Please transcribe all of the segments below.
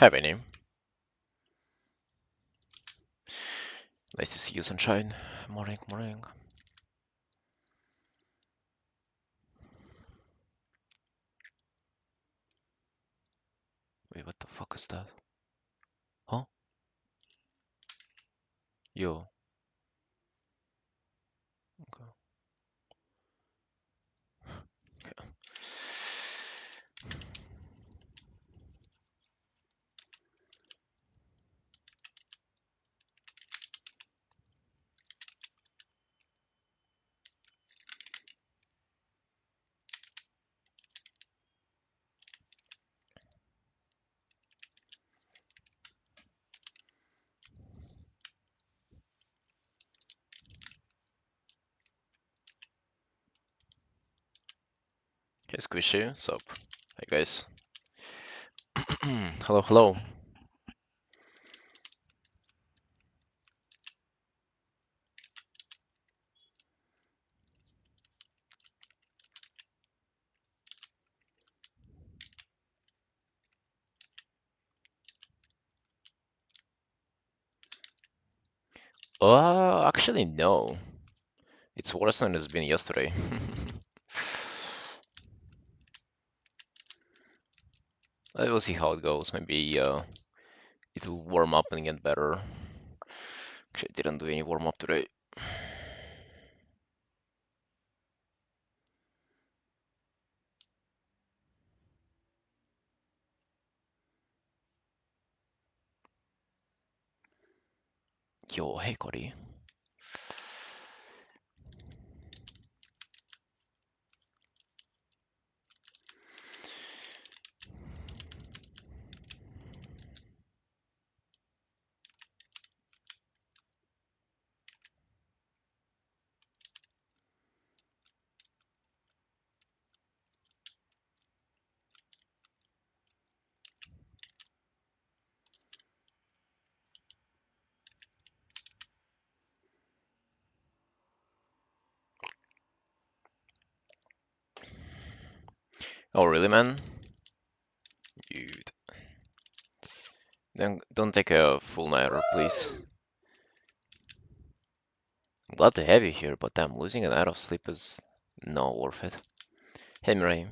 Have any. Nice to see you, sunshine. Morning, morning. Wait, what the fuck is that? Huh? Yo. Okay. Okay. Hey, Squishy, sup? Hey, guys. Hello, hello. Actually, no. It's worse than it's been yesterday. We'll see how it goes. Maybe it will warm up and get better. Actually, I didn't do any warm up today. Yo, hey, Cody. Oh, really, man? Dude. Don't take a full nighter, please. I'm glad to have you here, but damn, losing a night of sleep is not worth it. Hey, Mirai.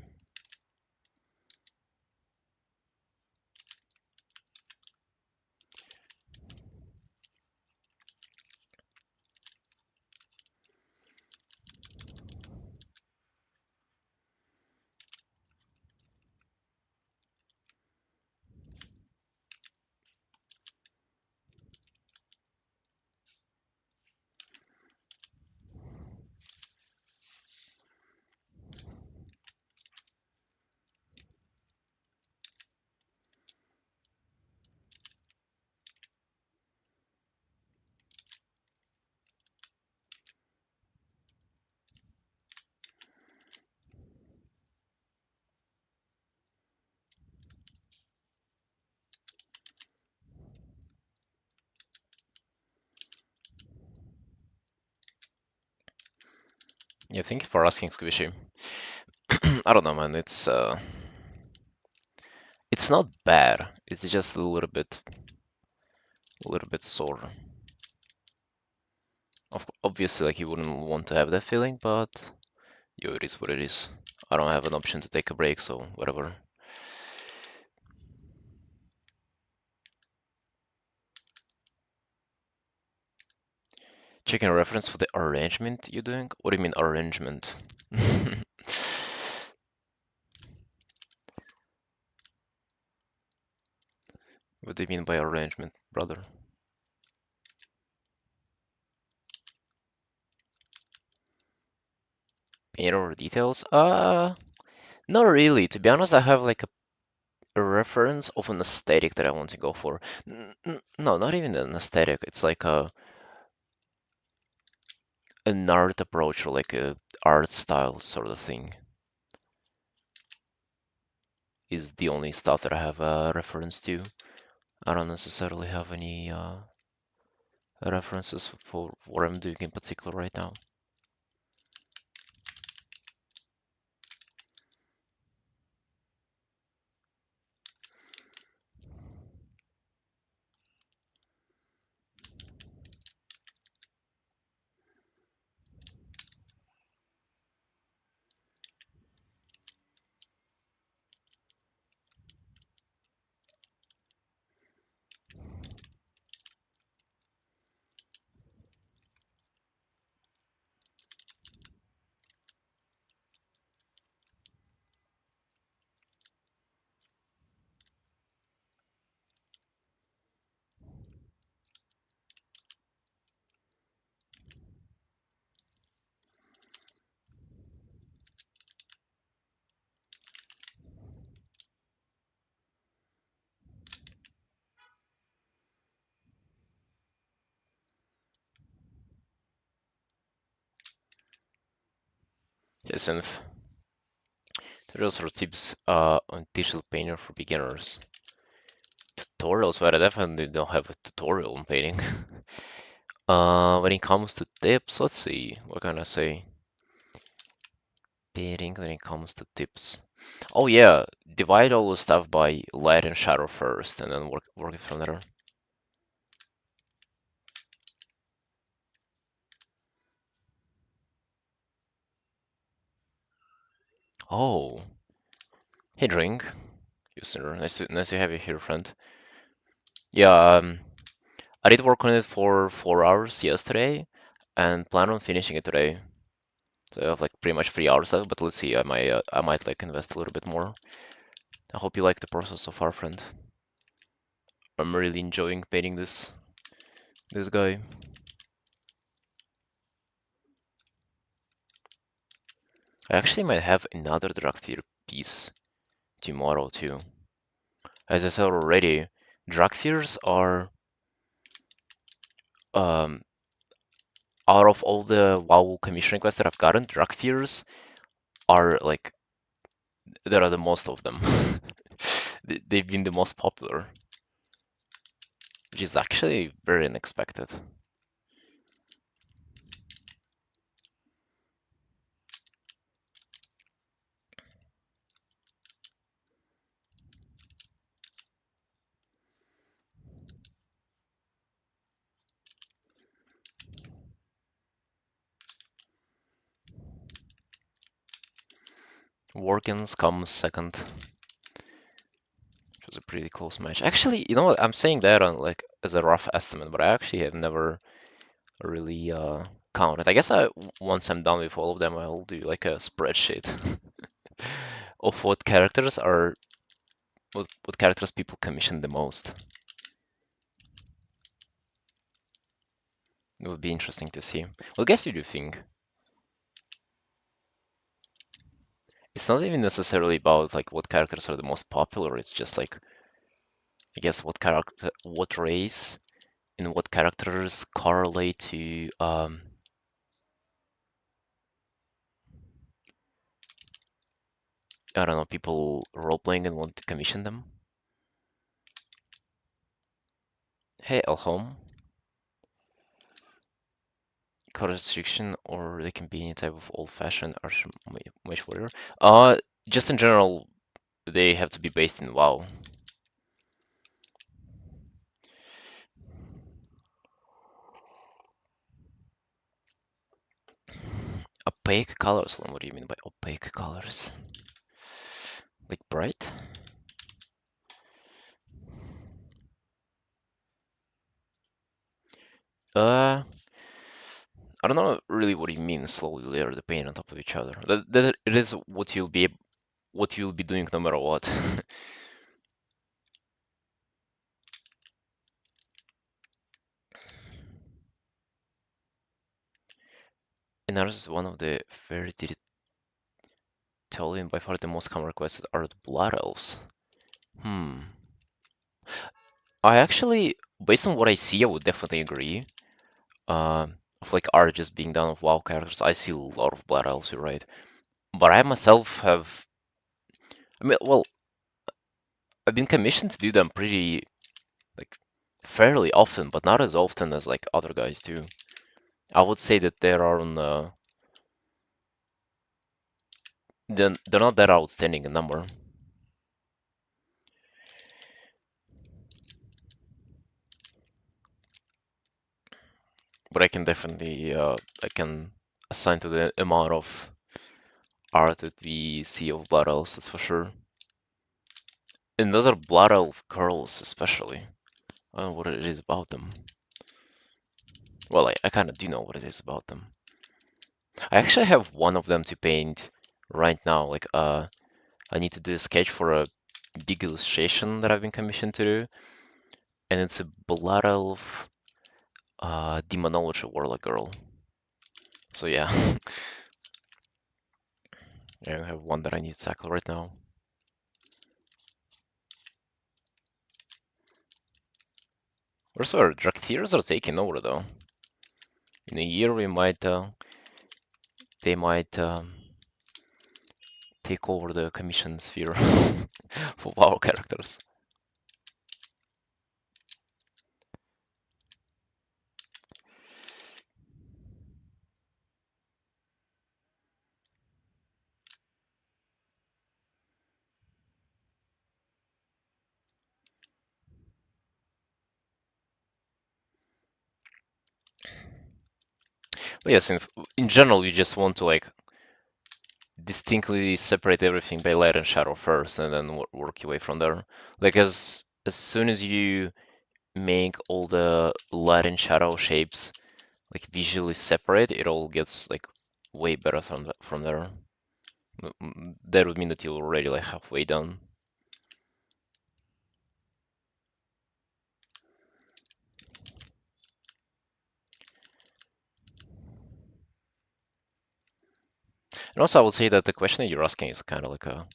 Yeah, thank you for asking, Squishy. I don't know, man. It's not bad. It's just a little bit sore. Obviously, like you wouldn't want to have that feeling, but yo, it is what it is. I don't have an option to take a break, so whatever. Checking a reference for the arrangement you're doing? What do you mean arrangement? What do you mean by arrangement, brother? Paint or details? Not really. To be honest, I have like a reference of an aesthetic that I want to go for. No, not even an aesthetic. It's like an art approach or like a art style sort of thing is the only stuff that I have a reference to. I don't necessarily have any references for what I'm doing in particular right now. Yes, and tutorials or tips on digital painter for beginners. Tutorials, but I definitely don't have a tutorial on painting. When it comes to tips, let's see, what can I say? Painting when it comes to tips. Oh yeah, divide all the stuff by light and shadow first, and then work it from there. Oh, hey Drink, user, nice to have you here, friend. Yeah, I did work on it for 4 hours yesterday, and plan on finishing it today. So I have like pretty much 3 hours left, but let's see, I might like invest a little bit more. I hope you like the process so far, friend. I'm really enjoying painting this guy. I actually might have another drug theory piece tomorrow too. As I said already, drug fears are um, out of all the WoW commission requests that I've gotten, drug fears are like there are the most of them. They've been the most popular, which is actually very unexpected. Workins comes second, which was a pretty close match. Actually, you know what? I'm saying that on like as a rough estimate, but I actually have never really counted. I guess once I'm done with all of them, I'll do like a spreadsheet of what characters people commission the most. It would be interesting to see. Well, guess you do think it's not even necessarily about like what characters are the most popular. It's just like I guess what race, and what characters correlate to I don't know, people role playing and want to commission them. Hey, Elhome, color restriction, or they can be any type of old-fashioned archer mage warrior. Just in general, they have to be based in WoW. Opaque colors. What do you mean by opaque colors? Like bright? Uh, I don't know really what you mean. Slowly layer the paint on top of each other. That it is what you'll be doing no matter what. And that is one of the very detailed and by far the most common requested are the blood elves. Hmm. I actually, based on what I see, I would definitely agree. Uh, of like art just being done of WoW characters, I see a lot of blood elves. You're right. But I myself have, I mean, well, I've been commissioned to do them pretty like fairly often, but not as often as like other guys do. I would say that there are on they're not that outstanding a number, but I can definitely I can assign to the amount of art that we see of blood elves, that's for sure. And those are blood elf girls, especially. I don't know what it is about them. Well, I kind of do know what it is about them. I actually have one of them to paint right now. Like, I need to do a sketch for a big illustration that I've been commissioned to do, and it's a blood elf demonology warlock girl. So yeah, yeah, I have one that I need to tackle right now. Also, our Draktheirs are taking over though. In a year, we might, they might. take over the commission sphere for our characters. But yes, in general, you just want to like distinctly separate everything by light and shadow first, and then work your way from there. Like as soon as you make all the light and shadow shapes like visually separate, it all gets like way better from there. That would mean that you're already like halfway done. And also, I would say that the question that you're asking is kind of like a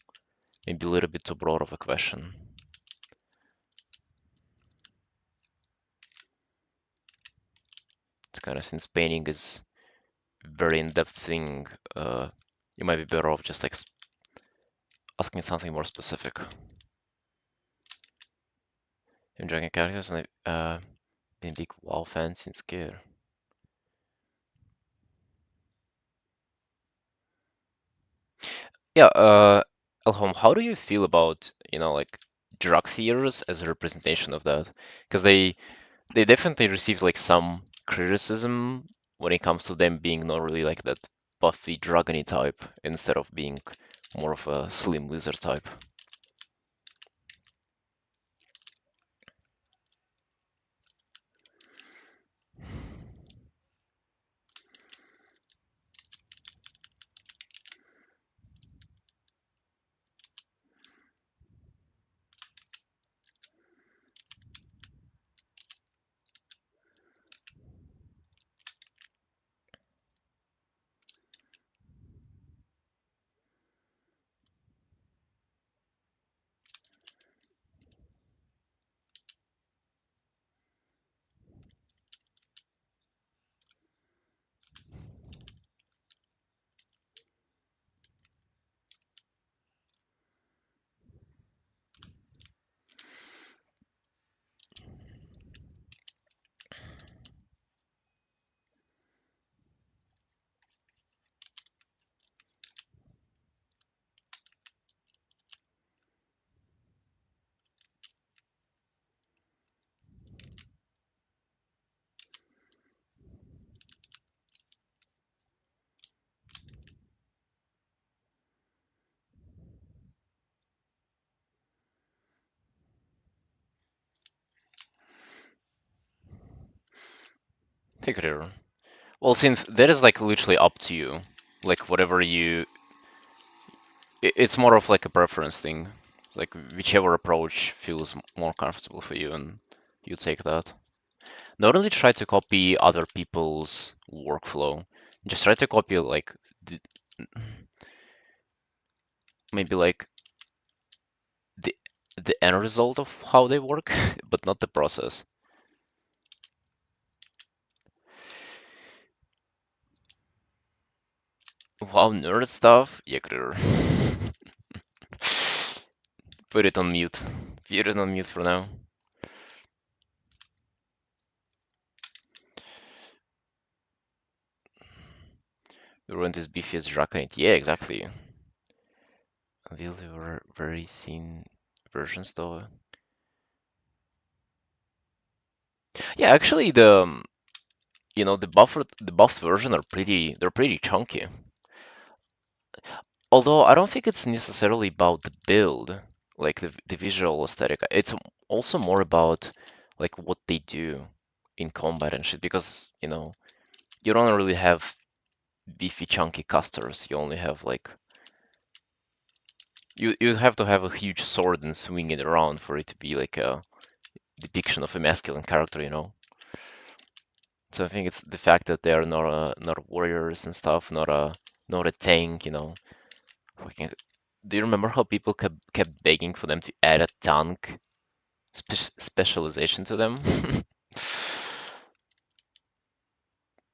maybe a little bit too broad of a question. It's kind of since painting is very in-depth thing, you might be better off just like asking something more specific. Enjoying characters and been big WoW fan since kid. Yeah, Elhom, how do you feel about, like drug theaters as a representation of that? Because they definitely received like some criticism when it comes to them being not really like that buffy dragony type instead of being more of a slim lizard type. Take it here. Well, since that is like literally up to you, like whatever it's more of like a preference thing. Like whichever approach feels more comfortable for you, and you take that. Not only try to copy other people's workflow, just try to copy like the, maybe like the the end result of how they work, but not the process. Wow, nerd stuff. Yeah, Kritter. Put it on mute. Put it on mute for now. We run this beefy as Draconite. Yeah, exactly. Will they were very thin versions though. Yeah, actually the buffed version are they're pretty chunky. Although I don't think it's necessarily about the build, like the visual aesthetic. It's also more about like what they do in combat and shit because, you don't really have beefy chunky casters. You only have like you have to have a huge sword and swing it around for it to be like a depiction of a masculine character. So I think it's the fact that they are not warriors and stuff, not a tank. Fucking- Do you remember how people kept begging for them to add a tank specialization to them?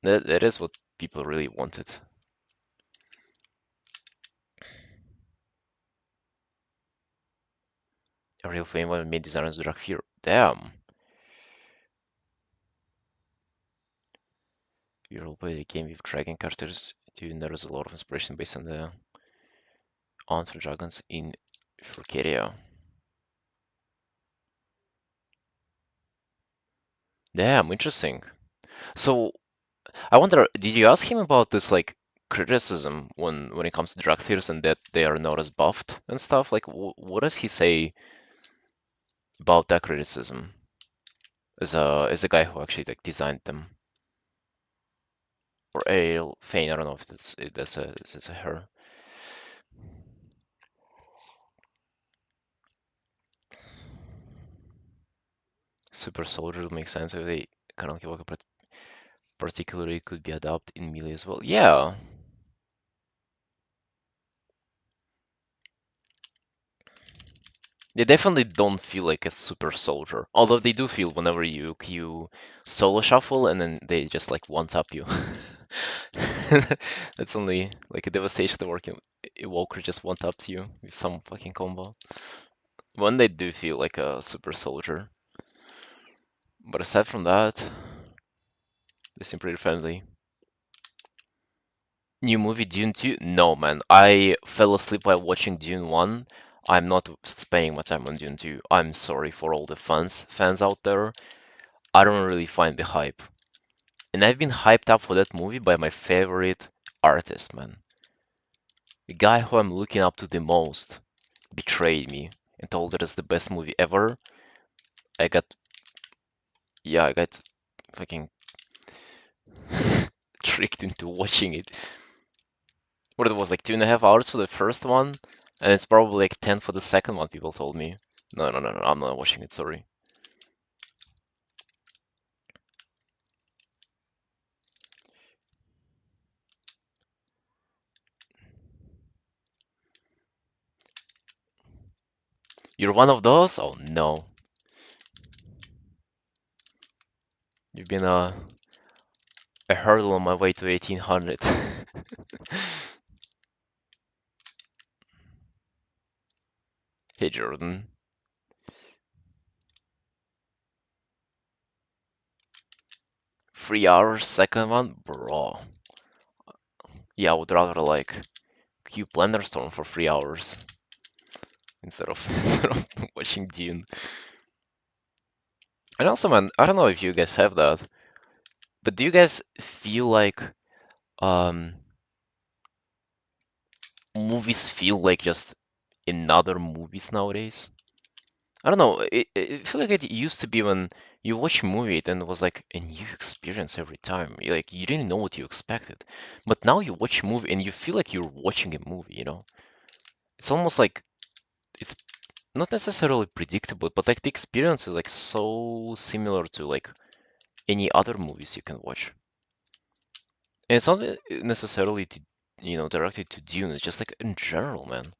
That is what people really wanted. A real fan when made designers drag fear. Damn. You roleplay the game with dragon characters. There's a lot of inspiration based on the Antler dragons in Furcaria. Damn, interesting. So I wonder, did you ask him about this like criticism when it comes to drug theories and that they are not as buffed and stuff? Like, what does he say about that criticism as a guy who actually like designed them? Or Ariel Fane, I don't know if that's a her. Super soldier would make sense if they canonical Walker particularly could be adopted in melee as well. Yeah, they definitely don't feel like a super soldier. Although they do feel whenever you solo shuffle and then they just like one tap you. That's only like a devastation the working Walker just one taps you with some fucking combo. When they do feel like a super soldier. But aside from that, they seem pretty friendly. New movie Dune 2? No, man. I fell asleep while watching Dune 1. I'm not spending my time on Dune 2. I'm sorry for all the fans out there. I don't really find the hype. And I've been hyped up for that movie by my favorite artist, man. The guy who I'm looking up to the most betrayed me and told that it's the best movie ever. I got, yeah, I got fucking tricked into watching it. What it was like 2.5 hours for the first one, and it's probably like 10 for the second one, people told me. No, no, no, no, I'm not watching it, sorry. You're one of those? Oh no. You've been a hurdle on my way to 1800. Hey Jordan. 3 hours, second one? Bro. Yeah, I would rather like queue Storm for 3 hours instead of instead of watching Dune. And also, man, I don't know if you guys have that, but do you guys feel like um movies feel like just another movies nowadays? I don't know. It feel like it used to be when you watch a movie, then it was like a new experience every time. Like you didn't know what you expected, but now you watch a movie and you feel like you're watching a movie. It's almost like it's not necessarily predictable, but like the experience is like so similar to like any other movies you can watch. And it's not necessarily directed to Dune. It's just like in general, man.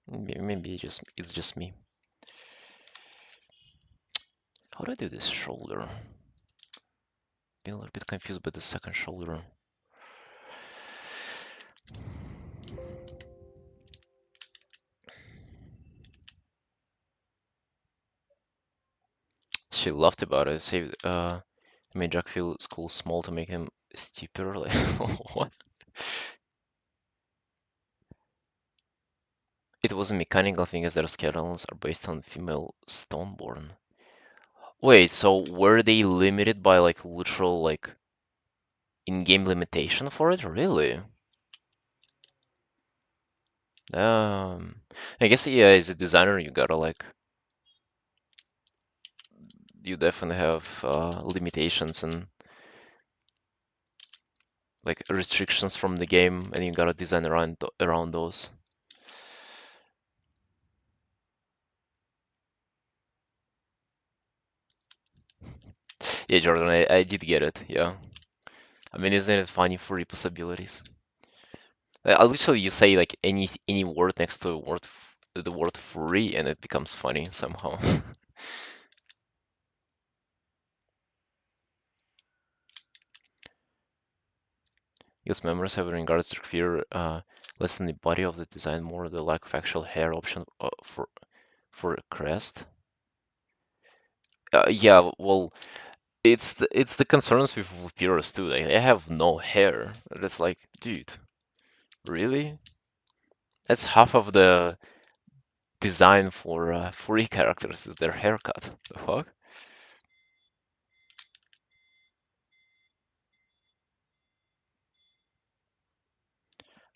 Maybe it's just me. How do I do this shoulder? Been a little bit confused by the second shoulder. She laughed about it. Saved made Jack feel school small to make him stupider. Like what? It was a mechanical thing as their skeletons are based on female stoneborn. Wait, so were they limited by like literal like in-game limitation for it? Really? Um, I guess yeah, as a designer you gotta like you definitely have limitations and like restrictions from the game, and you gotta design around those. Yeah, Jordan, I did get it. Yeah, I mean, isn't it funny for possibilities? Literally, you say like any word next to the word free, and it becomes funny somehow. Guess members have regards to fear less than the body of the design, more the lack of actual hair option for a crest. Yeah, well, it's the concerns with purists too. They have no hair. It's like, dude, really? That's half of the design for free characters is their haircut. The fuck?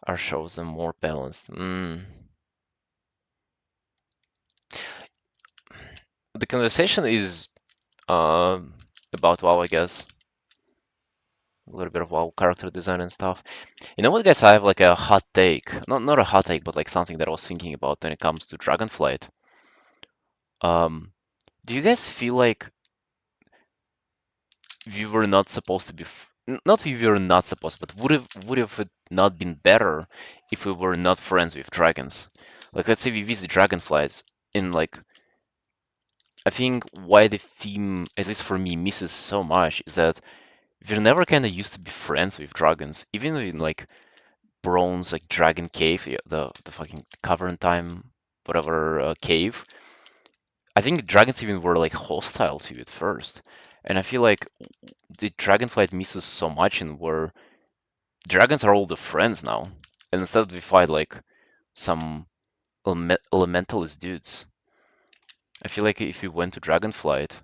Our shows them more balanced. The conversation is about WoW, I guess. A little bit of WoW character design and stuff. You know what, guys? I have like a hot take. Not a hot take, but like something that I was thinking about when it comes to Dragonflight. Um, do you guys feel like we were not supposed to be not we were not supposed, but would have it not been better if we were not friends with dragons? Like, let's say we visit Dragonflights, and like I think why the theme, at least for me, misses so much is that we're never kind of used to be friends with dragons, even in like bronze, like Dragon Cave, yeah, the fucking Cavern Time, whatever cave. I think dragons even were like hostile to you at first, and I feel like the Dragonflight misses so much in where dragons are all the friends now, and instead we fight like some elementalist dudes. I feel like if we went to Dragonflight,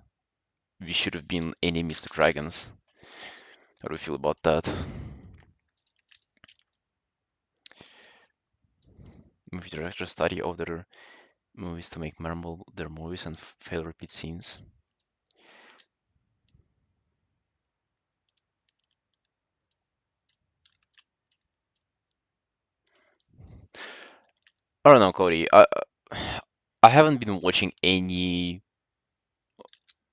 we should have been enemies to dragons. How do you feel about that? Movie directors study other movies to make memorable their movies and fail repeat scenes. I don't know, Cody. I haven't been watching any.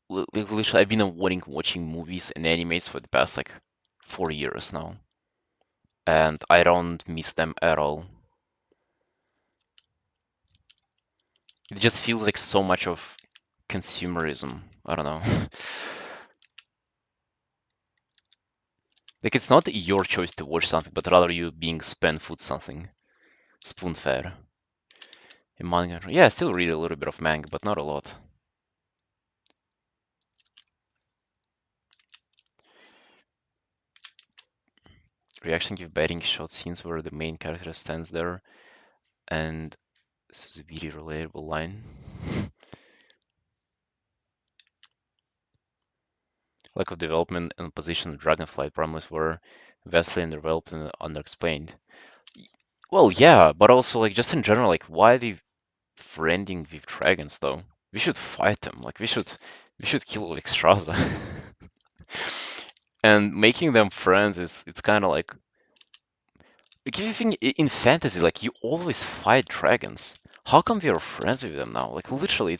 Literally, I've been avoiding watching movies and animes for the past like 4 years now, and I don't miss them at all. It just feels like so much of consumerism. I don't know. Like it's not your choice to watch something, but rather you being spent food something. Spoon fed. In manga, yeah, I still read a little bit of manga, but not a lot. Reaction give betting shot scenes where the main character stands there, and this is a very relatable line. Lack of development and position of Dragonflight problems were vastly underdeveloped and underexplained. Well, yeah, but also like just in general, like why are they friending with dragons though? We should fight them. Like we should kill Alexstrasza. And making them friends is it's kind of like if you think in fantasy, like you always fight dragons. How come we are friends with them now? Like literally,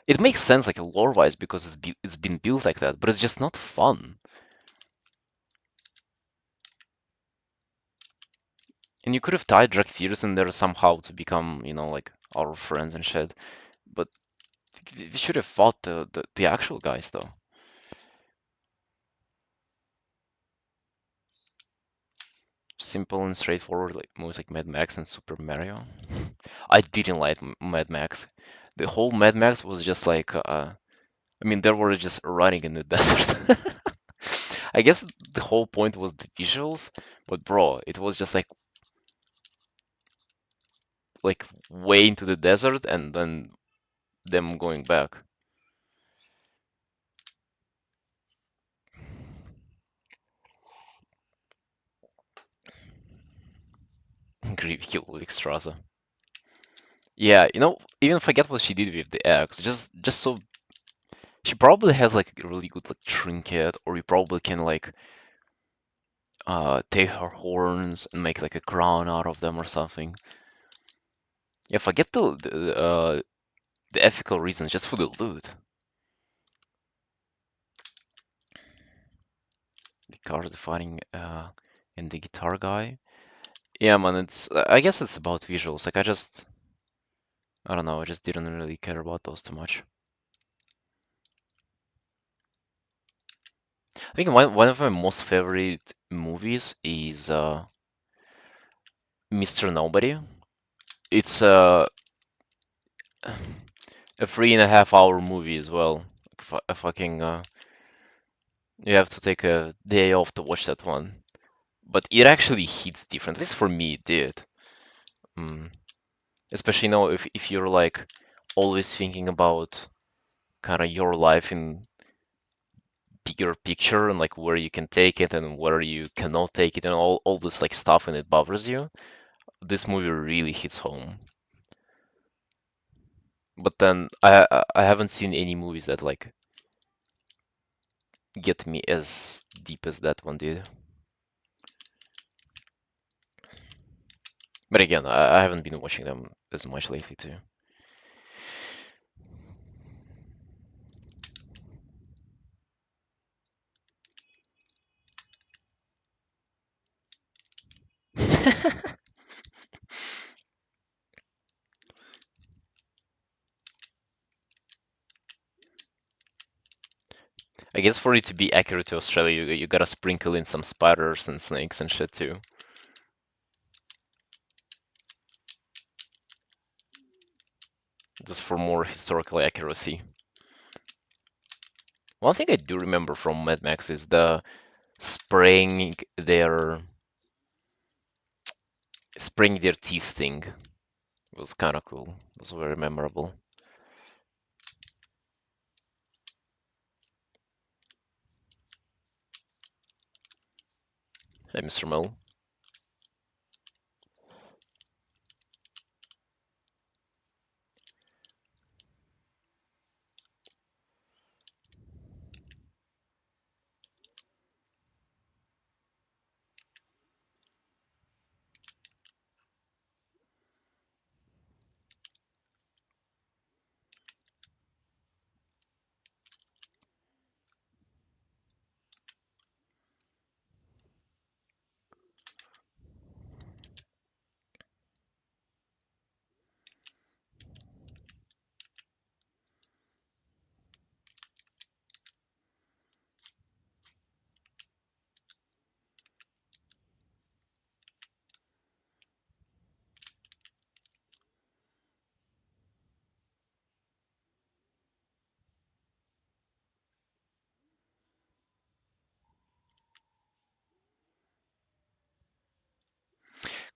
it makes sense like lore-wise because it's been built like that, but it's just not fun. And you could have tied Drakthyrus in there somehow to become, like our friends and shit. But we should have fought the actual guys though. Simple and straightforward, like movies like Mad Max and Super Mario. I didn't like Mad Max. The whole Mad Max was just like, I mean, they were just running in the desert. I guess the whole point was the visuals, but bro, it was just like way into the desert and then them going back. Grievy killed Straza. Yeah, even forget what she did with the axe. Just so she probably has like a really good like trinket, or you probably can like take her horns and make like a crown out of them or something. Yeah, forget the ethical reasons, just for the loot. The cars fighting and the guitar guy. Yeah, man, I guess it's about visuals. Like I don't know, I just didn't really care about those too much. I think one of my most favorite movies is Mr. Nobody. It's a 3.5 hour movie as well. A fucking you have to take a day off to watch that one. But it actually hits different. At least for me, it did. Mm. Especially if you're like always thinking about kind of your life in bigger picture and like where you can take it and where you cannot take it and all this like stuff and it bothers you. This movie really hits home. But then I haven't seen any movies that like get me as deep as that one did. But again, I haven't been watching them as much lately too. I guess for it to be accurate to Australia, you gotta sprinkle in some spiders and snakes and shit too, just for more historical accuracy. One thing I do remember from Mad Max is the their spraying their teeth thing. It was kind of cool. It was very memorable. Hey, Mr. Mill.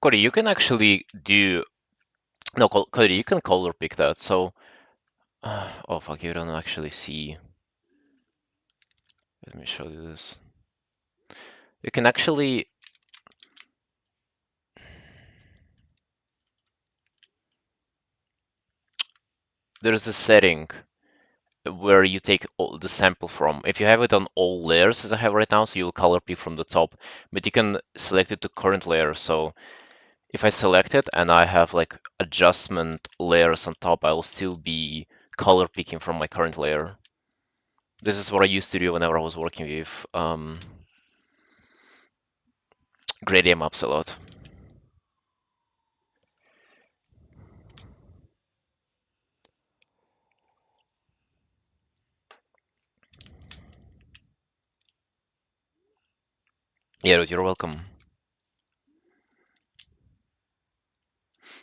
Cody, you can actually do no, Cody, you can color pick that. So, oh fuck, you don't actually see. Let me show you this. You can actually there's a setting where you take all the sample from. If you have it on all layers as I have right now, so you'll color pick from the top, but you can select it to current layer. So if I select it and I have like adjustment layers on top, I will still be color picking from my current layer. This is what I used to do whenever I was working with gradient maps a lot. Yeah, dude, you're welcome.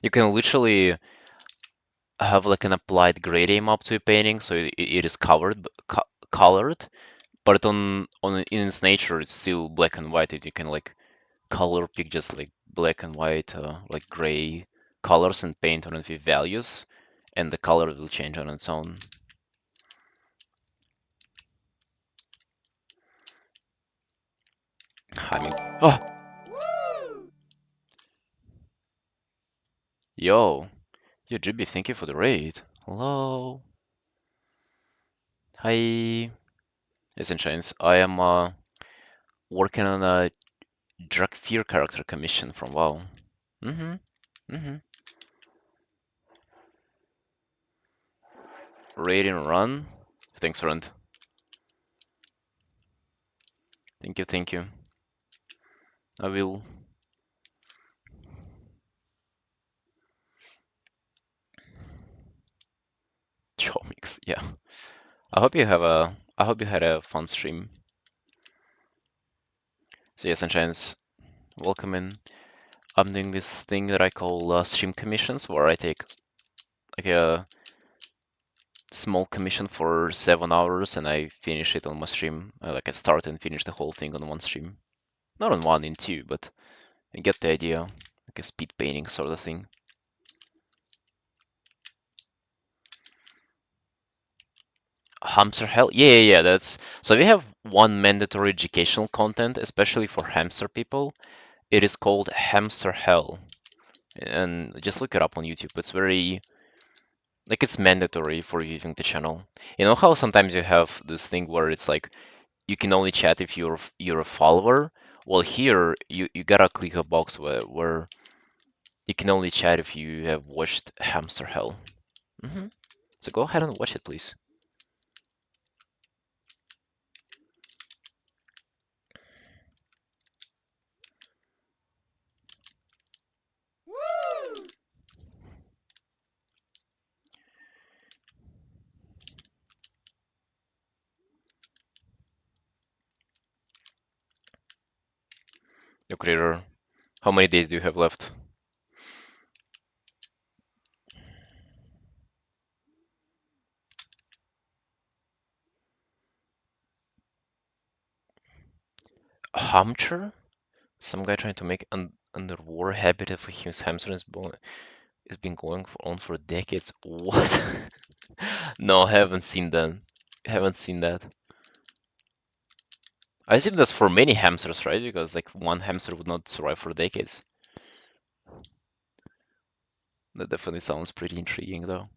You can literally have like an applied gradient map to a painting, so it is colored, but in its nature, it's still black and white. You can like color pick just like black and white, like gray colors and paint on it with values, and the color will change on its own. I mean, oh, yo, Jibby, thank you for the raid. Hello, hi. Listen, Chains, I am working on a drug fear character commission from WoW. Mm-hmm. Mm-hmm. Raid and run. Thanks, friend. Thank you, thank you. I will. Chomix, yeah. I hope you had a fun stream. So yeah, Sunshines, welcome in. I'm doing this thing that I call stream commissions, where I take like a small commission for 7 hours and I finish it on my stream. Like I start and finish the whole thing on one stream. Not on one, in two, but you get the idea. Like a speed painting sort of thing. Hamster hell? Yeah. That's so we have one mandatory educational content, especially for hamster people. It is called Hamster Hell, and just look it up on YouTube. It's very like it's mandatory for using the channel. You know how sometimes you have this thing where it's like you can only chat if you're a follower. Well, here you gotta click a box where you can only chat if you have watched Hamster Hell. So go ahead and watch it, please. Your creator, how many days do you have left? Hamster? Some guy trying to make an underwater habitat for his hamster is it's been going on for decades. What? No, haven't seen that. Haven't seen that. I assume that's for many hamsters, right? Because like one hamster would not survive for decades. That definitely sounds pretty intriguing, though.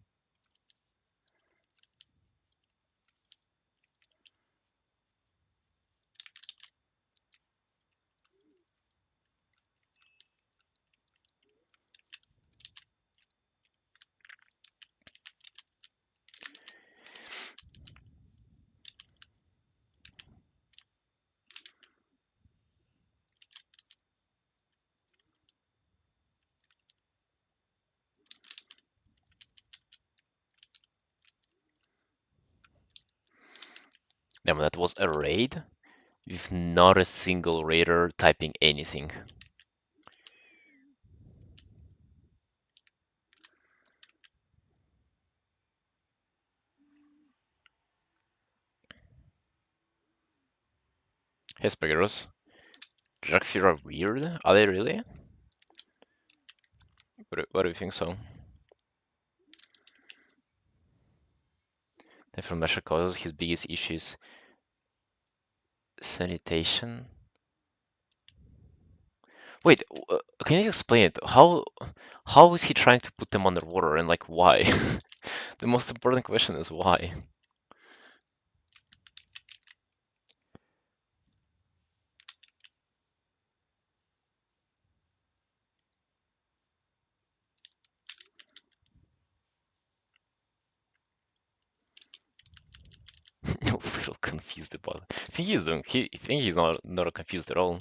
Damn, that was a raid with not a single raider typing anything. Hey, Spagheros. Dragfear are weird? Are they really? What do you think so? Different measure causes his biggest issues. Sanitation. Wait, can you explain it? How is he trying to put them underwater and like why? The most important question is why. A little confused about it. I think he's doing. I think he's not confused at all.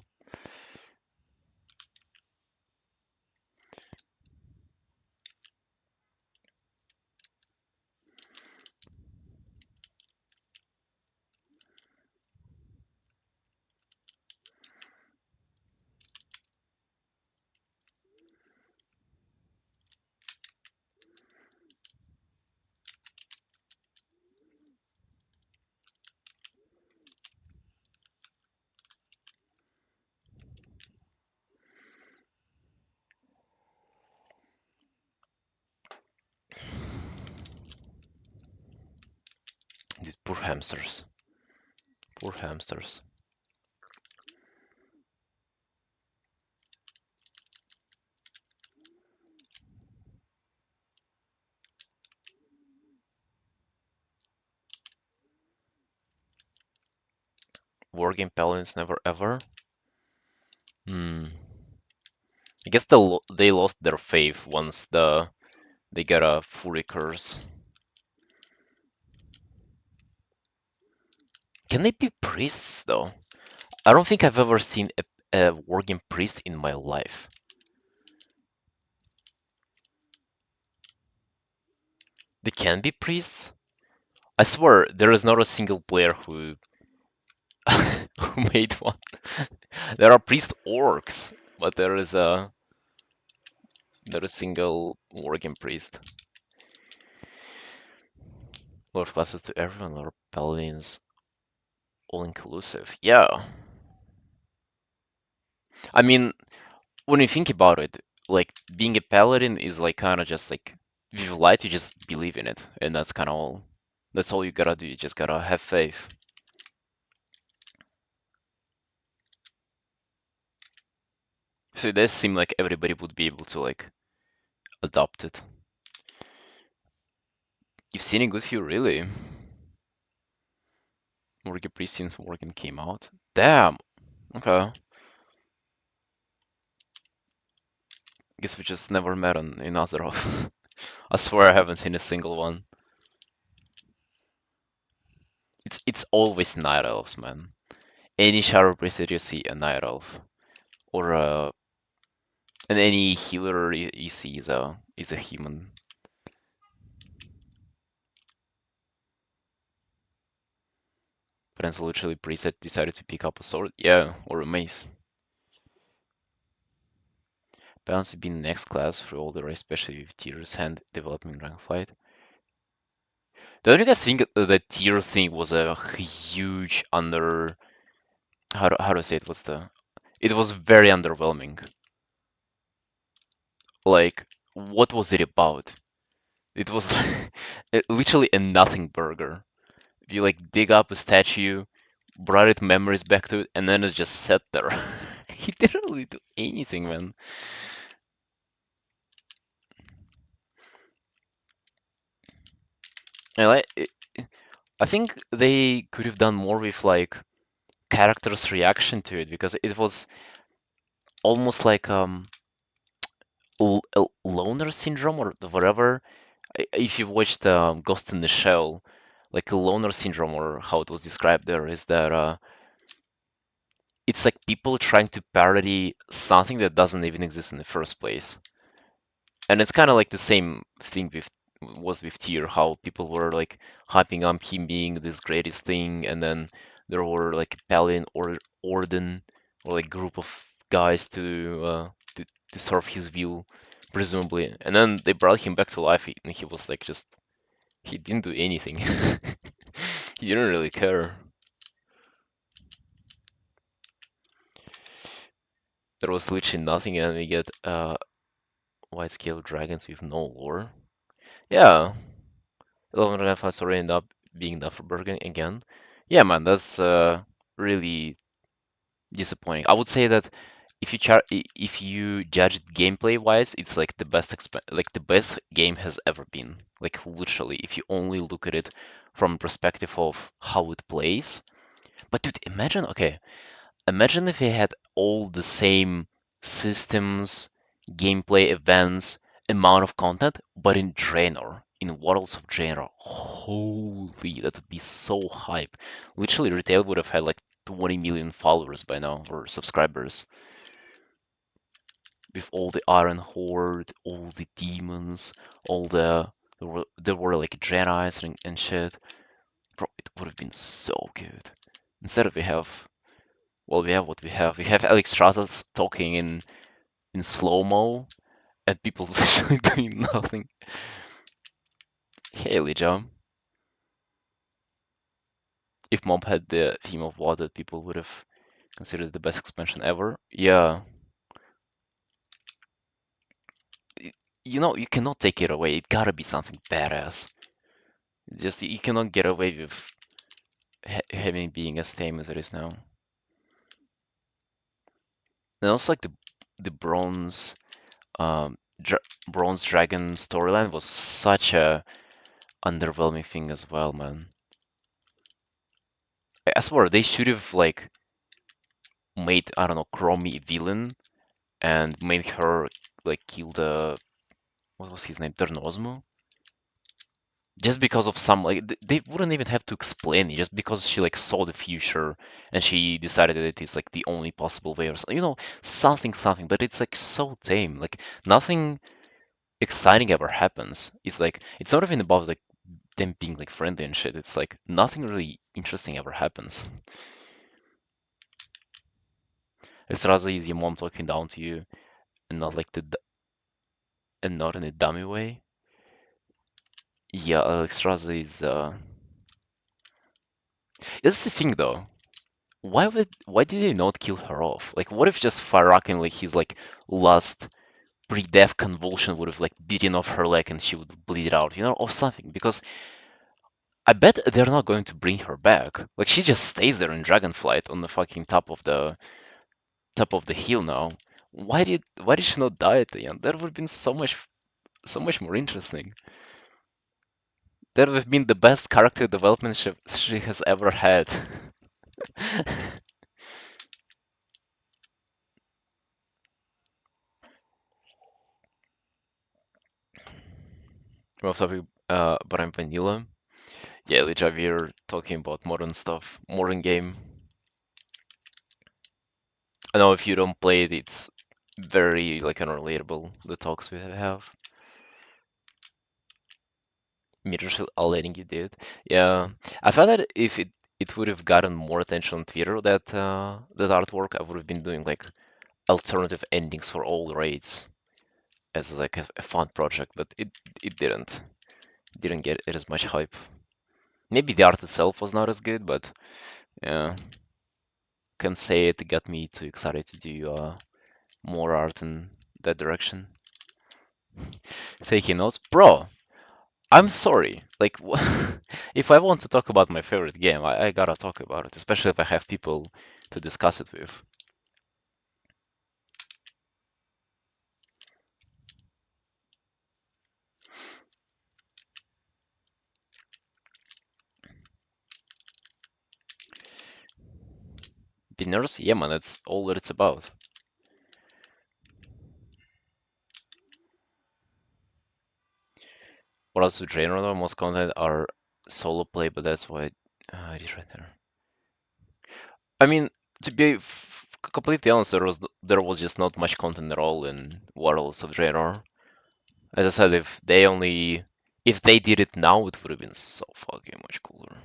These poor hamsters. Poor hamsters. Wargame paladins never ever. Hmm. I guess they lost their faith once they got a Fury curse. Can they be priests though? I don't think I've ever seen a wargame priest in my life. They can be priests? I swear there is not a single player who who made one. There are priest orcs, but there is single working priest. Lord classes to everyone, Lord paladins all inclusive. Yeah. I mean, when you think about it, like being a paladin is like kind of just like if you light, you just believe in it, and that's kind of all. That's all you gotta do. You just gotta have faith. So it does seem like everybody would be able to like adopt it. You've seen a good few, really. Morgan Priest since Morgan came out. Damn. Okay. Guess we just never met in Azeroth. I swear I haven't seen a single one. It's always night elves, man. Any shadow priest that you see, a night elf, or and any healer you see is a human. But then literally priest that decided to pick up a sword, yeah, or a mace. Balance to be next class for all the rest, especially with tiers and developing rank fight. Don't you guys think that the tier thing was a huge under how do I say it? What's the it was very underwhelming. Like, what was it about? It was literally a nothing burger. You like dig up a statue, brought it memories back to it, and then it just sat there. He didn't really do anything, man. And I think they could have done more with like characters' reaction to it because it was almost like loner syndrome or whatever. If you watched Ghost in the Shell, like a loner syndrome or how it was described there is that it's like people trying to parody something that doesn't even exist in the first place. And it's kind of like the same thing with was with Tyr, how people were like hyping up him being this greatest thing, and then there were like Palin or Orden or like group of guys to serve his view, presumably. And then they brought him back to life, and he was like just he didn't do anything. He didn't really care. There was literally nothing, and we get wide scale dragons with no lore. Yeah, 11.5 story end up being Dufferbergen again. Yeah, man, that's really disappointing. I would say that if you judge it gameplay wise, it's like the best like the best game has ever been. Like literally, if you only look at it from perspective of how it plays. But dude, imagine, okay, imagine if they had all the same systems, gameplay events, amount of content, but in Draenor, in Worlds of Draenor. Holy, that would be so hype. Literally, Retail would have had like 20 million followers by now, or subscribers, with all the Iron Horde, all the demons, all there were like Jedi's and shit. Bro, it would have been so good. Instead of we have what we have. We have Alex Strasas talking in slow-mo and people literally doing nothing. Hey, Elijah. If Mob had the theme of water, people would have considered the best expansion ever. Yeah. You know, you cannot take it away. It gotta be something badass. Just you cannot get away with having being as tame as it is now. And also like the dra bronze dragon storyline was such a underwhelming thing as well, man. I swear they should have like made, I don't know, Chromie a villain and made her like kill the what was his name, Ternosmo? Just because of some like they wouldn't even have to explain it, just because she like saw the future and she decided that it is like the only possible way or something, something. But it's like so tame, like nothing exciting ever happens. It's like it's not even about like them being like friendly and shit. It's like nothing really interesting ever happens. It's rather is your mom talking down to you and not like and not in a dummy way. Yeah, Alexstrasza is that's the thing though. Why did they not kill her off? Like what if just Farak in like his like last pre-death convulsion would have like beaten off her leg and she would bleed out, or something. Because I bet they're not going to bring her back. Like she just stays there in Dragonflight on the fucking top of the hill now. Why did she not die at the end? That would have been so much more interesting. That would have been the best character development she has ever had. Well, topic, but I'm vanilla. Yeah, Elijah, we're talking about modern stuff, modern game. I know if you don't play it, it's very like unrelatable, the talks we have. Mirror letting you did. Yeah. I thought that if it would have gotten more attention on Twitter, that artwork, I would have been doing like alternative endings for all raids as like a fun project, but it didn't get it as much hype. Maybe the art itself was not as good, but yeah, can say it got me too excited to do more art in that direction. Taking notes, bro. I'm sorry. Like, if I want to talk about my favorite game, I gotta talk about it, especially if I have people to discuss it with. Dinners, yeah, man, that's all that it's about. What else with genre? Most content are solo play, but that's why it is right there. I mean, to be completely honest, there was just not much content at all in Warlords of Draenor. As I said, if they did it now, it would have been so fucking much cooler.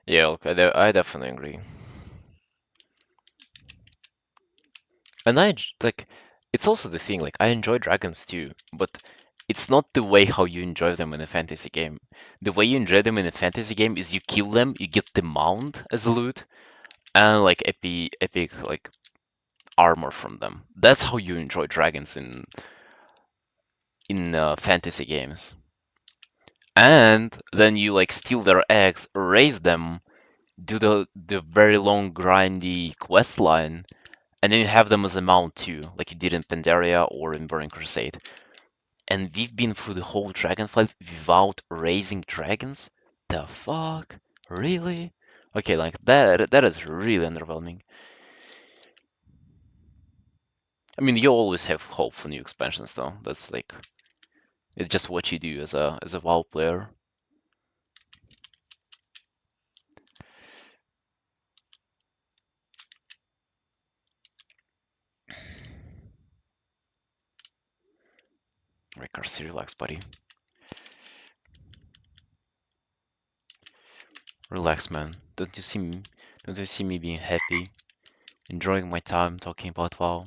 Yeah, okay, I definitely agree. And like, it's also the thing, like, I enjoy dragons too, but it's not the way how you enjoy them in a fantasy game. The way you enjoy them in a fantasy game is you kill them, you get the mount as loot, and like epic like armor from them. That's how you enjoy dragons in fantasy games. And then you like steal their eggs, raise them, do the very long grindy quest line, and then you have them as a mount too, like you did in Pandaria or in Burning Crusade. And we've been through the whole Dragonflight without raising dragons? The fuck? Really? Okay, like that is really underwhelming. I mean, you always have hope for new expansions though. That's like it's just what you do as a WoW player. Ricardo, relax, buddy. Relax, man. Don't you see me being happy, enjoying my time talking about WoW?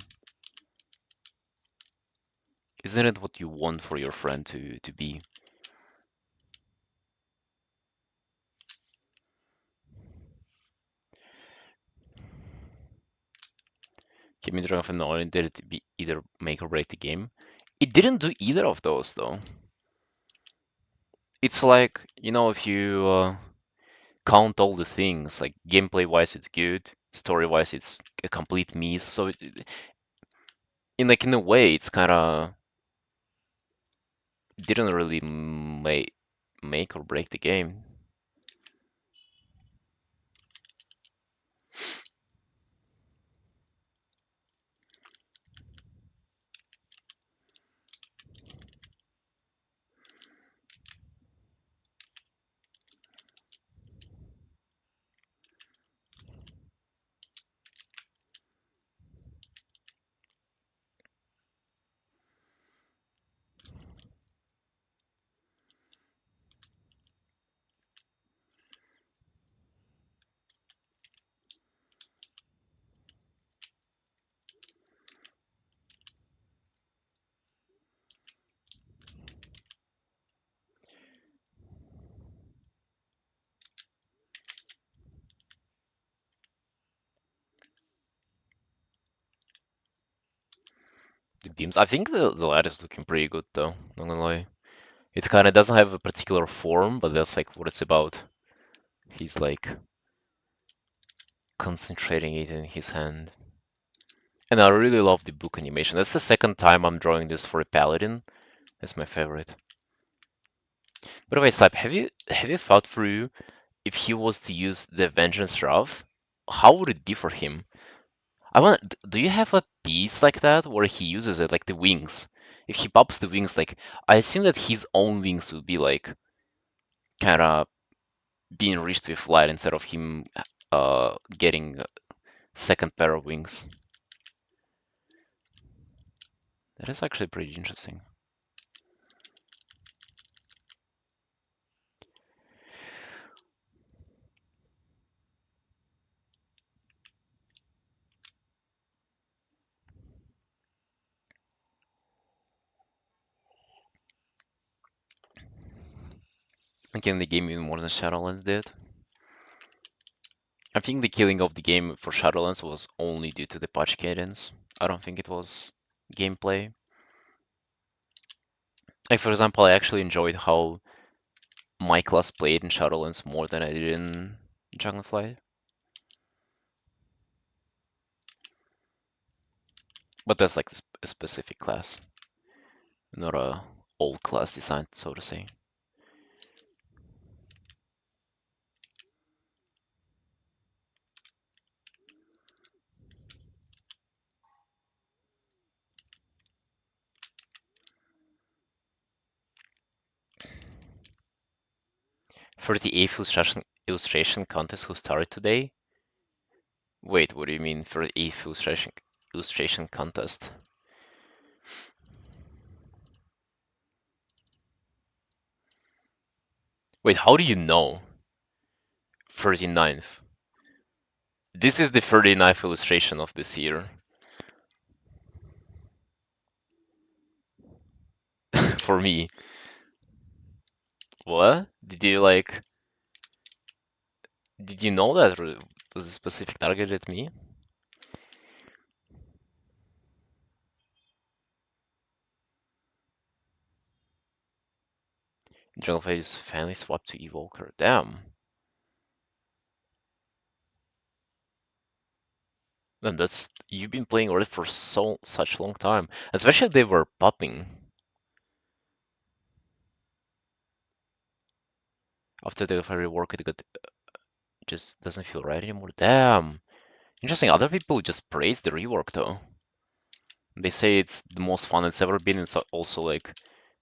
Isn't it what you want for your friend to be? Keep me drunk and not did it be either make or break the game. It didn't do either of those though. It's like, if you count all the things, like gameplay wise it's good, story wise it's a complete mess. So in a way it's kind of didn't really make or break the game. The beams. I think the light is looking pretty good though, not gonna lie. It kind of doesn't have a particular form, but that's like what it's about. He's like concentrating it in his hand. And I really love the book animation. That's the second time I'm drawing this for a paladin. That's my favorite. By the way, Slap, have you thought through if he was to use the Vengeance Shroud, how would it be for him? I want. Do you have a piece like that where he uses it, like the wings? If he pops the wings, like I assume that his own wings would be like kind of being enriched with light instead of him getting a second pair of wings. That is actually pretty interesting. Again, the game even more than Shadowlands did. I think the killing of the game for Shadowlands was only due to the patch cadence. I don't think it was gameplay. Like for example, I actually enjoyed how my class played in Shadowlands more than I did in Dragonflight. But that's like a specific class, not a old class design, so to say. For the 8th illustration contest who started today? Wait, what do you mean for the 8th illustration contest? Wait, how do you know? 39th. This is the 39th illustration of this year. For me. What? Did you know that was a specific target at me? Dragonflight finally swapped to Evoker. Damn. And that's you've been playing already for such long time. Especially if they were popping. After the rework it got just doesn't feel right anymore. Damn. Interesting. Other people just praise the rework though. They say it's the most fun it's ever been. It's also like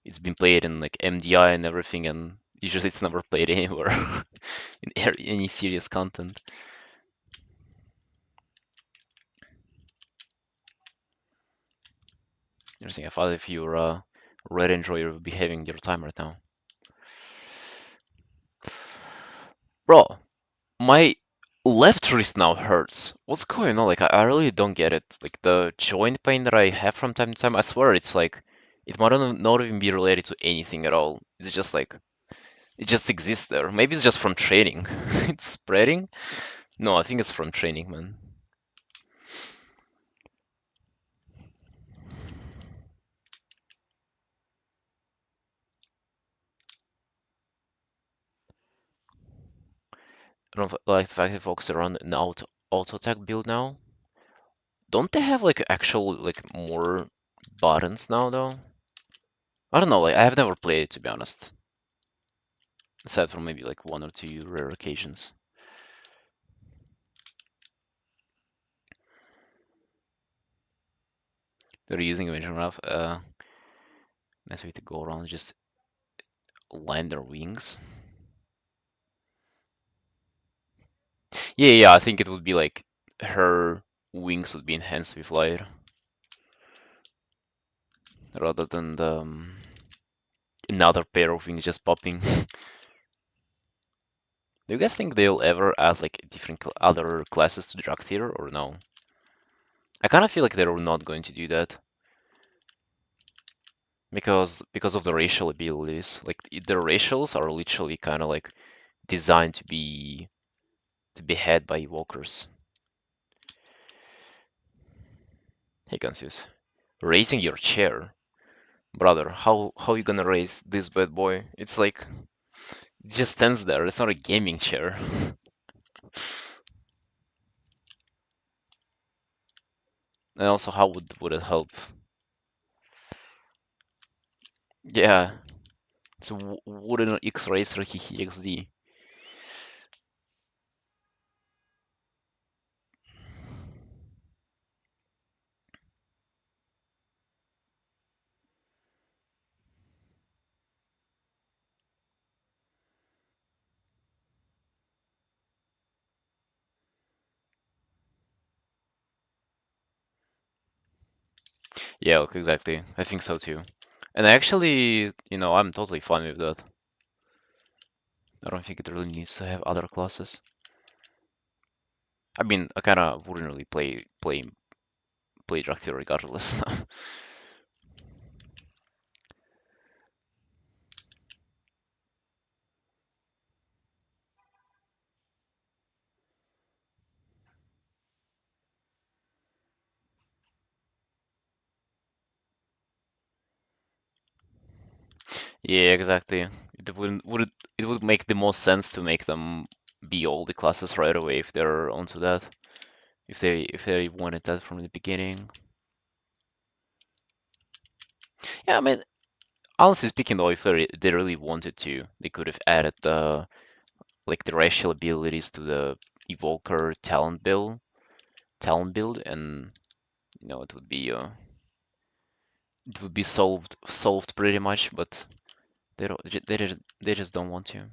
it's been played in like MDI and everything, and usually it's never played anywhere in any serious content. Interesting. I thought if you were a Red enjoyer, you would be having your time right now. Bro, my left wrist now hurts. What's going on? Like, I really don't get it. Like, the joint pain that I have from time to time, I swear it's like, it might not even be related to anything at all. It's just like, it just exists there. Maybe it's just from training. It's spreading? No, I think it's from training, man. I don't like the fact they focus around an auto attack build now. Don't they have like actual like more buttons now though? I don't know, like I have never played it to be honest. Aside from maybe like one or two rare occasions. They're using Avenging Wrath. Nice way to go around, just line their wings. Yeah, I think it would be like her wings would be enhanced with light rather than another pair of wings just popping. Do you guys think they'll ever add like different other classes to Drug Theater or no? I kind of feel like they're not going to do that because of the racial abilities. Like their racials are literally kind of like designed to be had by walkers. Hey, Consius. Raising your chair, brother. How you gonna raise this bad boy? It's like it just stands there. It's not a gaming chair. And also, how would it help? Yeah, it's a wooden X-Racer Hihi XD. Yeah, look, exactly. I think so too. And actually, I'm totally fine with that. I don't think it really needs to have other classes. I mean, I kind of wouldn't really play Dracula regardless. Yeah, exactly. It would make the most sense to make them be all the classes right away if they're onto that. If they wanted that from the beginning. Yeah, I mean, honestly speaking though, if they really wanted to, they could have added the racial abilities to the evoker talent build, and it would be solved pretty much, but they don't they just don't want to.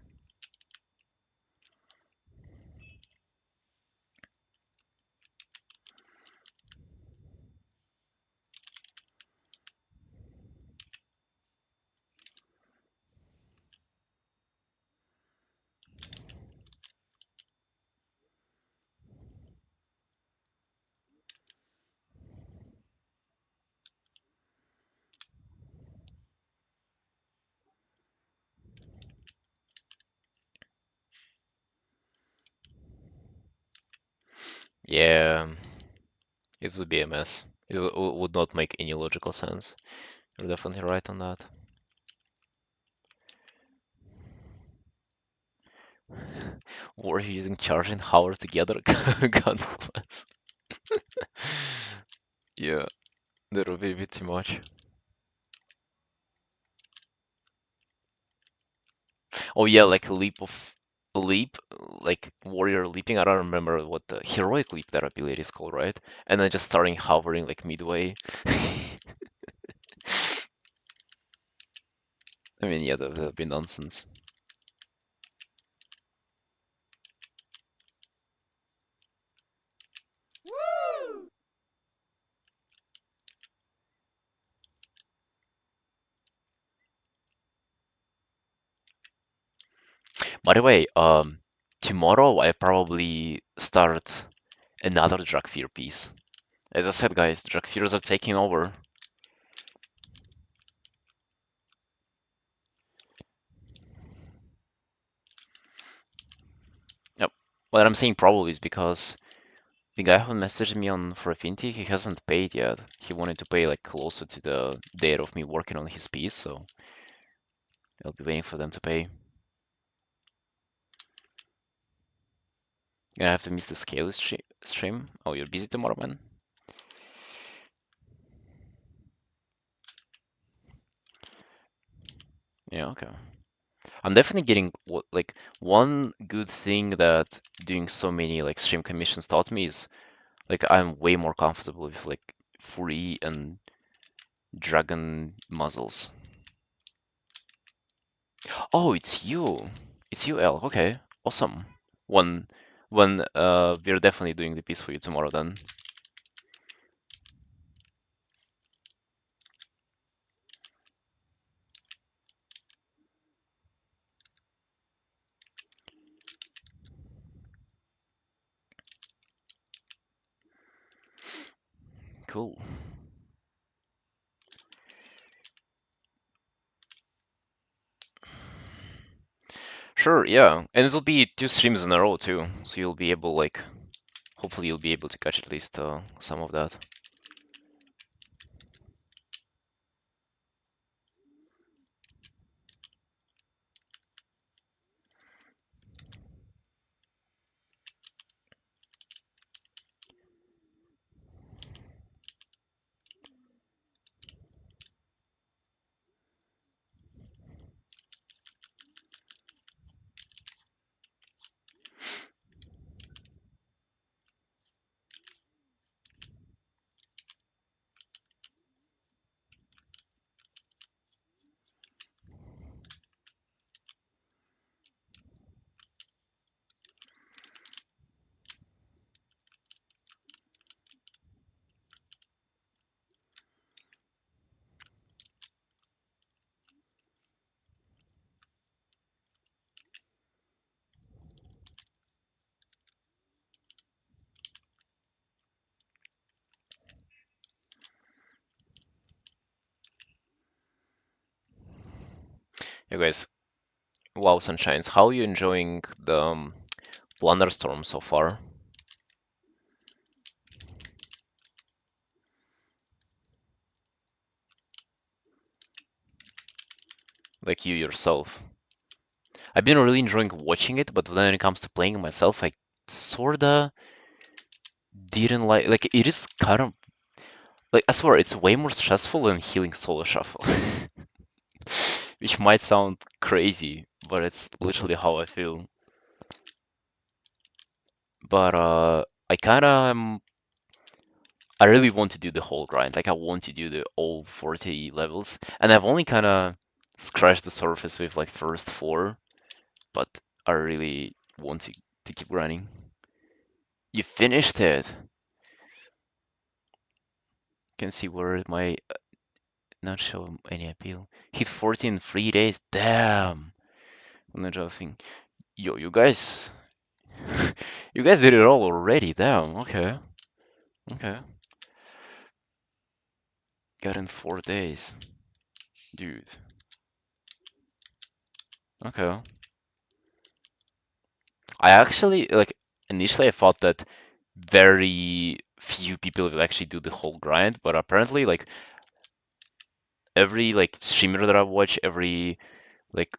Yeah, it would be a mess. It would not make any logical sense. You're definitely right on that. Were you using charge and hover together? God bless. Yeah, that would be a bit too much. Oh yeah, like leap, like warrior leaping. I don't remember what the heroic leap that ability is called, right? And then just starting hovering like midway. I mean, yeah, that'd be nonsense. By the way, tomorrow I probably start another Drug Fear piece. As I said, guys, Drug Fears are taking over. Yep. What I'm saying probably is because the guy who messaged me on for Affinity, he hasn't paid yet. He wanted to pay like closer to the date of me working on his piece, so I'll be waiting for them to pay. Gonna have to miss the scale stream. Oh, you're busy tomorrow, man? Yeah, okay. I'm definitely getting like one good thing that doing so many like stream commissions taught me is like I'm way more comfortable with like free and dragon muzzles. Oh, it's you. It's you, L. Okay, awesome. When when we're definitely doing the piece for you tomorrow then. Cool. Sure, yeah. And it'll be two streams in a row too, so you'll be able like hopefully you'll be able to catch at least some of that. Anyways, wow, Sunshines, how are you enjoying the Blunderstorm so far? Like you yourself. I've been really enjoying watching it, but when it comes to playing myself, I sorta didn't like it is kind of like I swear it's way more stressful than healing solo shuffle. Which might sound crazy, but it's literally how I feel. But I kinda I really want to do the whole grind. Like I want to do the all 40 levels, and I've only kinda scratched the surface with like first four, but I really want to keep grinding. You finished it. Can see where my not show any appeal. Hit 40 in 3 days. Damn. I'm not joking. Yo, you guys, you guys did it all already. Damn. Okay. Okay. Got in 4 days, dude. Okay. I actually like initially I thought that very few people will actually do the whole grind, but apparently like every like streamer that I watch, every like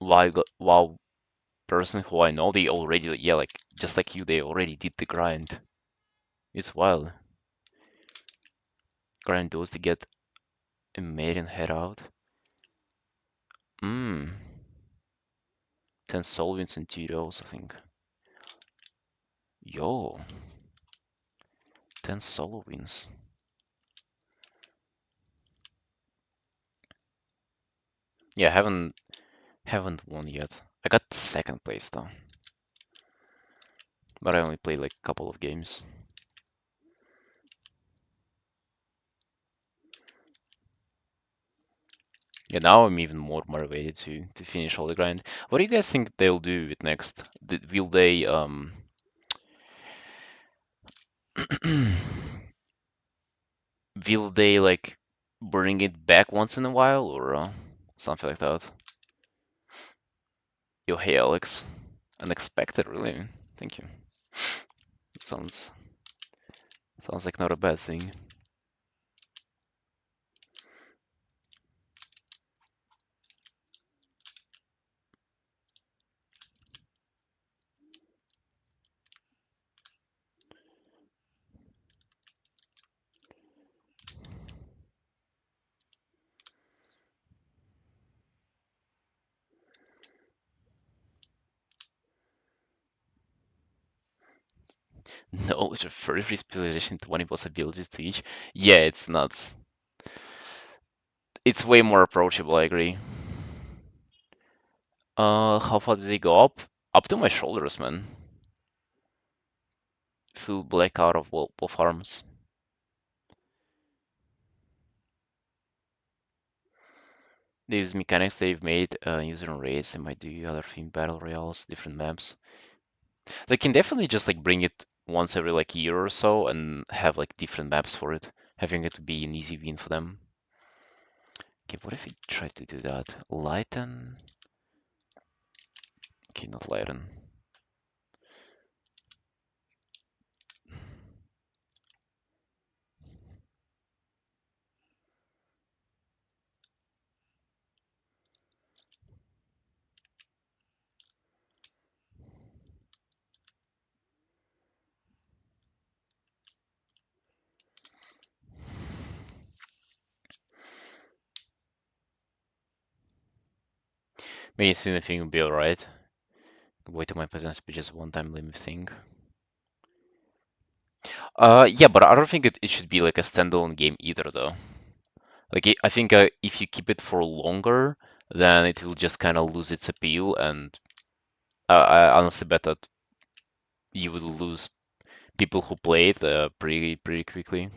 WoW person who I know, they already yeah like just like you, they already did the grind. It's wild. Grind those to get a maiden head out. Mmm. 10 soul wins and 2 I think. Yo, 10 solo wins. Yeah, haven't won yet. I got second place though, but I only played like a couple of games. Yeah, now I'm even more motivated to finish all the grind. What do you guys think they'll do with next? Will they will they like bring it back once in a while or something like that? Yo, hey Alex, unexpected, really. Thank you. It sounds like not a bad thing. Knowledge of 33 specialization, 20 possibilities to each. Yeah, it's nuts. It's way more approachable, I agree. How far did they go up? Up to my shoulders, man. Full black out of both arms. These mechanics they've made using raids, they might do other theme battle royales, different maps. They can definitely just like bring it once every like year or so and have like different maps for it, having it to be an easy win for them. Okay, what if we try to do that? Lighten? Okay, not lighten. Maybe anything will be alright. Wait till my presence be just one-time limit thing. Yeah, but I don't think it should be like a standalone game either, though. Like, I think if you keep it for longer, then it will just kind of lose its appeal, and I honestly bet that you will lose people who play it pretty quickly.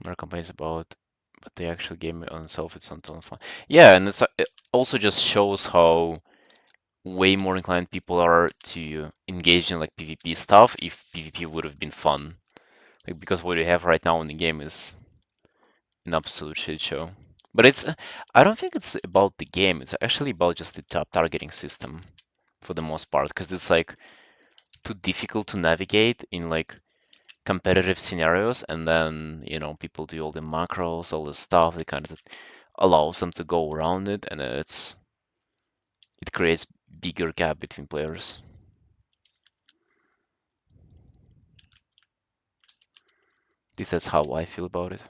More complaints about, but the actual game on itself, it's not fun. Yeah, and it also just shows how way more inclined people are to engage in like PvP stuff if PvP would have been fun. Like because what we have right now in the game is an absolute shit show. But I don't think it's about the game. It's actually about just the targeting system for the most part, because it's like too difficult to navigate in like competitive scenarios, and then people do all the macros, all the stuff that kind of allows them to go around it, and it creates bigger gap between players. This is how I feel about it.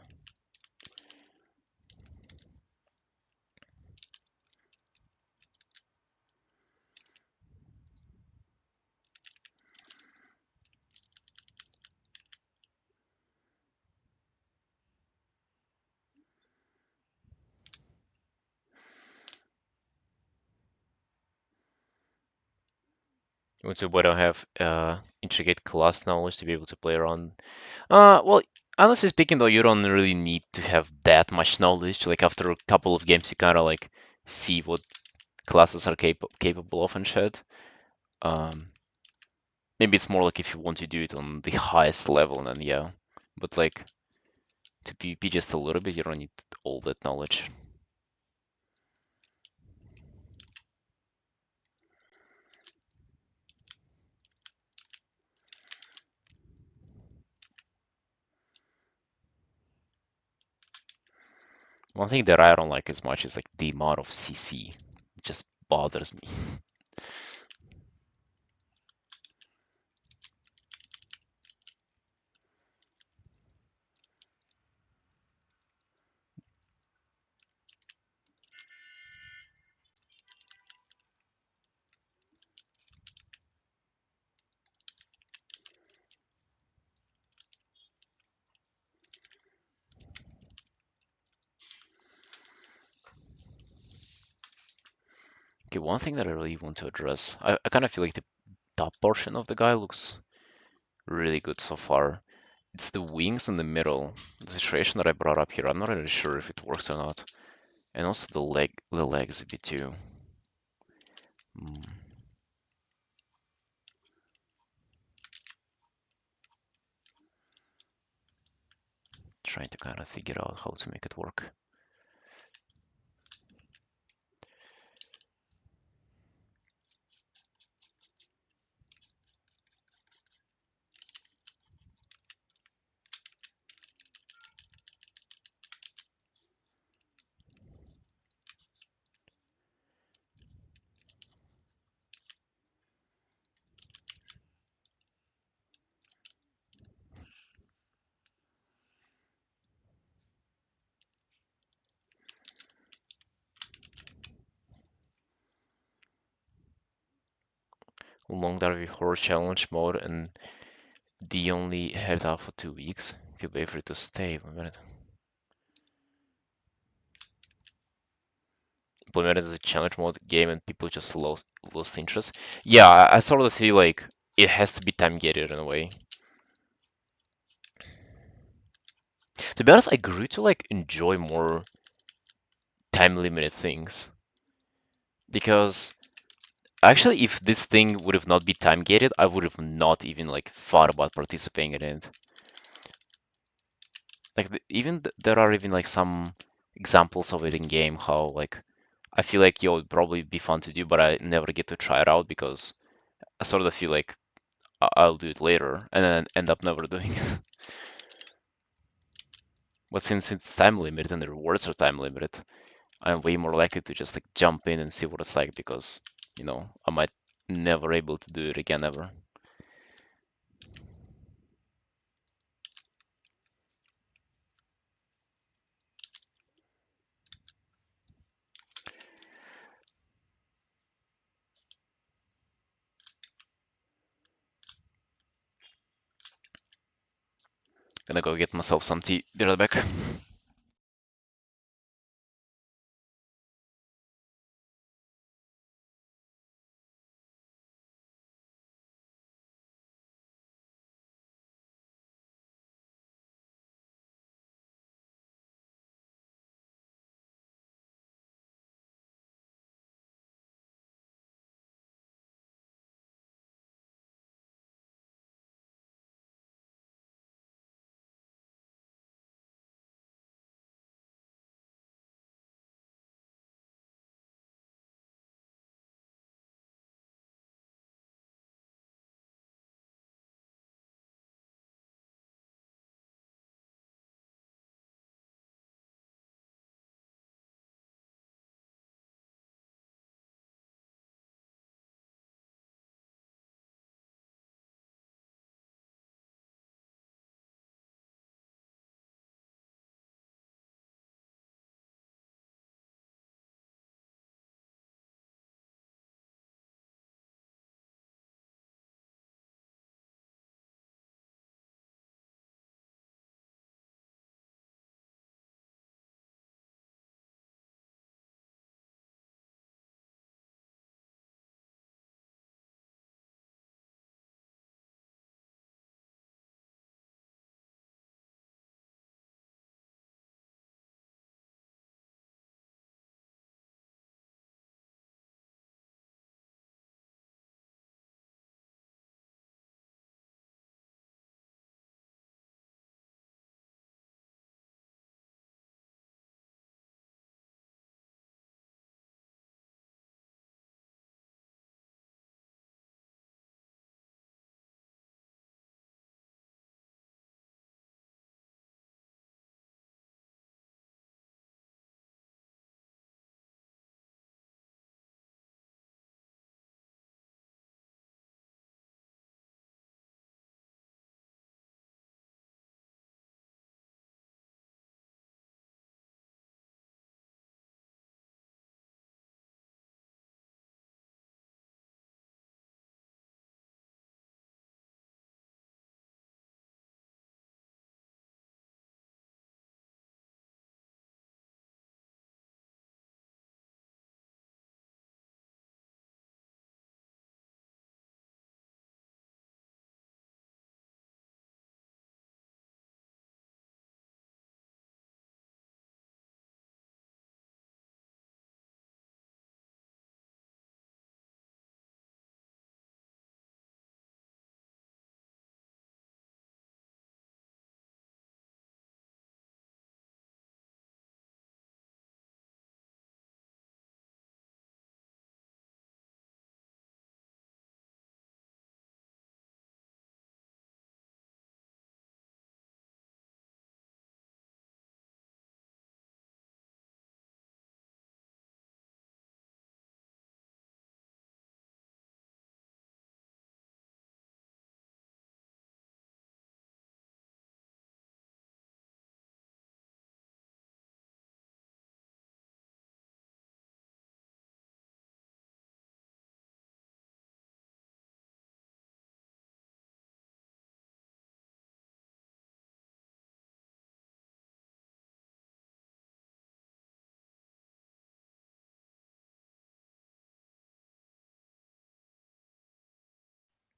Which is why I don't have intricate class knowledge to be able to play around. Well, honestly speaking, though, you don't really need to have that much knowledge. Like after a couple of games, you kind of like see what classes are capable of and shit. Um, Maybe it's more like if you want to do it on the highest level, then yeah. But like to PvP just a little bit, you don't need all that knowledge. One thing that I don't like as much is like the amount of CC. It just bothers me. Okay, one thing that I really want to address, I kind of feel like the top portion of the guy looks really good so far. It's the wings in the middle, the situation that I brought up here. I'm not really sure if it works or not. And also the legs a bit too. Mm, trying to kind of figure out how to make it work. Long Darby Horror Challenge mode, and the only had it out for 2 weeks. Feel be free to stay. 1 minute. Implemented as a challenge mode game, and people just lost interest. Yeah, I sort of feel like it has to be time gated in a way. To be honest, I grew to like enjoy more time limited things because actually, if this thing would have not been time gated, I would have not even like thought about participating in it. Like there are even like some examples of it in game how like I feel like yo it'd probably be fun to do, but I never get to try it out because I sort of feel like I'll do it later and then end up never doing it. But since it's time limited and the rewards are time limited, I'm way more likely to just like jump in and see what it's like because I might never able to do it again ever. Gonna go get myself some tea. Be right back.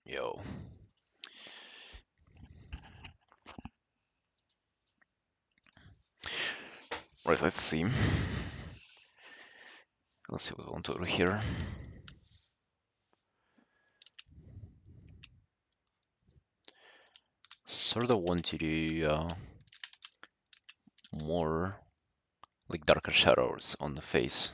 Yo. Right, let's see. Let's see what we want to do here. Sort of want to do more like darker shadows on the face.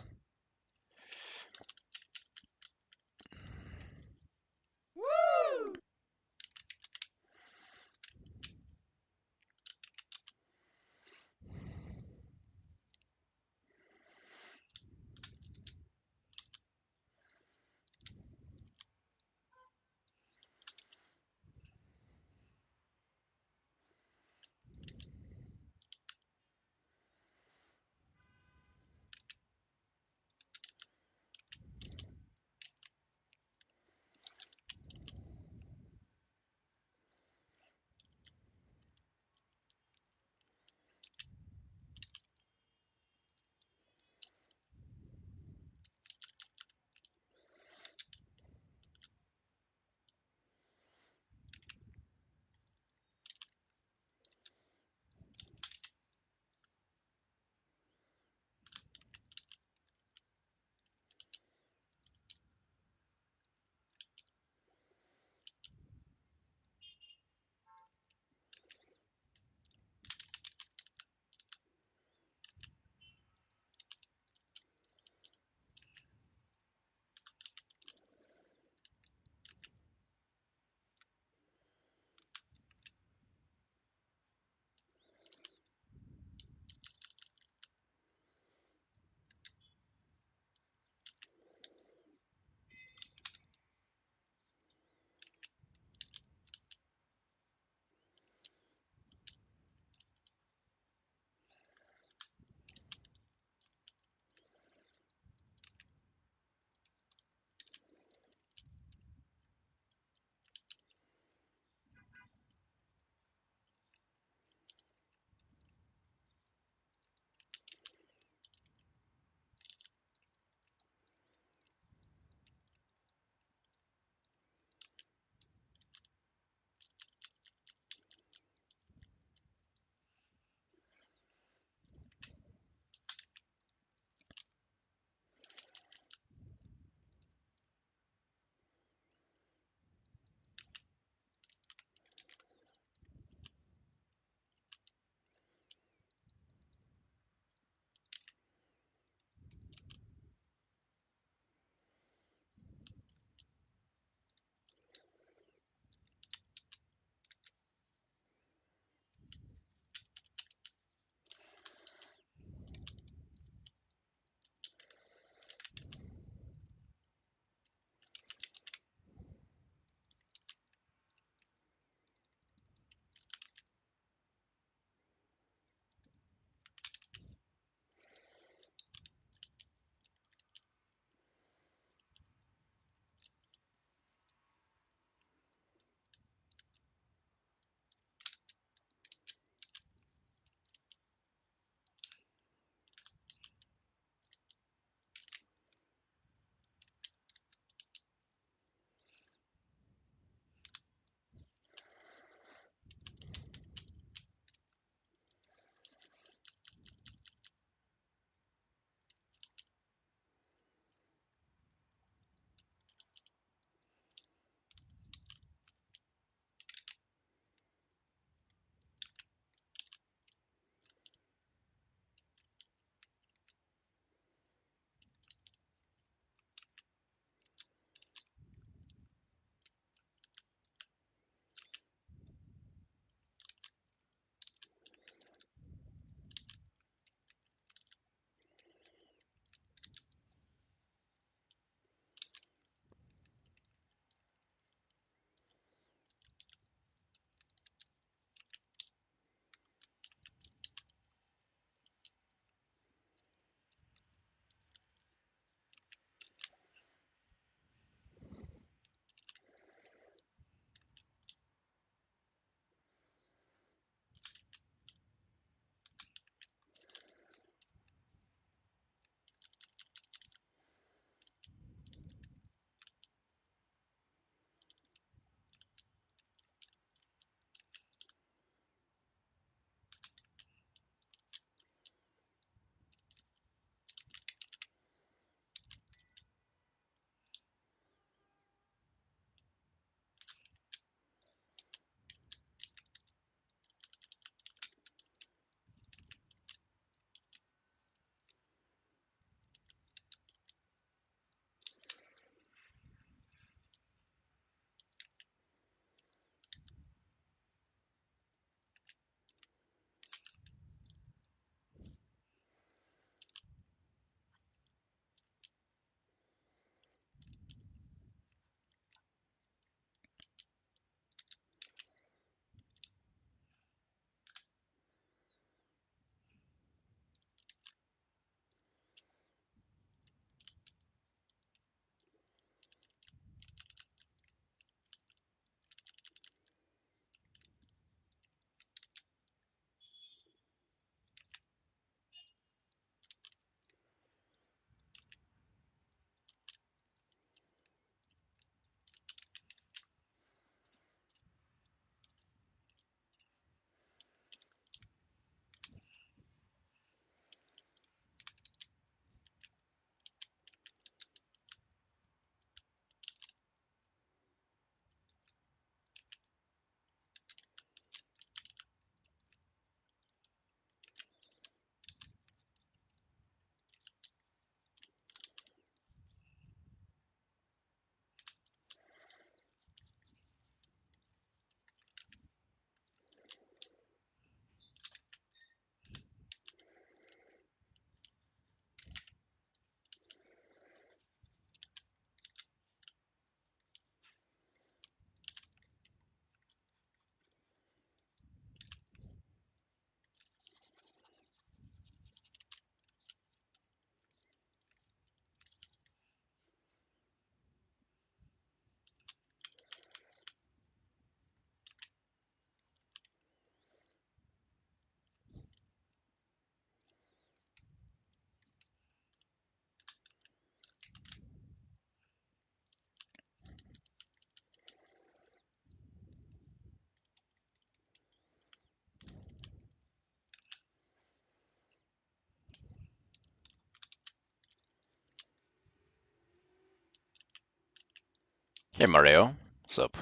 Hey Mario, what's up?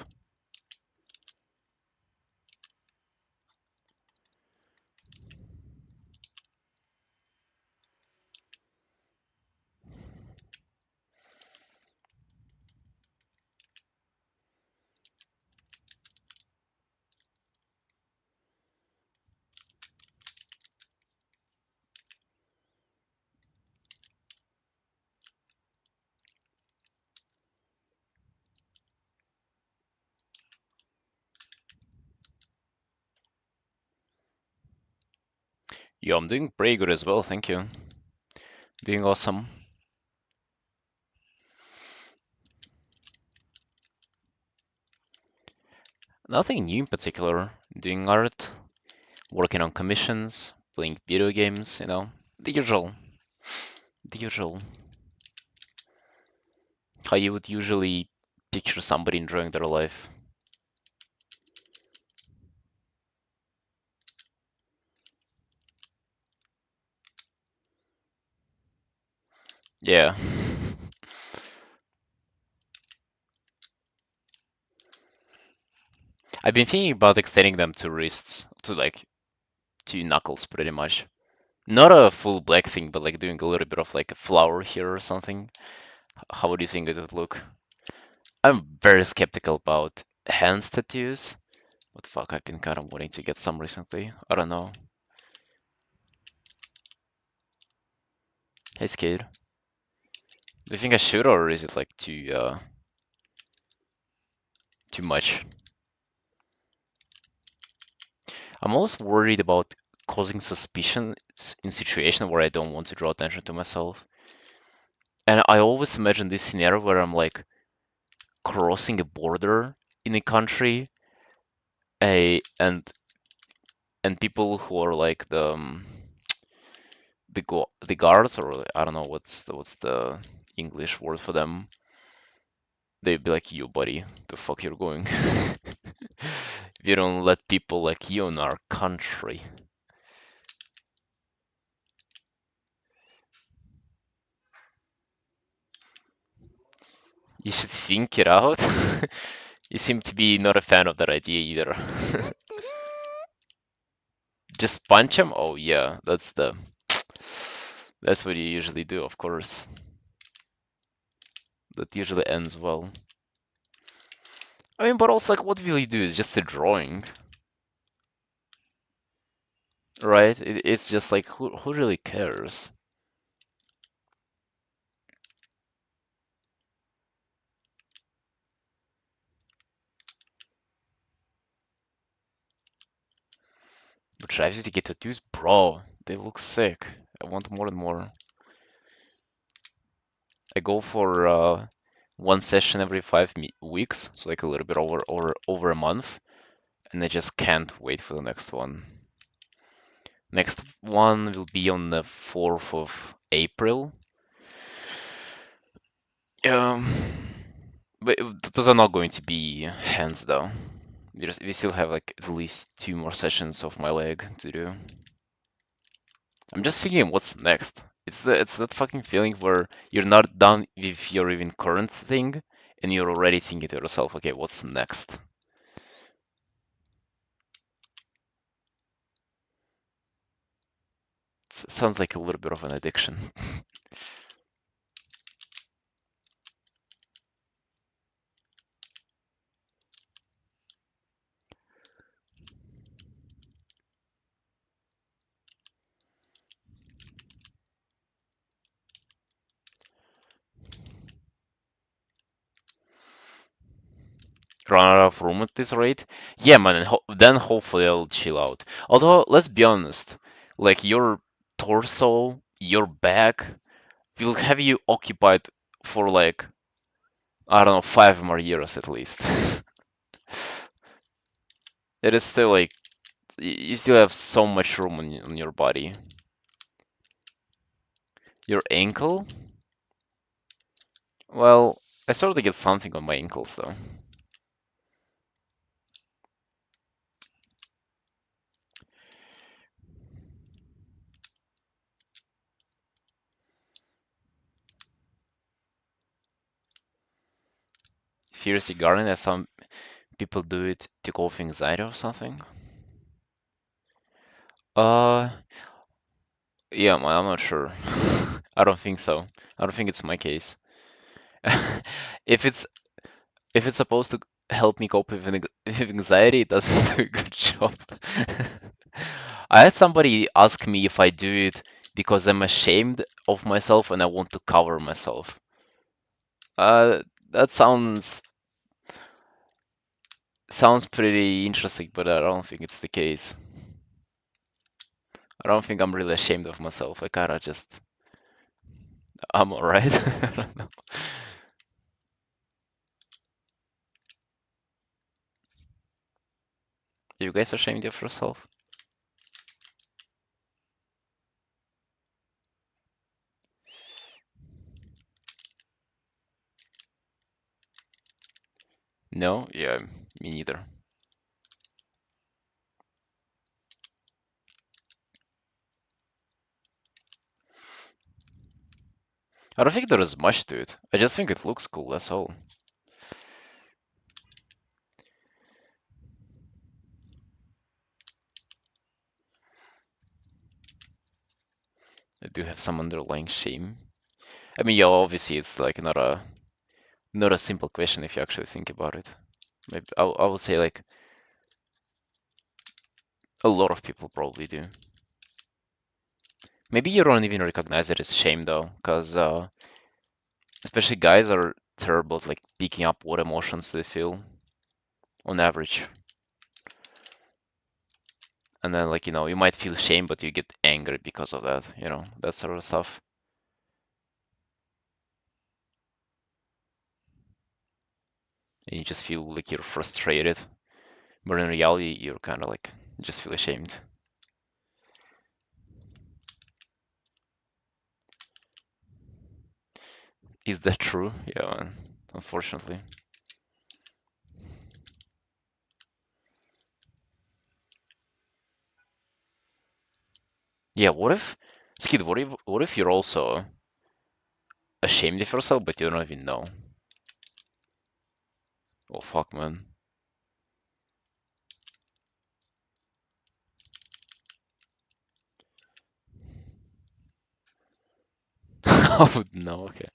Yo, I'm doing pretty good as well, thank you. Doing awesome. Nothing new in particular. Doing art, working on commissions, playing video games, the usual. The usual. How you would usually picture somebody enjoying their life. Yeah. I've been thinking about extending them to wrists, to like two knuckles pretty much. Not a full black thing, but like doing a little bit of like a flower here or something. How would you think it would look? I'm very skeptical about hands tattoos. But fuck, I've been kind of wanting to get some recently. I don't know. Hey, Skate. Do you think I should, or is it like too much? I'm always worried about causing suspicion in situation where I don't want to draw attention to myself. And I always imagine this scenario where I'm like crossing a border in a country, and people who are like the guards, or I don't know what's the English word for them. They'd be like, "You, buddy, the fuck you're going? You don't let people like you in our country." You should think it out. You seem to be not a fan of that idea either. Just punch him? Oh yeah, that's what you usually do, of course. That usually ends well. I mean, but also like, what will you do? It's just a drawing, right? It's just like, who really cares? What drives you to get tattoos? Bro, they look sick. I want more and more. I go for one session every 5 weeks, so like a little bit over a month, and I just can't wait for the next one. Next one will be on the 4th of April. Um, but those are not going to be hands though. We still have like at least two more sessions of my leg to do. I'm just thinking what's next. It's that fucking feeling where you're not done with your even current thing, and you're already thinking to yourself, okay, what's next? Sounds like a little bit of an addiction. Run out of room at this rate? Yeah, man, and then hopefully I'll chill out. Although, let's be honest, like your torso, your back will have you occupied for like, I don't know, 5 more years at least. It is still like, you still have so much room on your body. Your ankle? Well, I started to get something on my ankles though. fears regarding that some people do it to cope with anxiety or something. Uh, yeah, I'm not sure. I don't think so. I don't think it's my case. If it's if it's supposed to help me cope with, with anxiety, it doesn't do a good job. I had somebody ask me if I do it because I'm ashamed of myself and I want to cover myself. Uh, that sounds pretty interesting, but I don't think it's the case. I don't think I'm really ashamed of myself. I kinda just I'm alright. I don't know. You guys ashamed of yourself? No? Yeah, me neither. I don't think there is much to it. I just think it looks cool, that's all. I do have some underlying shame. I mean, yeah, obviously it's like not a simple question if you actually think about it. Maybe I would say like a lot of people probably do. Maybe you don't even recognize it as shame though, because especially guys are terrible at like picking up what emotions they feel on average. And then like, you might feel shame, but you get angry because of that, that sort of stuff. And you just feel like you're frustrated, but in reality, you're kind of like just feel ashamed. Is that true? Yeah, man. Unfortunately. Yeah, Skid, what if you're also ashamed of yourself, but you don't even know? Oh, fuck, man. Oh, no, okay.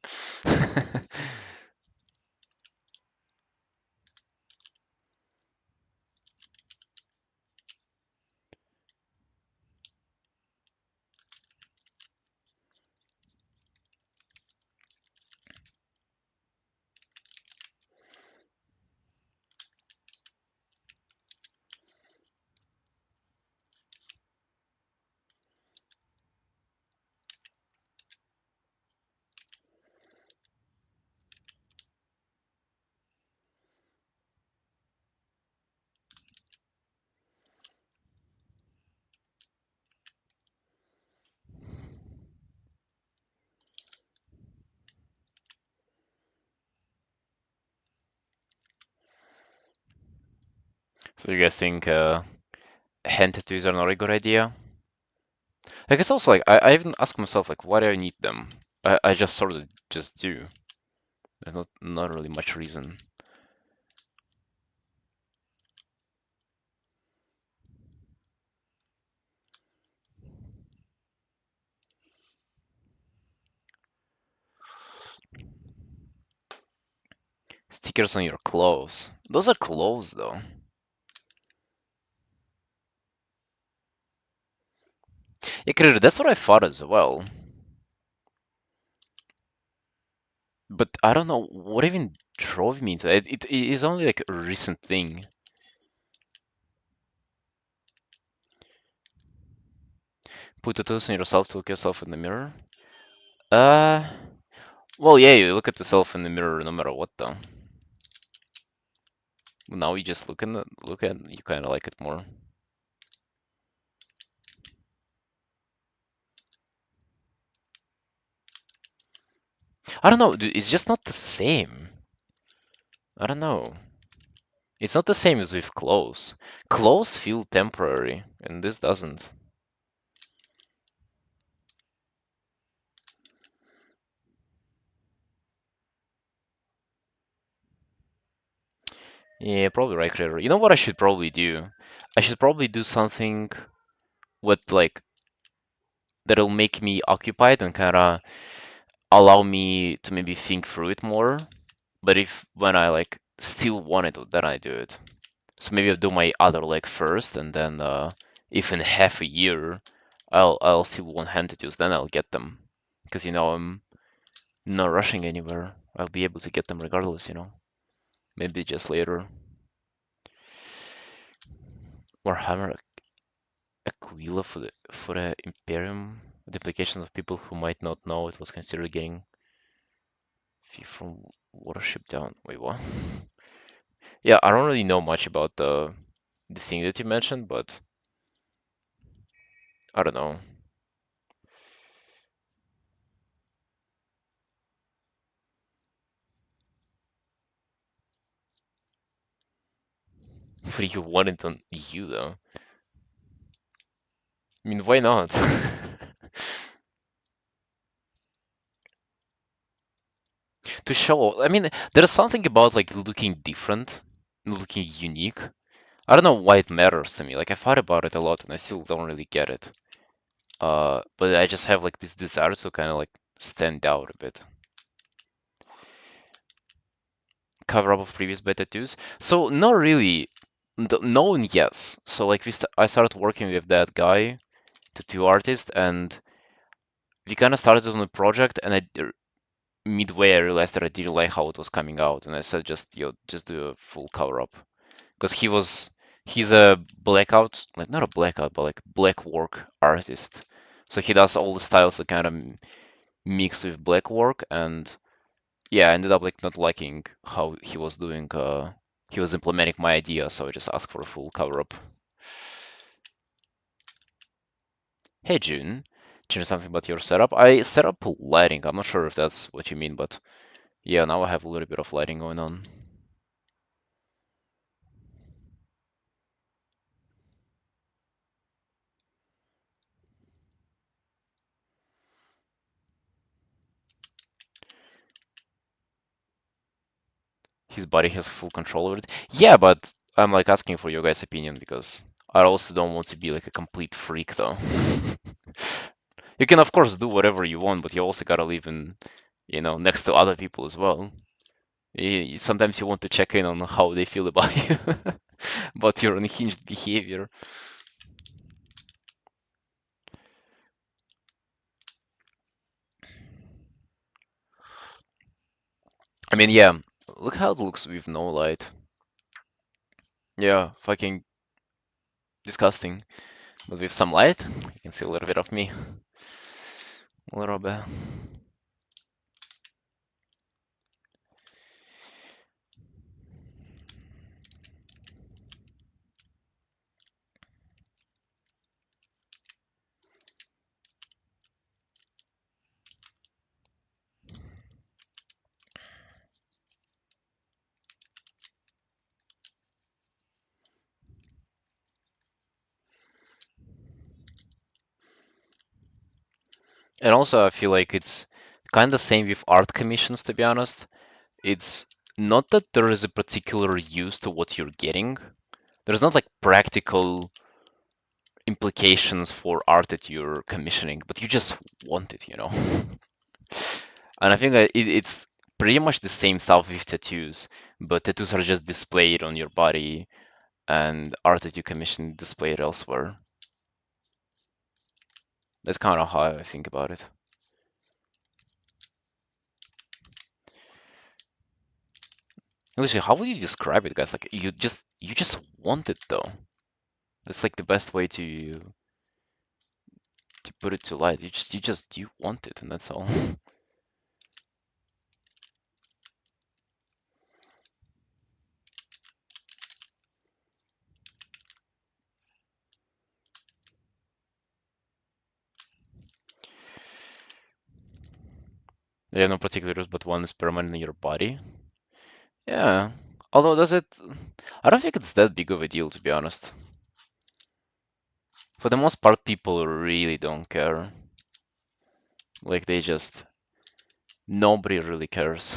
So you guys think hand tattoos are not a good idea? I guess also like I even ask myself like why do I need them? I just sort of just do. There's not really much reason. Stickers on your clothes. Those are clothes though. Yeah, Kritter, that's what I thought as well. But I don't know what even drove me into it. It is only like a recent thing. Put tattoos on yourself to look yourself in the mirror. Uh, well, yeah, you look at yourself in the mirror no matter what, though. Now you just look at it, you kind of like it more. I don't know, dude, it's just not the same. I don't know. It's not the same as with clothes. Clothes feel temporary, and this doesn't. Yeah, probably right, Creator. You know what I should probably do? I should probably do something with like that'll make me occupied and kind of allow me to maybe think through it more. But if when I like still want it, then I do it. So maybe I'll do my other leg first, and then if in half a year I'll still want hand tattoos, then I'll get them. Because I'm not rushing anywhere. I'll be able to get them regardless. Maybe just later. Warhammer Aquila for the Imperium. The implications of people who might not know it was considered getting fee from Watership down. Wait, what? Yeah, I don't really know much about the thing that you mentioned, but I don't know. What do you want it on you though? I mean, why not? To show, I mean, there's something about like looking different, looking unique. I don't know why it matters to me. Like I thought about it a lot and I still don't really get it. But I just have like this desire to kind of like stand out a bit. Cover up of previous beta twos. So not really. No and yes. So like I started working with that guy, tattoo artist, and we kind of started on a project, and midway I realized that I didn't like how it was coming out, and I said just do a full cover up because he's a blackout, like not a blackout, but like black work artist. So he does all the styles that kind of mix with black work, and yeah, I ended up like not liking how he was doing. He was implementing my idea, so I just asked for a full cover up. Hey June, change something about your setup. I set up lighting. I'm not sure if that's what you mean, but yeah, now I have a little bit of lighting going on. His body has full control over it. Yeah, but I'm like asking for your guys' opinion because I also don't want to be like a complete freak though. You can of course do whatever you want, but you also gotta live next to other people as well. Sometimes you want to check in on how they feel about you, about your unhinged behavior. I mean, yeah, look how it looks with no light. Yeah, fucking disgusting. But with some light, you can see a little bit of me. A little bit. And also, I feel like it's kind of the same with art commissions, to be honest. It's not that there is a particular use to what you're getting. There's not like practical implications for art that you're commissioning, but you just want it. And I think that it's pretty much the same stuff with tattoos, but tattoos are just displayed on your body, and art that you commission displayed elsewhere. That's kind of how I think about it. Literally, how would you describe it, guys? Like you just want it though. That's like the best way to put it to light. You want it, and that's all. There are no particular rules, but one is permanent in your body. Yeah. Although does it? I don't think it's that big of a deal, to be honest. For the most part, people really don't care. Like they just nobody really cares.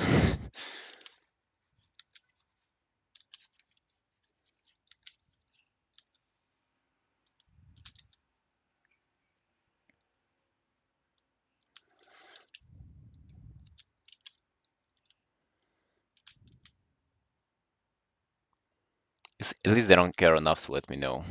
At least they don't care enough to let me know.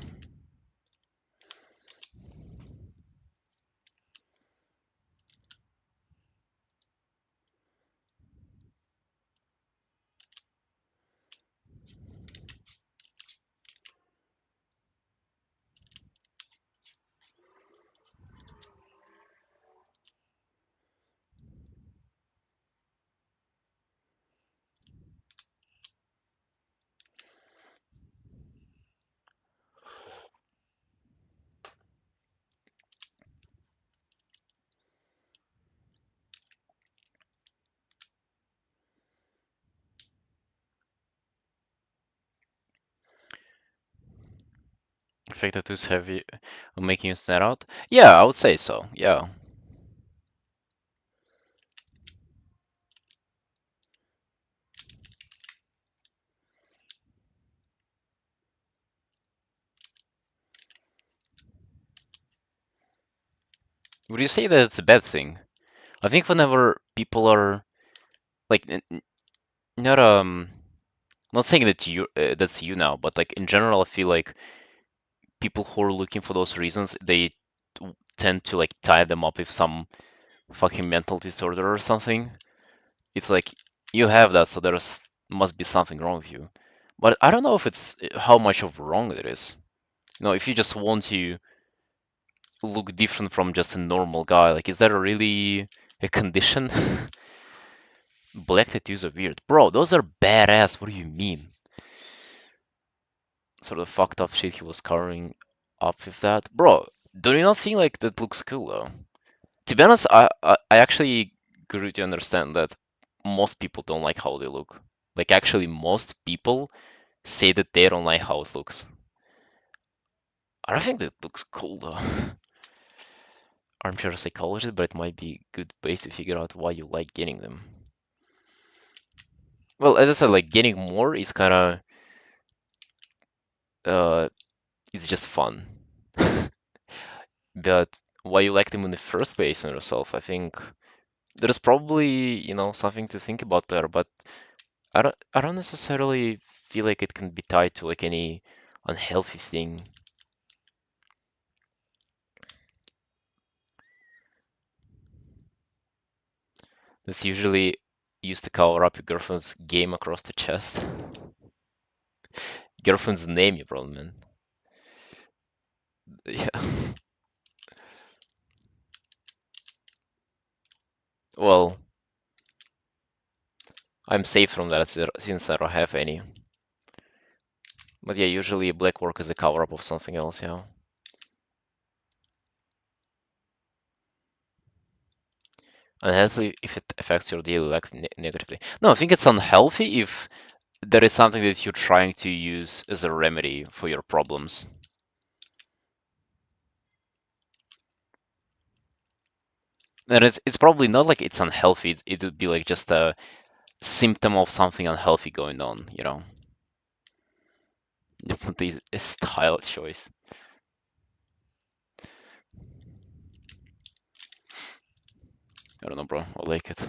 Effect tattoos heavy on making you stand out? Yeah, I would say so. Yeah. Would you say that it's a bad thing? I think whenever people are like not not saying that that's you now, but like in general, I feel like people who are looking for those reasons, they tend to like tie them up with some fucking mental disorder or something. It's like you have that, so there's must be something wrong with you. But I don't know if it's how much of wrong it is. If you just want to look different from just a normal guy, like is that really a condition? Black tattoos are weird. Bro, those are badass. What do you mean? Sort of fucked up shit he was covering up with that. Bro, do you not think like that looks cool though? To be honest, I actually grew to understand that most people don't like how they look. Like actually most people say that they don't like how it looks. I don't think that looks cool though. Armchair psychologist, but it might be a good base to figure out why you like getting them. Well, as I said, like getting more is kind of it's just fun. But why you like them in the first place on yourself, I think there's probably, something to think about there, but I don't necessarily feel like it can be tied to like any unhealthy thing. That's usually used to cover up your girlfriend's game across the chest. Girlfriend's name, you problem, man. Yeah. Well, I'm safe from that since I don't have any. But yeah, usually black work is a cover up of something else, yeah. Unhealthy if it affects your daily life negatively. No, I think it's unhealthy if there is something that you're trying to use as a remedy for your problems. And it's probably not like it's unhealthy. It would be like just a symptom of something unhealthy going on. This style choice. I don't know, bro. I like it.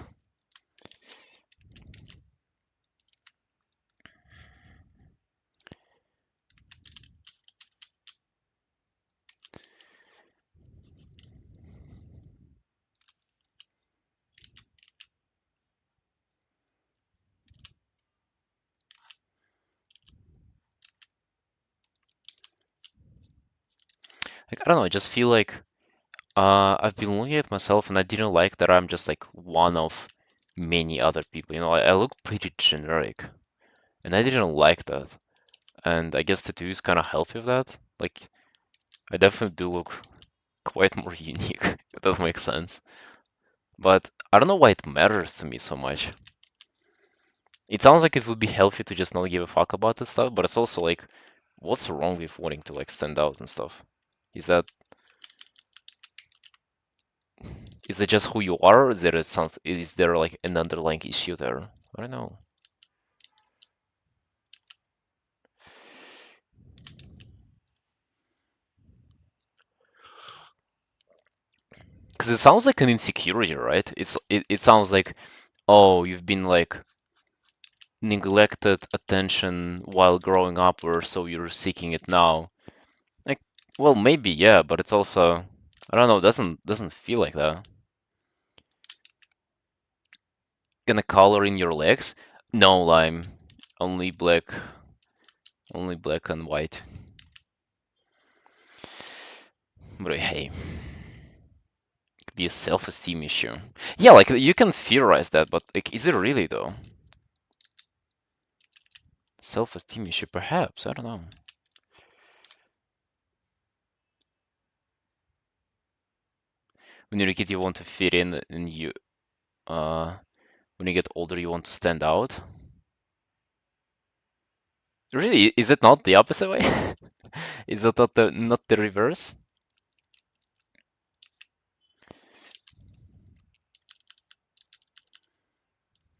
Like I don't know. I just feel like I've been looking at myself and I didn't like that I'm just like one of many other people. I look pretty generic, and I didn't like that. And I guess tattoos kind of help with that. Like I definitely do look quite more unique, if that makes sense. But I don't know why it matters to me so much. It sounds like it would be healthy to just not give a fuck about this stuff, but it's also like, what's wrong with wanting to like stand out and stuff? Is that is it just who you are, or is there like an underlying issue there? I don't know. Because it sounds like an insecurity, right? It sounds like, oh, you've been like neglected attention while growing up, or so you're seeking it now. Like, well, maybe yeah, but it's also, I don't know, doesn't feel like that. Gonna color in your legs? No, lime. Only black, only black and white. But hey, could be a self-esteem issue. Yeah, like you can theorize that, but like, is it really though? Self-esteem issue, perhaps. I don't know. When you're a kid, you want to fit in, and uh, when you get older, you want to stand out. Really, is it not the opposite way? Is it not the reverse?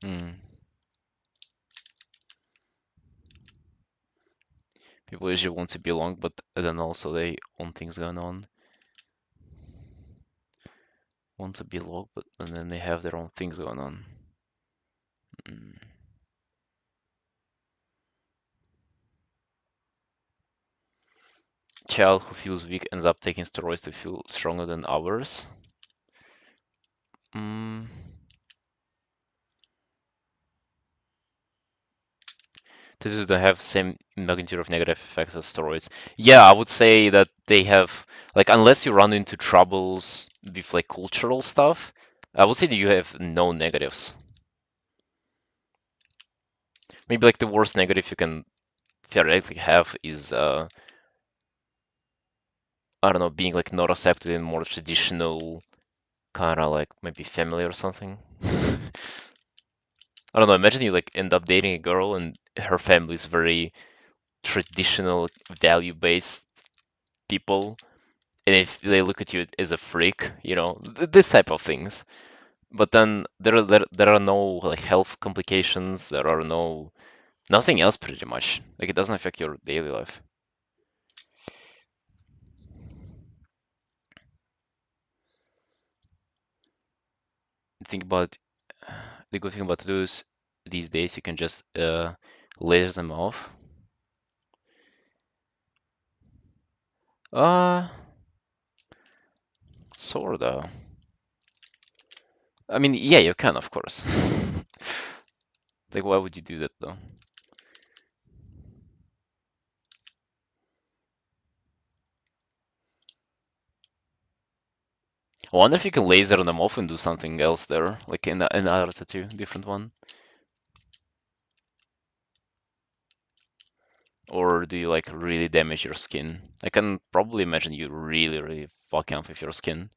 Hmm. People usually want to belong, but then also they own things going on. Want to belong, but and then they have their own things going on. Hmm. Child who feels weak ends up taking steroids to feel stronger than others. Mm, tattoos don't have same magnitude of negative effects as steroids. Yeah, I would say that they have, like, unless you run into troubles with like cultural stuff, I would say that you have no negatives. Maybe like the worst negative you can theoretically have is I don't know, being like not accepted in more traditional kind of like maybe family or something. I don't know, imagine you like end up dating a girl and her family is very traditional, value-based people, and if they look at you as a freak, this type of things. But then there are no like health complications, there are nothing else pretty much. Like it doesn't affect your daily life. Think about the good thing about tattoos these days, you can just laser them off. Uh, sorta. I mean, yeah, you can, of course. Like, why would you do that though? I wonder if you can laser them off and do something else there, like in another tattoo, different one. Or do you like really damage your skin? I can probably imagine you really, really fucking up with your skin.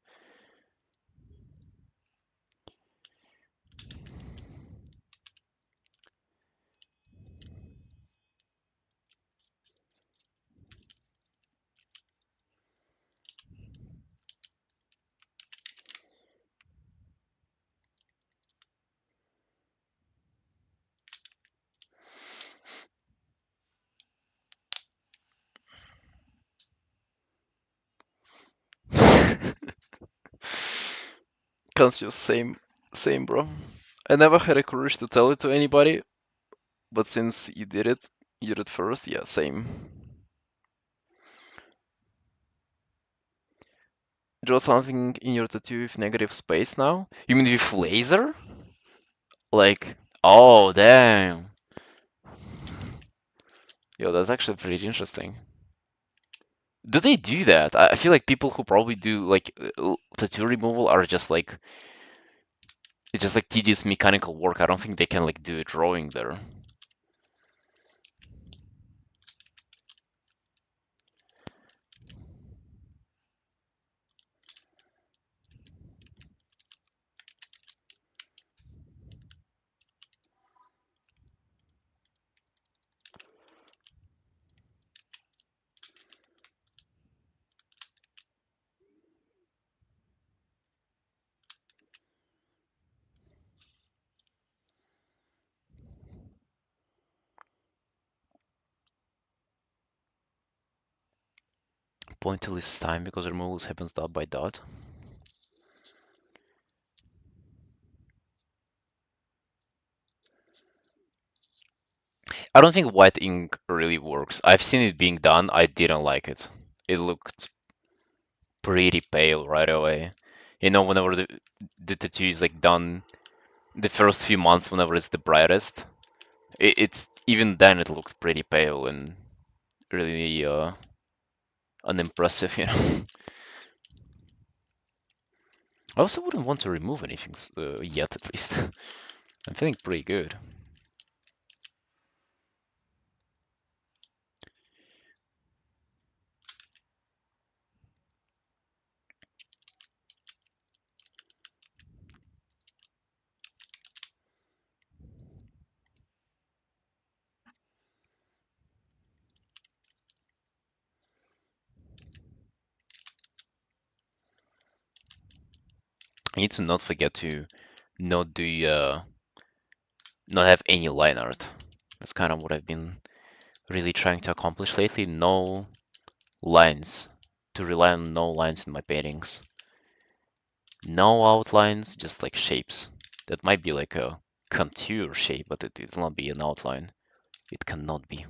Cansio, same, bro. I never had a courage to tell it to anybody, but since you did it first, yeah, same. Draw something in your tattoo with negative space now? You mean with laser? Like, oh, damn. Yo, that's actually pretty interesting. Do they do that? I feel like people who probably do like tattoo removal are just like it's just like tedious mechanical work. I don't think they can like do a drawing there. Pointless time because removal happens dot by dot. I don't think white ink really works. I've seen it being done. I didn't like it. It looked pretty pale right away. You know, whenever the tattoo is like done the first few months, whenever it's the brightest, it's even then it looked pretty pale and really unimpressive, you know. I also wouldn't want to remove anything yet, at least. I'm feeling pretty good. I need to not forget to not do not have any line art. That's kind of what I've been really trying to accomplish lately. No lines. To rely on no lines in my paintings. No outlines, just like shapes. That might be like a contour shape, but it will not be an outline. It cannot be.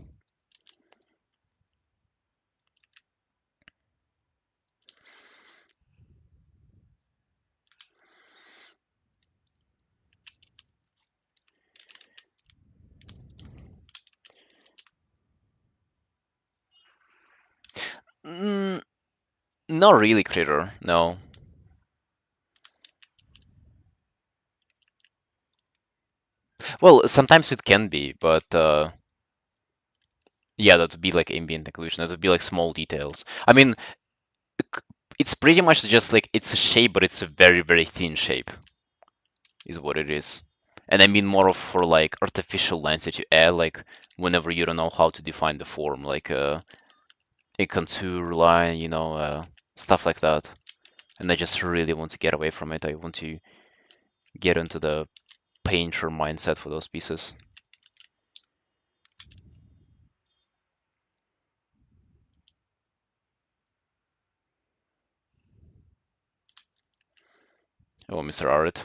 Mm, not really, Critter. No. Well, sometimes it can be, but yeah, that would be like ambient occlusion. That would be like small details. I mean, it's pretty much just like it's a shape, but it's a very, very thin shape, is what it is. And I mean more of for like artificial lines that you add, like whenever you don't know how to define the form, like a contour line, stuff like that. And I just really want to get away from it. I want to get into the painter mindset for those pieces. Oh, Mr. Art.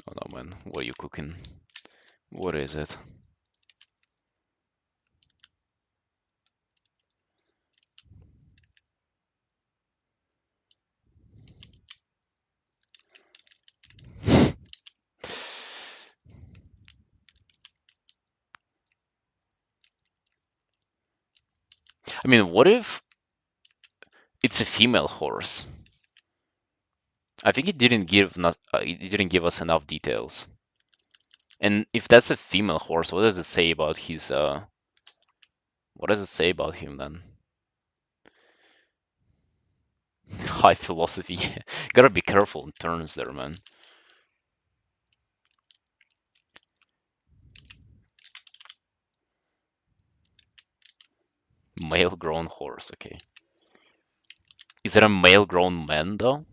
Oh no, man. What are you cooking? What is it? I mean, what if it's a female horse? I think it didn't give us enough details. And if that's a female horse, what does it say about his what does it say about him then? High philosophy. Gotta be careful in turns there, man. Male grown horse, okay. Is it a male grown man though?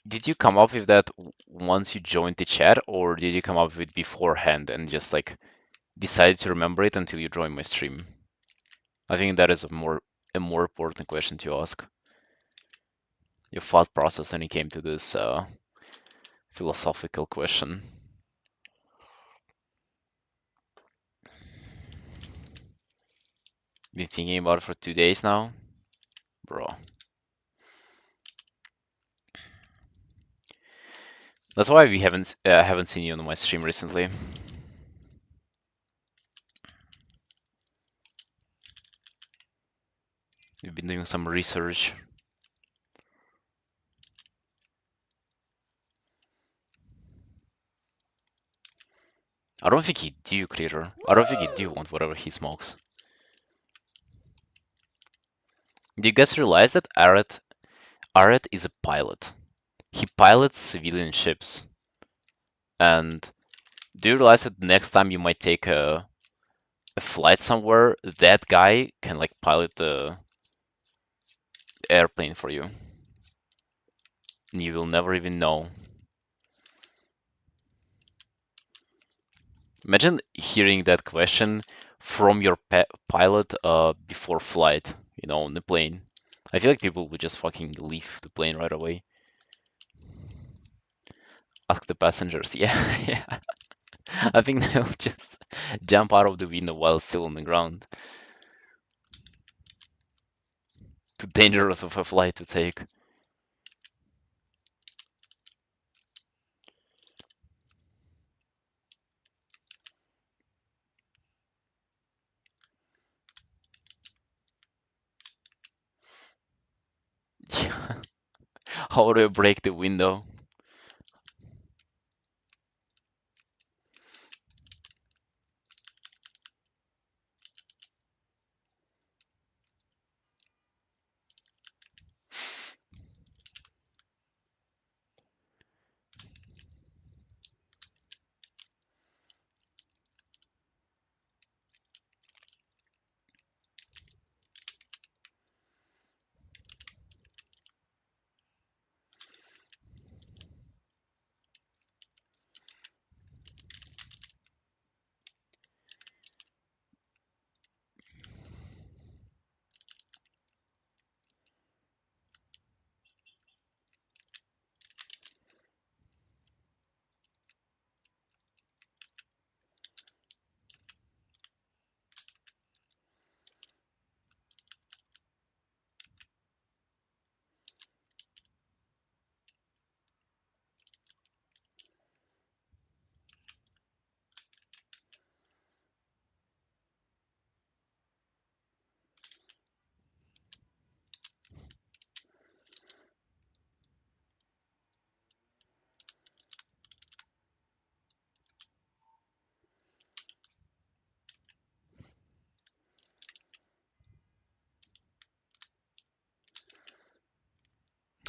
Did you come up with that once you joined the chat, or did you come up with it beforehand and just like decided to remember it until you joined my stream? I think that is a more important question to ask. Your thought process when you came to this philosophical question. Been thinking about it for 2 days now, bro. That's why we haven't seen you on my stream recently. We've been doing some research. I don't think he do, Clearer. I don't think he do want whatever he smokes. Do you guys realize that Aret is a pilot. He pilots civilian ships. And do you realize that next time you might take a flight somewhere, that guy can like pilot the airplane for you, and you will never even know. Imagine hearing that question from your pilot before flight, on the plane. I feel like people would just fucking leave the plane right away. Ask the passengers. Yeah, yeah. I think they'll just jump out of the window while still on the ground. Too dangerous of a flight to take. Yeah. How do I break the window?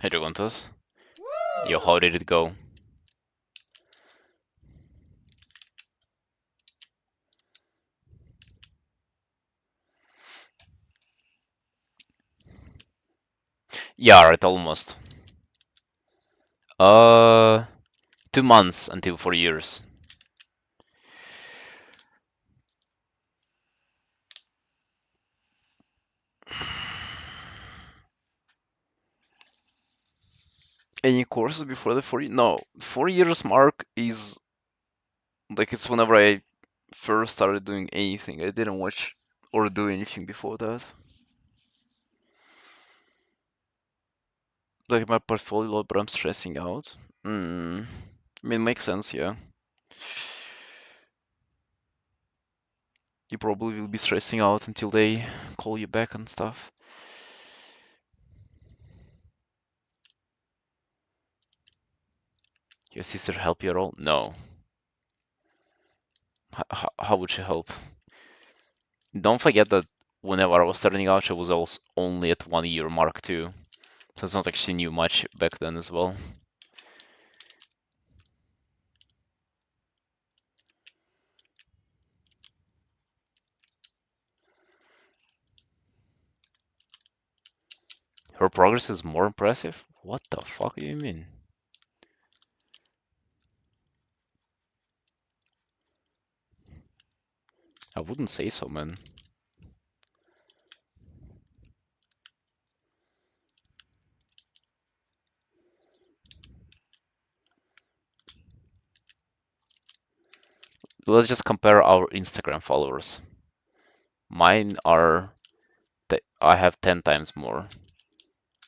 Hey, Dragontos. Yo, how did it go? Yeah, right, almost. Uh, 2 months until 4 years. Any courses before the 4 years? No, 4 years mark is like it's whenever I first started doing anything. I didn't watch or do anything before that. Like my portfolio, but I'm stressing out. I mean, makes sense, yeah. You probably will be stressing out until they call you back and stuff. Your sister help you at all? No. How would she help? Don't forget that whenever I was starting out, she was also only at 1 year mark too. So it's not like she knew much back then as well. Her progress is more impressive? What the fuck do you mean? I wouldn't say so, man. Let's just compare our Instagram followers. Mine are, I have 10 times more.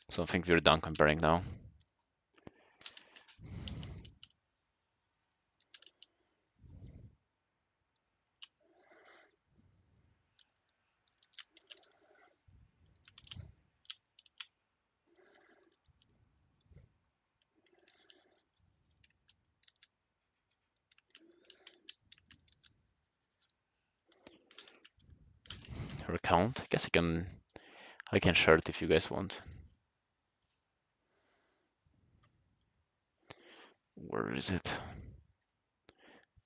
So I think we're done comparing now. Her account? I guess I can share it if you guys want. Where is it?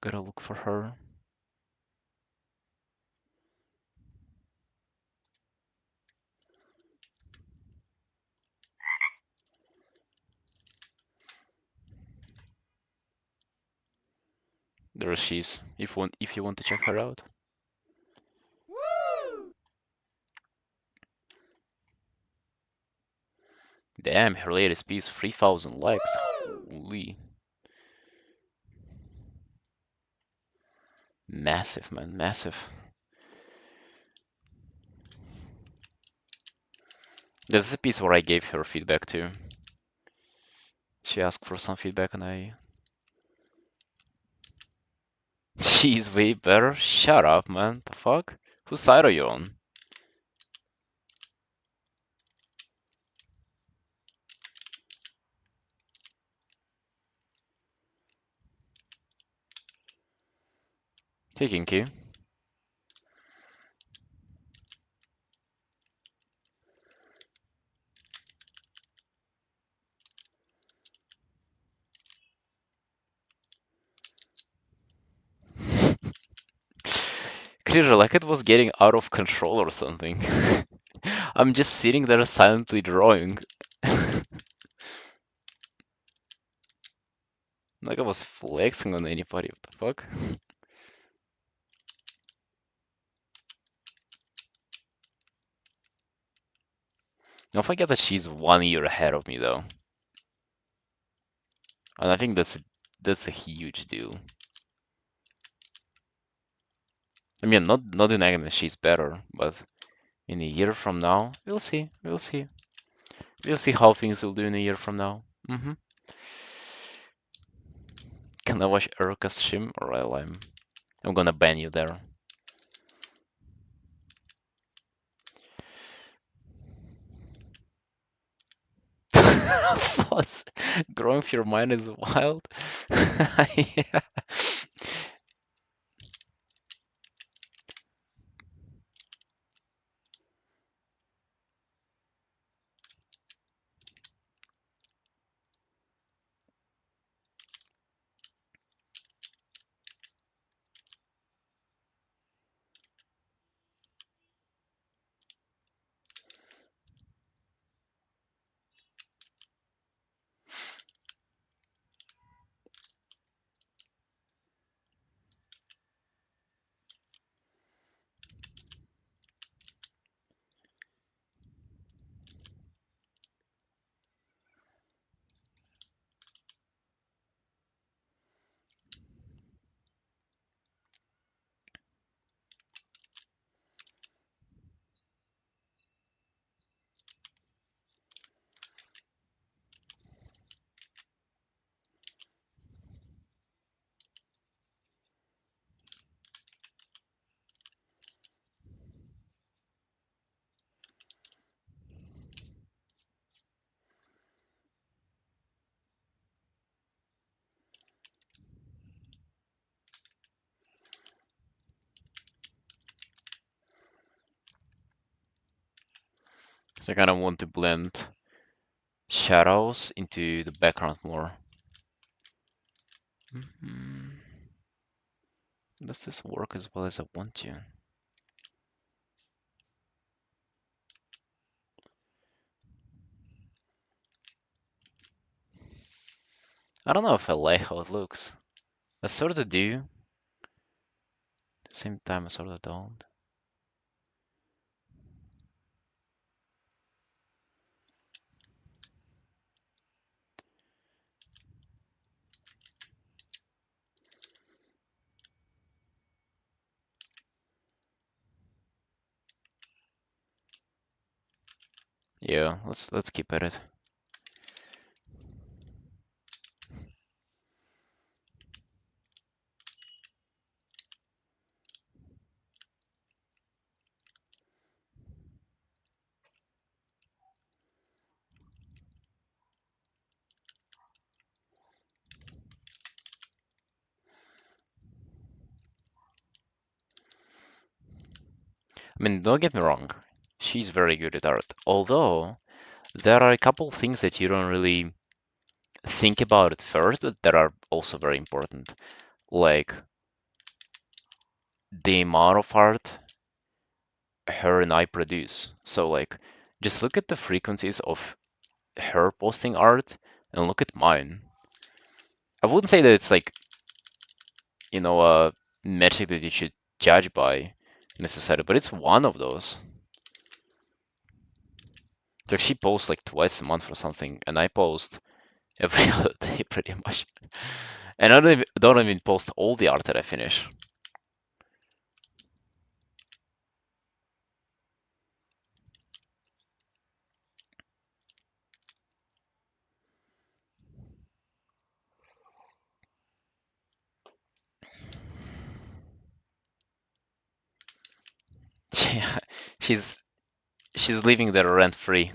Gotta look for her. There she is. If you want to check her out. Damn, her latest piece, 3,000 likes. Holy. Massive, man, massive. This is a piece where I gave her feedback too. She asked for some feedback and I... She's way better? Shut up, man. The fuck? Whose side are you on? Hey, Kinky. Clearly, like it was getting out of control or something. I'm just sitting there silently drawing. Like I was flexing on anybody, what the fuck? Don't forget that she's 1 year ahead of me though. And I think that's a huge deal. I mean, not denying that she's better, but in a year from now, we'll see. We'll see. We'll see how things will do in a year from now. Can I watch Erica's stream? Or I'm gonna ban you there. Thoughts. Growing your mind is wild. Yeah. So I kind of want to blend shadows into the background more. Does this work as well as I want to? I don't know if I like how it looks. I sort of do. At the same time, I sort of don't. Yeah, let's keep at it. I mean, don't get me wrong. She's very good at art. Although, there are a couple things that you don't really think about it first, but that are also very important. Like the amount of art her and I produce. So like just look at the frequencies of her posting art and look at mine. I wouldn't say that it's like, a metric that you should judge by necessarily, but it's one of those. Like she posts like twice a month or something, and I post every other day pretty much. And I don't even post all the art that I finish. Yeah, she's she's living there rent free.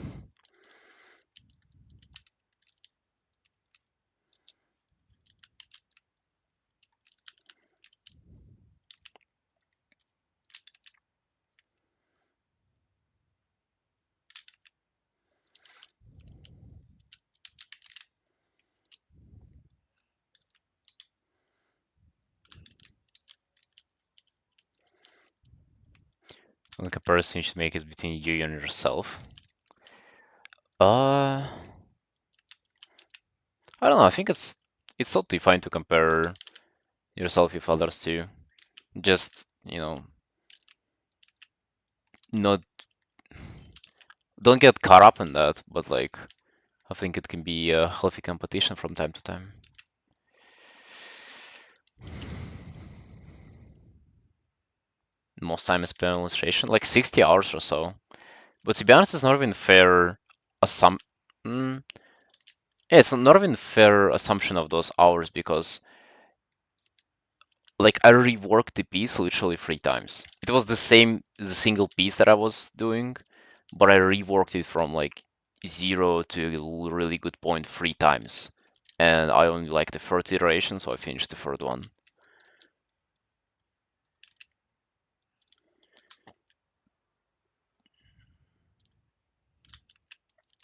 The comparison you should make is between you and yourself. Uh, I don't know. I think it's totally fine to compare yourself with others too. Just, not don't get caught up in that, but like I think it can be a healthy competition from time to time. Most time is spent on illustration, like 60 hours or so. But to be honest, it's not even fair assum mm, yeah, it's not even fair assumption of those hours because like I reworked the piece literally 3 times. It was the single piece that I was doing, but I reworked it from like zero to a really good point 3 times. And I only like the third iteration, so I finished the third one.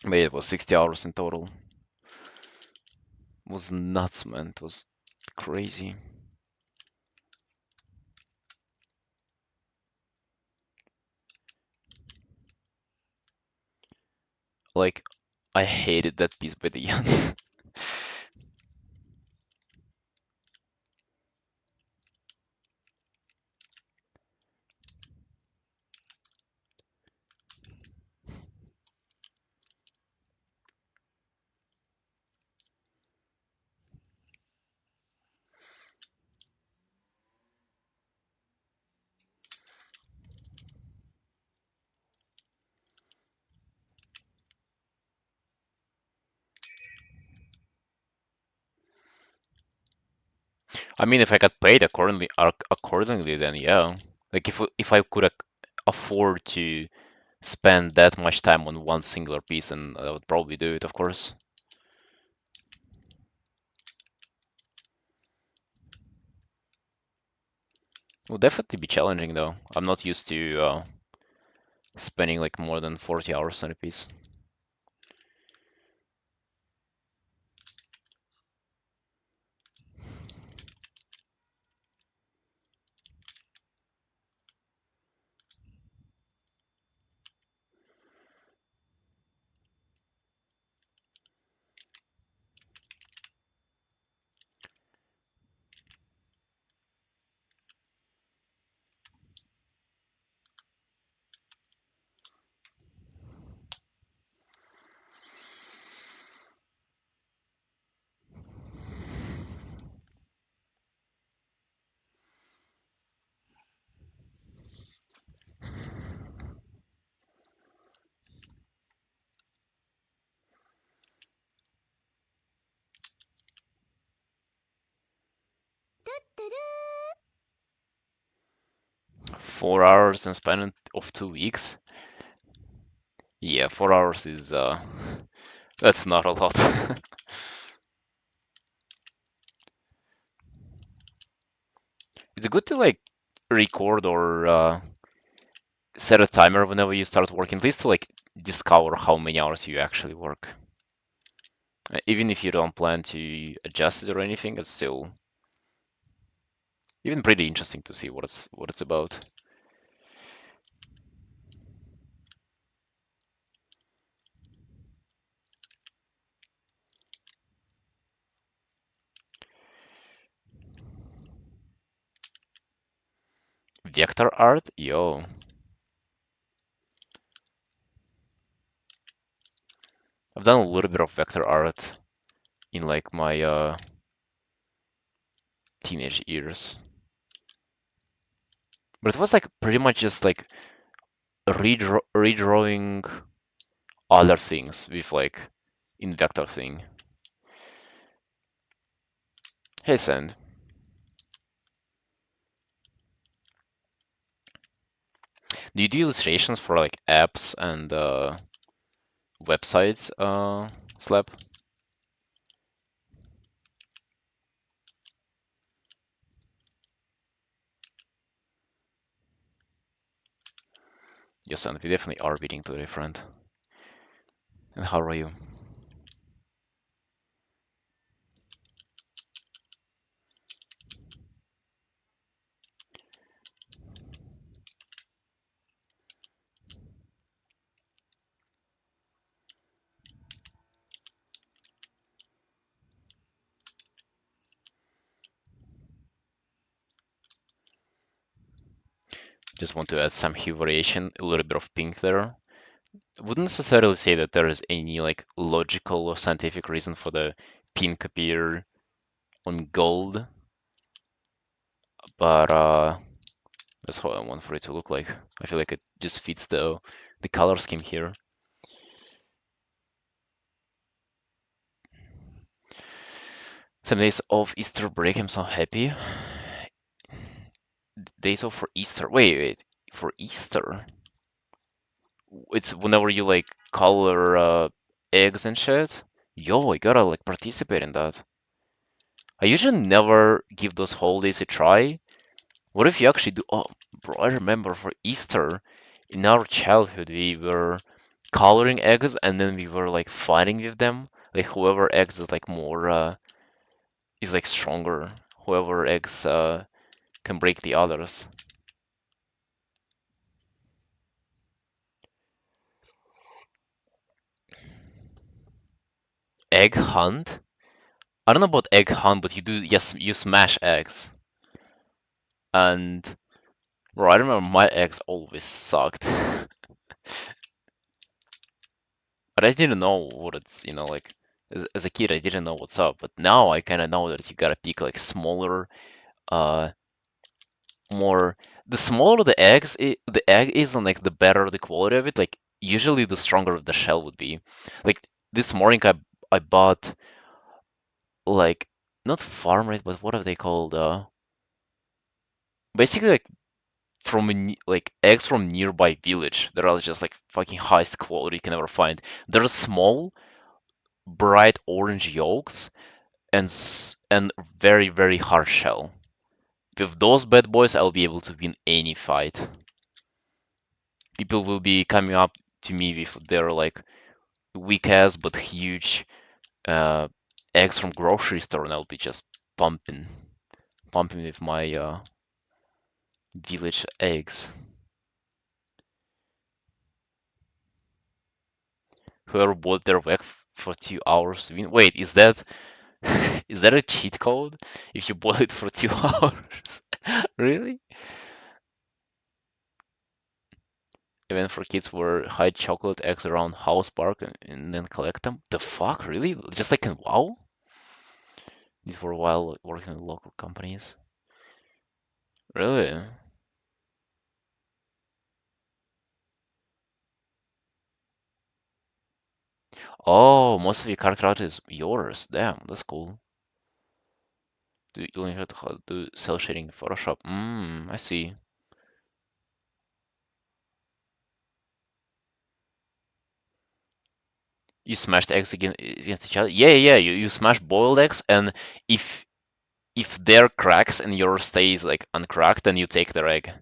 But it was 60 hours in total. It was nuts, man. It was crazy. Like, I hated that piece by the end. I mean, if I got paid accordingly, then yeah. Like if I could afford to spend that much time on one singular piece, then I would probably do it, of course. It would definitely be challenging though. I'm not used to spending like more than 40 hours on a piece. Mm. 4 hours and span of 2 weeks. Yeah, 4 hours is that's not a lot. It's good to like record or set a timer whenever you start working, at least to like discover how many hours you actually work. Even if you don't plan to adjust it or anything, it's still even pretty interesting to see what it's about. Vector art? Yo. I've done a little bit of vector art in like my teenage years. But it was like pretty much just like redrawing other things with like in vector thing. Hey Sand, do you do illustrations for like apps and websites, Slap? Yes, and we definitely are beating to different. And how are you? Just want to add some hue variation, a little bit of pink there. I wouldn't necessarily say that there is any like logical or scientific reason for the pink appear on gold, but that's how I want for it to look like. I feel like it just fits the color scheme here. 7 days of Easter break, I'm so happy. Days off for Easter. Wait, for Easter? It's whenever you like color eggs and shit. Yo, I gotta like participate in that. I usually never give those holidays a try. What if you actually do? Oh, bro, I remember for Easter in our childhood we were coloring eggs and then we were like fighting with them. Like whoever eggs is like more is like stronger. Whoever eggs can break the others. Egg hunt? I don't know about egg hunt, but you do, yes, you smash eggs. And bro, I remember my eggs always sucked. But I didn't know what it's, like as a kid I didn't know what's up. But now I kind of know that you gotta pick like smaller, uh, more. The smaller the egg is, and like the better the quality of it. Like usually the stronger the shell would be. Like this morning I bought like not farm rate, but what are they called? Basically like from like eggs from nearby village that are just like fucking highest quality you can ever find. They're small, bright orange yolks and and very very hard shell. With those bad boys, I'll be able to win any fight. People will be coming up to me with their like weak ass but huge uh, eggs from grocery store, and I'll be just pumping with my village eggs. Whoever bought their egg for 2 hours win. Wait, is that is that a cheat code? If you boil it for 2 hours? Really? Even for kids where hide chocolate eggs around house park and then collect them? The fuck? Really? Just like in WoW? These were while working in local companies. Really? Oh, most of your character art is yours. Damn, that's cool. Do you learn how to do cell shading in Photoshop? I see. You smashed eggs against each other? Yeah. You smash boiled eggs, and if if they're cracks and yours stays like uncracked, then you take their egg.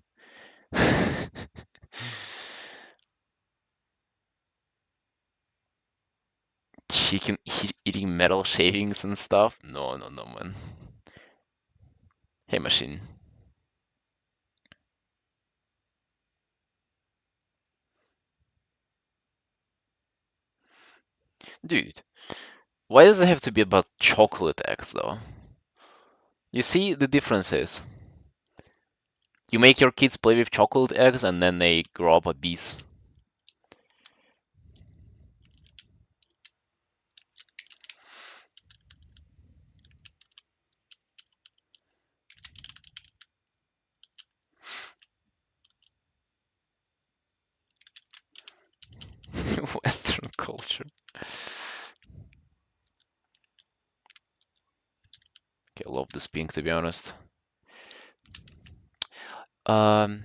Chicken eating metal shavings and stuff. No, no, no, man. Hey, machine. Dude, why does it have to be about chocolate eggs, though? You see, the difference is you make your kids play with chocolate eggs and then they grow up obese. Western culture. Okay, I love this pink, to be honest. Um,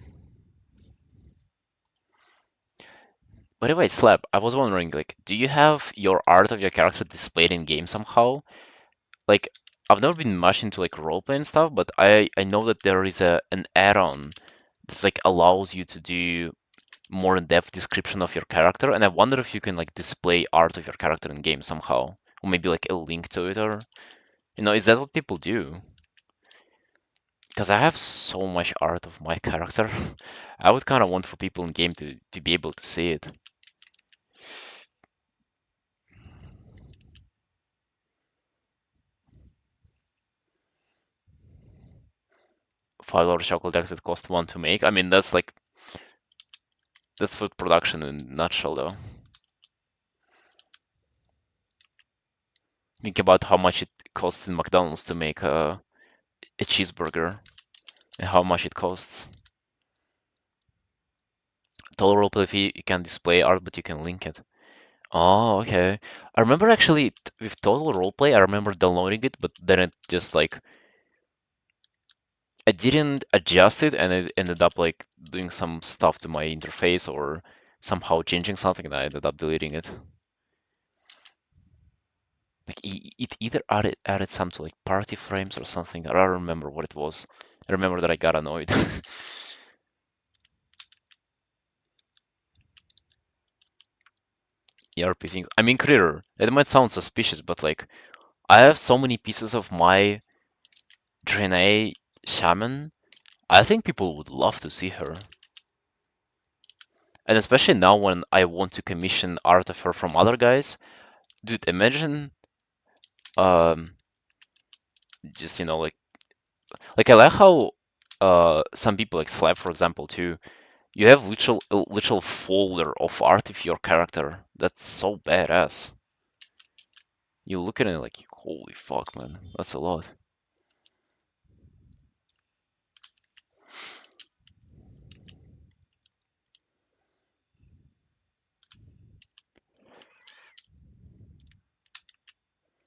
by the way, Slab, I was wondering, like, do you have your art of your character displayed in game somehow? Like, I've never been much into like roleplay and stuff, but I know that there is an add-on that like allows you to do more in-depth description of your character, and I wonder if you can like display art of your character in game somehow, or maybe like a link to it, or is that what people do? Because I have so much art of my character, I would kind of want for people in game to be able to see it. $5 chocolate eggs that cost one to make. I mean, that's food production in a nutshell, though. Think about how much it costs in McDonald's to make a cheeseburger and how much it costs. Total roleplay fee, you can display art, but you can link it. Oh, okay. I remember actually with Total Roleplay, I remember downloading it, but then it just like I didn't adjust it, and it ended up like doing some stuff to my interface or somehow changing something, and I ended up deleting it. Like it either added some to like party frames or something. I don't remember what it was. I remember that I got annoyed. ERP things. I mean, Critter. It might sound suspicious, but like I have so many pieces of my Draenei shaman. I think people would love to see her. And especially now when I want to commission art of her from other guys. Dude, imagine um just like I like how some people like Slab for example too. You have literal a literal folder of art of your character. That's so badass. You look at it like holy fuck man, that's a lot.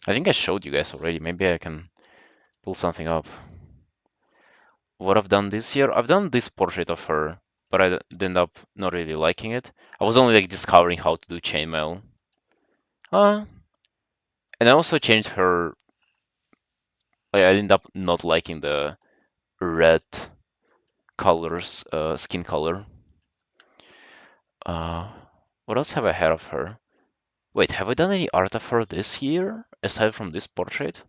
I think I showed you guys already. Maybe I can pull something up. What I've done this year, I've done this portrait of her, but I ended up not really liking it. I was only like discovering how to do chainmail. Uh, and I also changed her. Like, I ended up not liking the red colors, skin color. Uh, what else have I had of her? Wait, have I done any art of her this year aside from this portrait?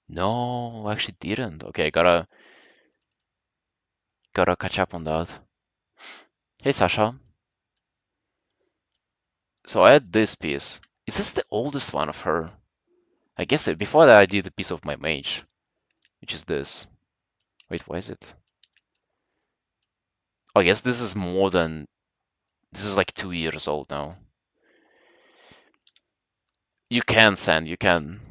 No, I actually didn't. Okay, gotta catch up on that. Hey Sasha, so I had this piece. Is this the oldest one of her? I guess before that I did a piece of my mage, which is this. Wait, why is it? Oh, I guess this is more than this is like 2 years old now. You can send, you can.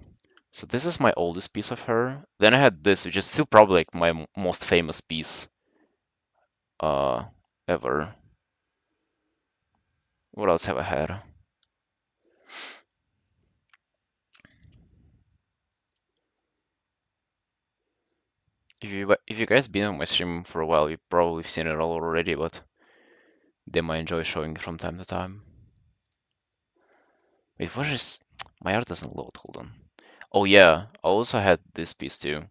So this is my oldest piece of her. Then I had this, which is still probably like my most famous piece uh ever. What else have I had? If you guys been on my stream for a while, you've probably seen it all already, but they might enjoy showing it from time to time. Wait, what is my art doesn't load, hold on. Oh yeah, I also had this piece too,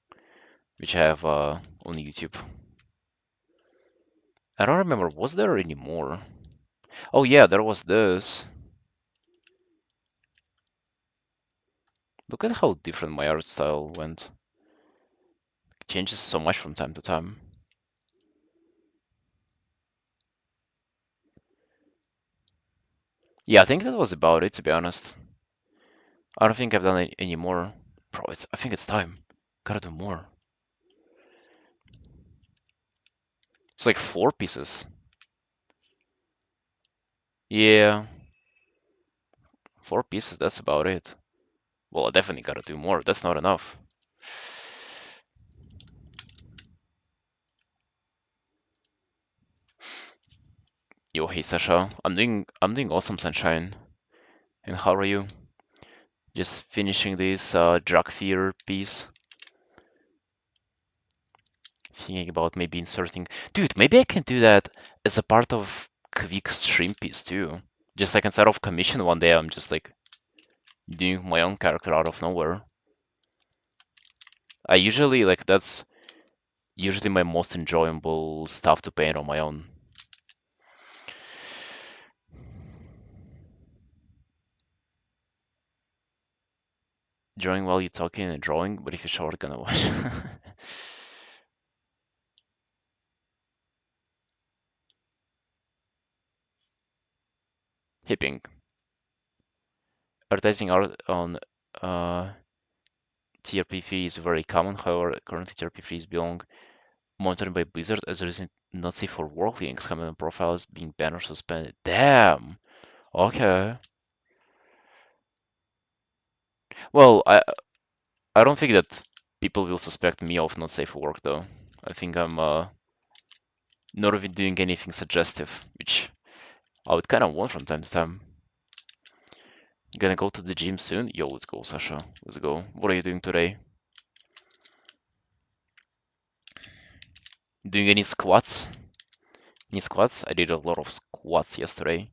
which I have on YouTube. I don't remember, was there any more? Oh yeah, there was this. Look at how different my art style went. It changes so much from time to time. Yeah, I think that was about it, to be honest. I don't think I've done any more. Bro, I think it's time. Gotta do more. It's like 4 pieces. Yeah, 4 pieces, that's about it. Well, I definitely gotta do more. That's not enough. Yo, hey Sasha. I'm doing awesome, Sunshine. And how are you? Just finishing this drug fear piece. Thinking about maybe inserting. Dude, maybe I can do that as a part of quick stream piece too. Just like instead of commission one day, I'm just like doing my own character out of nowhere. I usually like that's usually my most enjoyable stuff to paint on my own. Drawing while you're talking and drawing, but if you're short, gonna watch. Hipping. Advertising art on TRP3 is very common. However, currently TRP3 is belong monitored by Blizzard as a reason not safe for work links, coming on profiles being banned or suspended. Damn. Okay. Well, I don't think that people will suspect me of not safe for work though. I think I'm not even doing anything suggestive, which I would kind of want from time to time. Gonna go to the gym soon? Yo, let's go, Sasha. Let's go. What are you doing today? Doing any squats? Any squats? I did a lot of squats yesterday.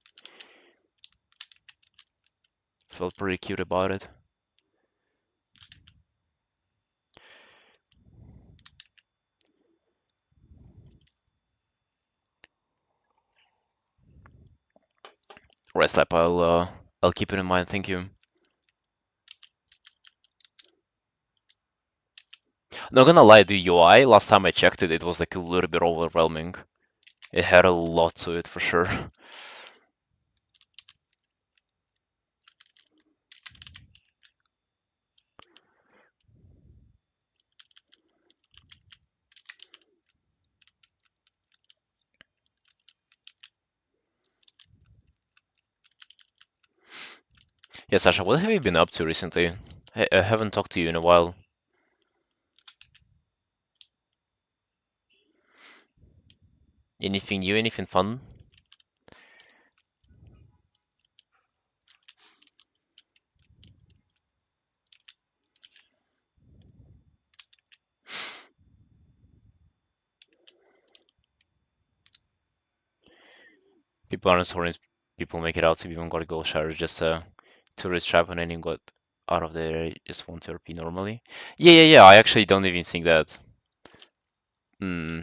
Felt pretty cute about it. Rest lap, I'll keep it in mind, thank you. Not gonna lie, the UI, last time I checked it, it was like a little bit overwhelming. It had a lot to it for sure. Yeah, Sasha, what have you been up to recently? I haven't talked to you in a while. Anything new, anything fun? People aren't sorry, people make it out to be Mongolian Shire, just a tourist trap and then you got out of there, just want to RP normally. Yeah, I actually don't even think that. Hmm.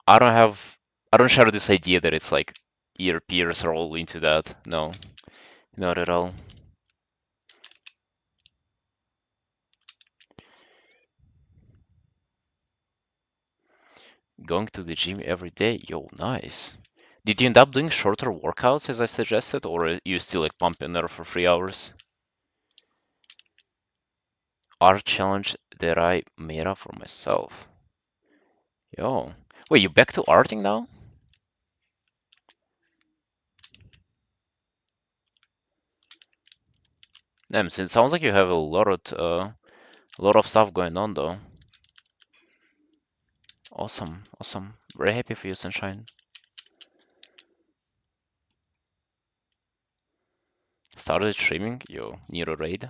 I don't have, I don't share this idea that it's like your peers are all into that. No, not at all. Going to the gym every day, yo, nice. Did you end up doing shorter workouts as I suggested, or are you still like pumping there for 3 hours? Art challenge that I made up for myself. Yo, wait, you back to arting now? Damn, so it sounds like you have a lot of stuff going on though. Awesome, awesome. Very happy for you, Sunshine. Started streaming, yo, Nero raid.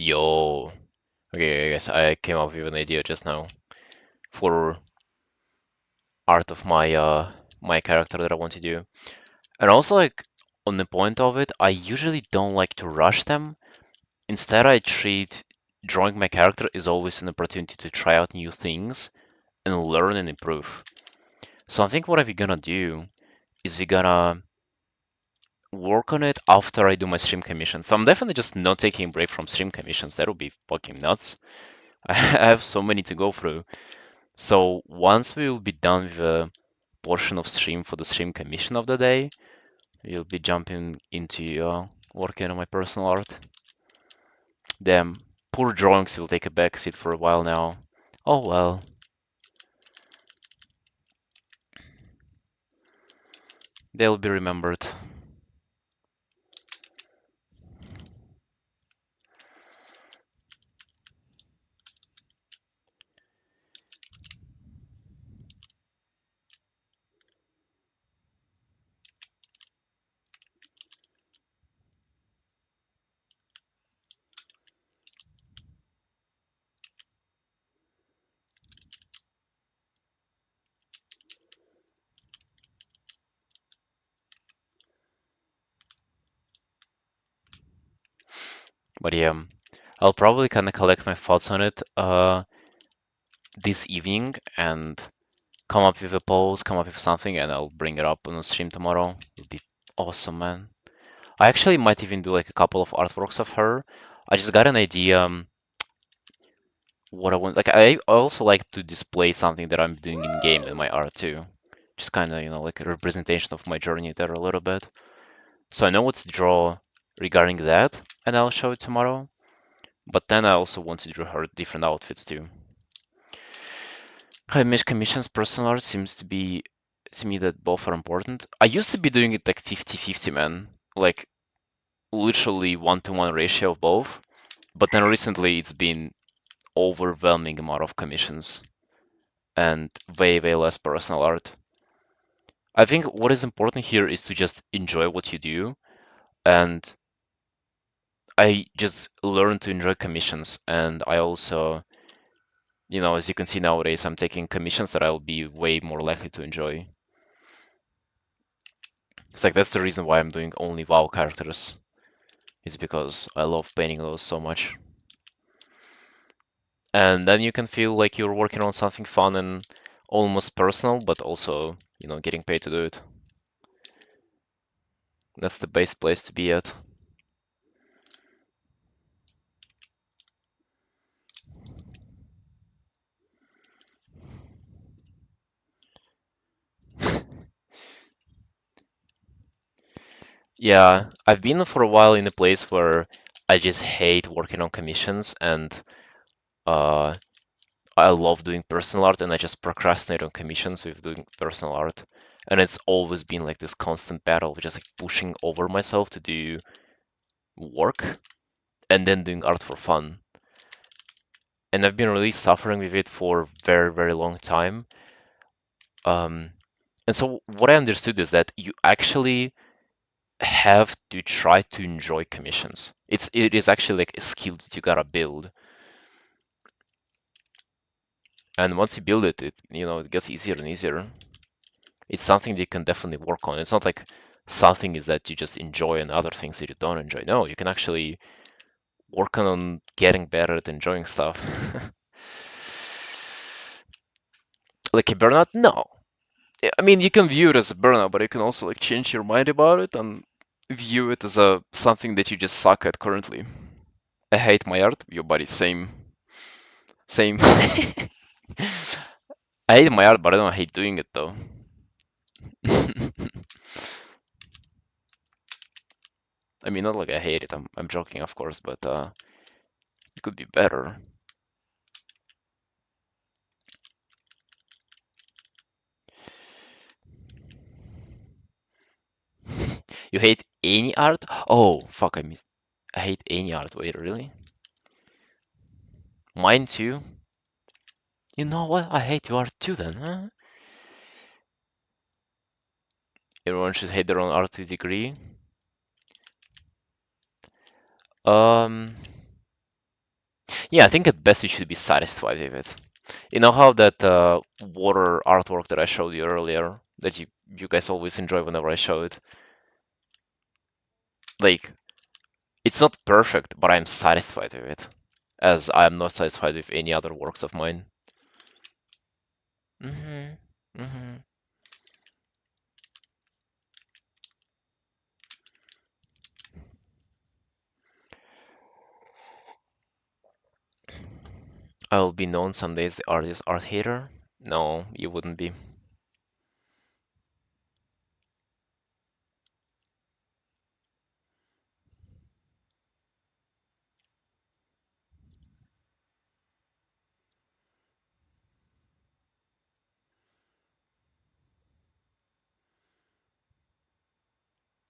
Yo. Okay, I guess I came up with an idea just now for art of my character that I want to do. And also like on the point of it, I usually don't like to rush them. Instead, I treat drawing my character is always an opportunity to try out new things and learn and improve. So I think what we're gonna do is we're gonna work on it after I do my stream commissions. So I'm definitely just not taking a break from stream commissions. That would be fucking nuts. I have so many to go through. So once we will be done with a portion of stream for the stream commission of the day, we'll be jumping into working on my personal art. Damn, poor drawings will take a backseat for a while now. Oh well, they'll be remembered. But yeah, I'll probably kind of collect my thoughts on it this evening and come up with a post, come up with something, and I'll bring it up on the stream tomorrow. It'll be awesome, man. I actually might even do like a couple of artworks of her. I just got an idea what I want. Like I also like to display something that I'm doing in game in my art too. Just kind of, like a representation of my journey there a little bit. So I know what to draw regarding that, and I'll show it tomorrow. But then I also want to draw her different outfits too. High mesh commissions personal art seems to be to me that both are important. I used to be doing it like 50-50, man. Like literally 1-to-1 ratio of both. But then recently it's been overwhelming amount of commissions and way, way less personal art. I think what is important here is to just enjoy what you do. And I just learned to enjoy commissions. And I also, as you can see nowadays, I'm taking commissions that I'll be way more likely to enjoy. It's like that's the reason why I'm doing only WoW characters. Is because I love painting those so much. And then you can feel like you're working on something fun and almost personal, but also, getting paid to do it. That's the best place to be at. Yeah, I've been for a while in a place where I just hate working on commissions and uh, I love doing personal art and I just procrastinate on commissions with doing personal art. And it's always been like this constant battle of just like pushing over myself to do work and then doing art for fun. And I've been really suffering with it for a very, very long time. Um, and so what I understood is that you actually have to try to enjoy commissions. It is actually like a skill that you gotta build. And once you build it, it gets easier and easier. It's something that you can definitely work on. It's not like something is that you just enjoy and other things that you don't enjoy. No, you can actually work on getting better at enjoying stuff. Like a burnout? No. I mean, you can view it as a burnout, but you can also like change your mind about it and view it as a something that you just suck at currently. I hate my art. Your body, same, same. I hate my art, but I don't hate doing it though. I mean, not like I hate it. I'm joking, of course, but it could be better. You hate any art? Oh, fuck, I missed. I hate any art. Wait, really? Mine too? You know what? I hate your art too then, huh? Everyone should hate their own art to a degree. Um, Yeah, I think at best you should be satisfied with it. You know how that water artwork that I showed you earlier, that you guys always enjoy whenever I show it? Like, it's not perfect, but I'm satisfied with it, as I am not satisfied with any other works of mine. hmm hmm I'll be known someday as the artist art hater. No, you wouldn't be.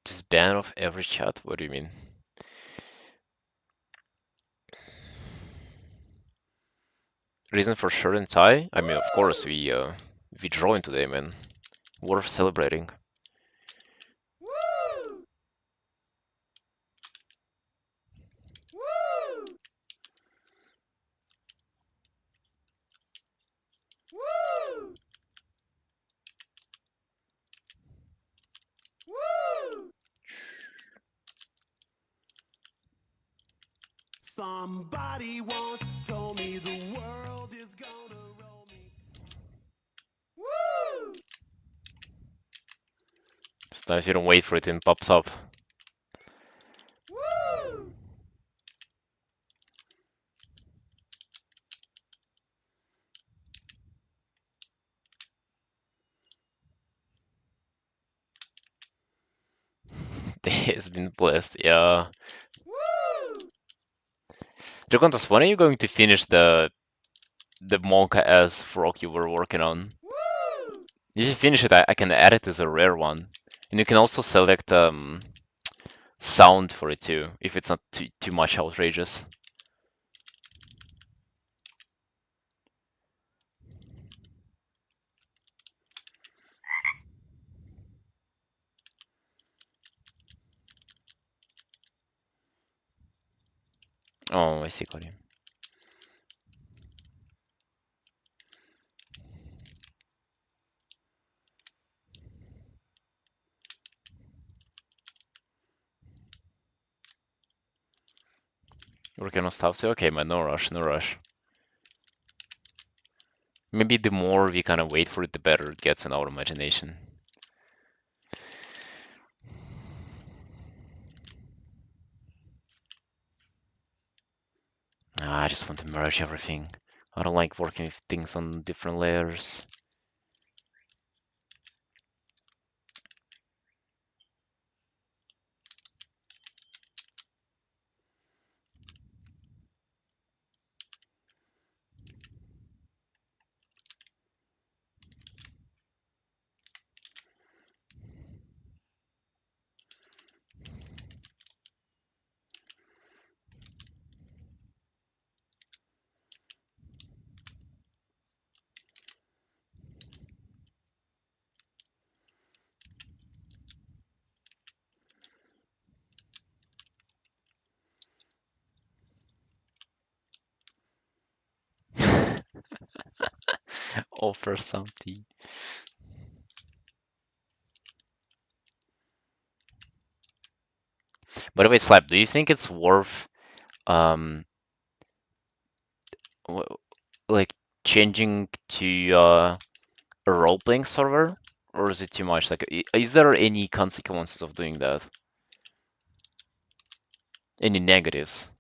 Just ban off every chat? What do you mean? Reason for shirt and tie? I mean, of course, we drawing today, man. Worth celebrating. Somebody once told me the world is gonna roll me. It's nice you don't wait for it and pops up. Day has been blessed, yeah. Dragontas, when are you going to finish the Monka S frog you were working on? If you finish it, I can add it as a rare one. And you can also select sound for it too, if it's not too much outrageous. Oh, I see, got you. Working on stuff too? Okay, man, no rush, no rush. Maybe the more we kind of wait for it, the better it gets in our imagination. I just want to merge everything. I don't like working with things on different layers. Offer something. By the way, Slap, do you think it's worth um w- like changing to a role-playing server, or is it too much? Like, is there any consequences of doing that? Any negatives?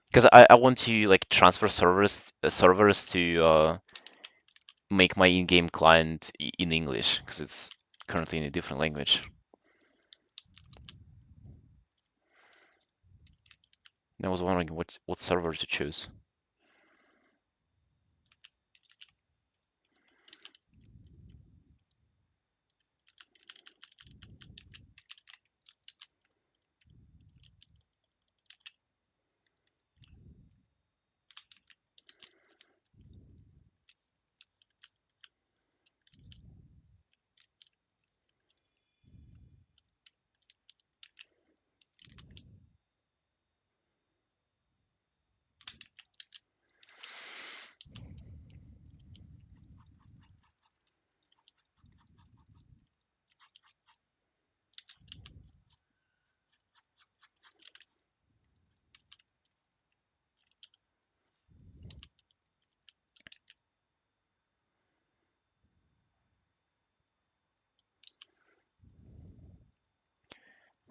Because I want to like transfer servers to make my in-game client in English, because it's currently in a different language. And I was wondering what server to choose.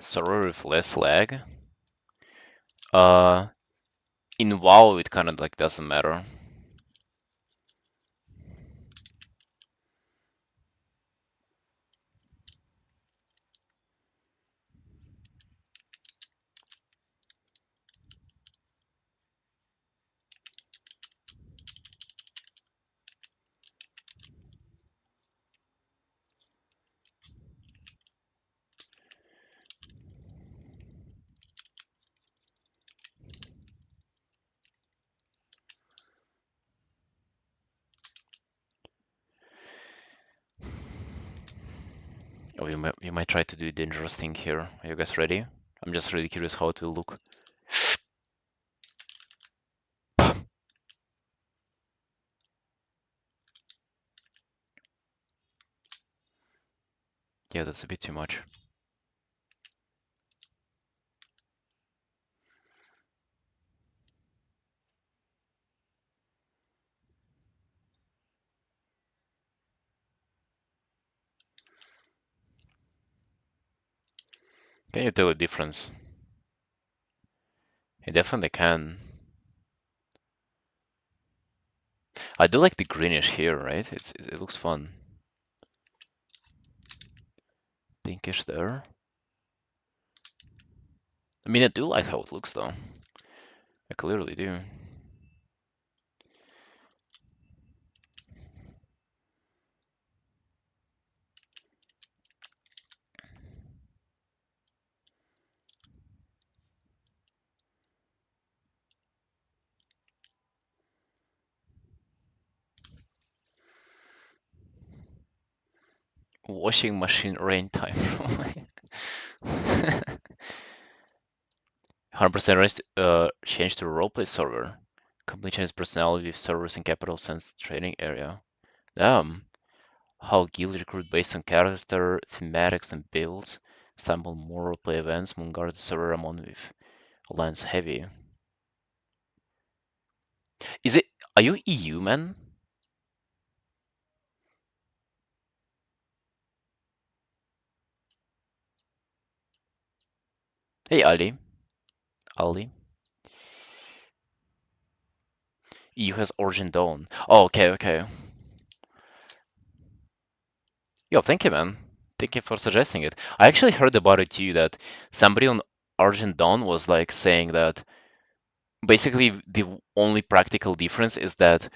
Server with less lag. Uh, in WoW, it kind of like doesn't matter. Oh, you might try to do a dangerous thing here. Are you guys ready? I'm just really curious how it will look. Yeah, that's a bit too much. Can you tell the difference? You definitely can. I do like the greenish here, right? It looks fun. Pinkish there. I mean, I do like how it looks though. I clearly do. Washing machine rain time. 100% change to roleplay server. Company changes personality with servers in capital sense trading area. Damn. How guild recruit based on character, thematics, and builds. Stumble more roleplay events. Moonguard server among with alliance heavy. Is it? Are you EU, man? Hey, Ali. Ali. EU has Origin Dawn. Oh, okay, okay. Yo, thank you, man. Thank you for suggesting it. I actually heard about it too, that somebody on Origin Dawn was like saying that basically the only practical difference is that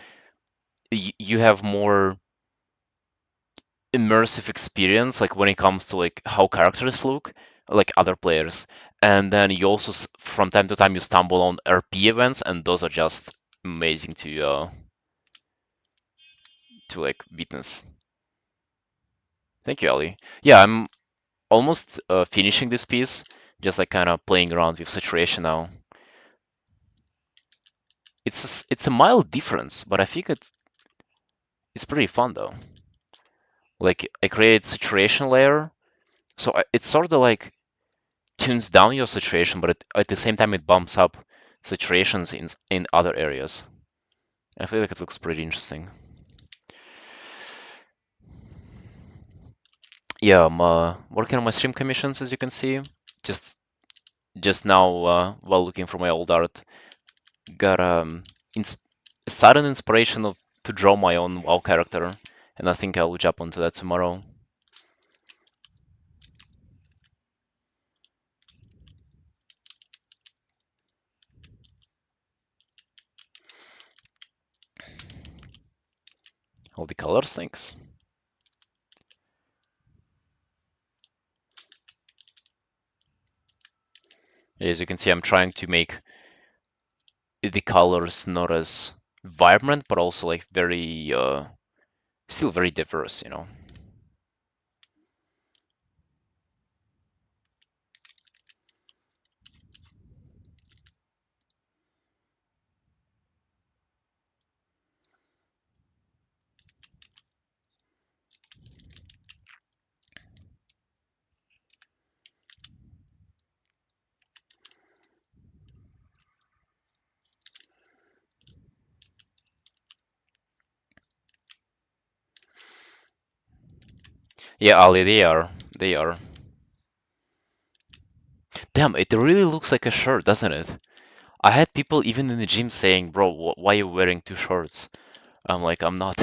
you have more immersive experience, like when it comes to like how characters look, like other players, and then you also from time to time you stumble on RP events, and those are just amazing to like witness. Thank you, Ali. Yeah, I'm almost finishing this piece, just like kind of playing around with saturation now. It's a mild difference, but I think it's pretty fun though. Like I created saturation layer, so it's sort of like tunes down your saturation, but at the same time it bumps up saturations in other areas. I feel like it looks pretty interesting. Yeah, I'm working on my stream commissions, as you can see. Just just now, while looking for my old art, got ins sudden inspiration of to draw my own WoW character, and I think I will jump onto that tomorrow. All the colors, thanks. As you can see, I'm trying to make the colors not as vibrant, but also like very, still very diverse, you know. Yeah, Ali, they are. They are. Damn, it really looks like a shirt, doesn't it? I had people even in the gym saying, "Bro, why are you wearing two shorts?" I'm like, I'm not.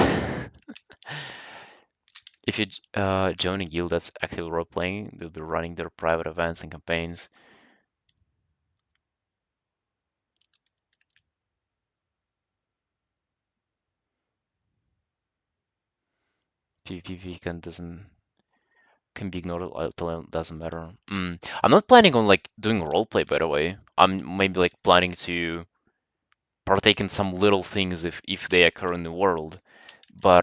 If you join a guild that's active role playing, they'll be running their private events and campaigns. PvP can be ignored until it doesn't matter. I'm not planning on like doing roleplay, by the way. I'm maybe like planning to partake in some little things if they occur in the world. But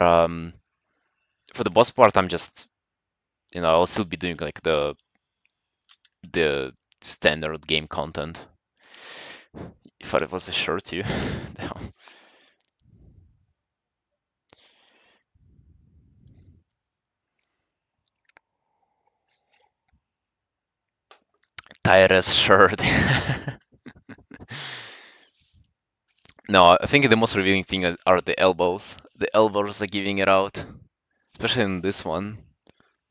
for the most part, I'm just I'll still be doing like the standard game content. If I was a shirt too. Damn. Tired as shirt. No, I think the most revealing thing are the elbows. The elbows are giving it out, especially in this one.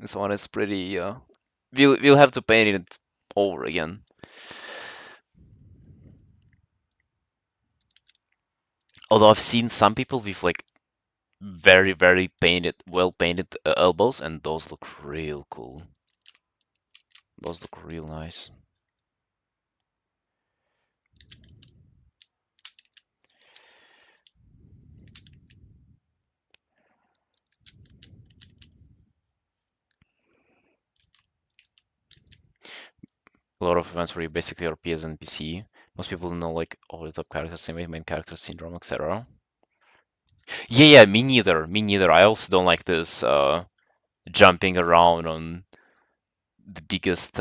This one is pretty. We'll have to paint it over again. Although I've seen some people with like very painted, well painted elbows, and those look real cool. Those look real nice. A lot of events where you basically RP as an NPC. Most people know like all the top characters, main character syndrome, etc. Yeah, me neither. Me neither. I also don't like this jumping around on the biggest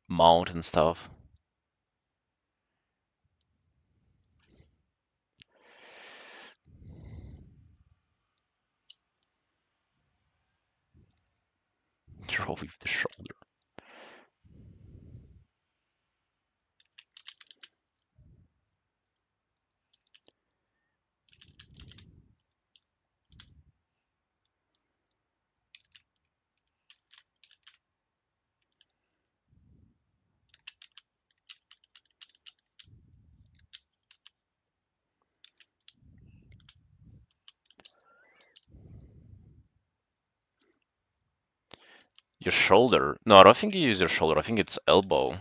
mount and stuff. Draw with the shoulder. Your shoulder. No, I don't think you use your shoulder. I think it's elbow.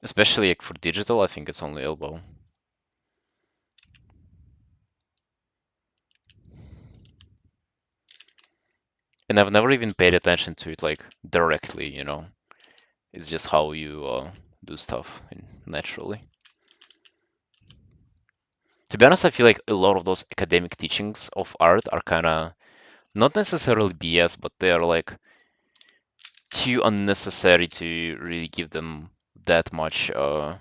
Especially like for digital, I think it's only elbow. And I've never even paid attention to it like directly. It's just how you do stuff naturally. To be honest, I feel like a lot of those academic teachings of art are kind of not necessarily BS, but they are like too unnecessary to really give them that much how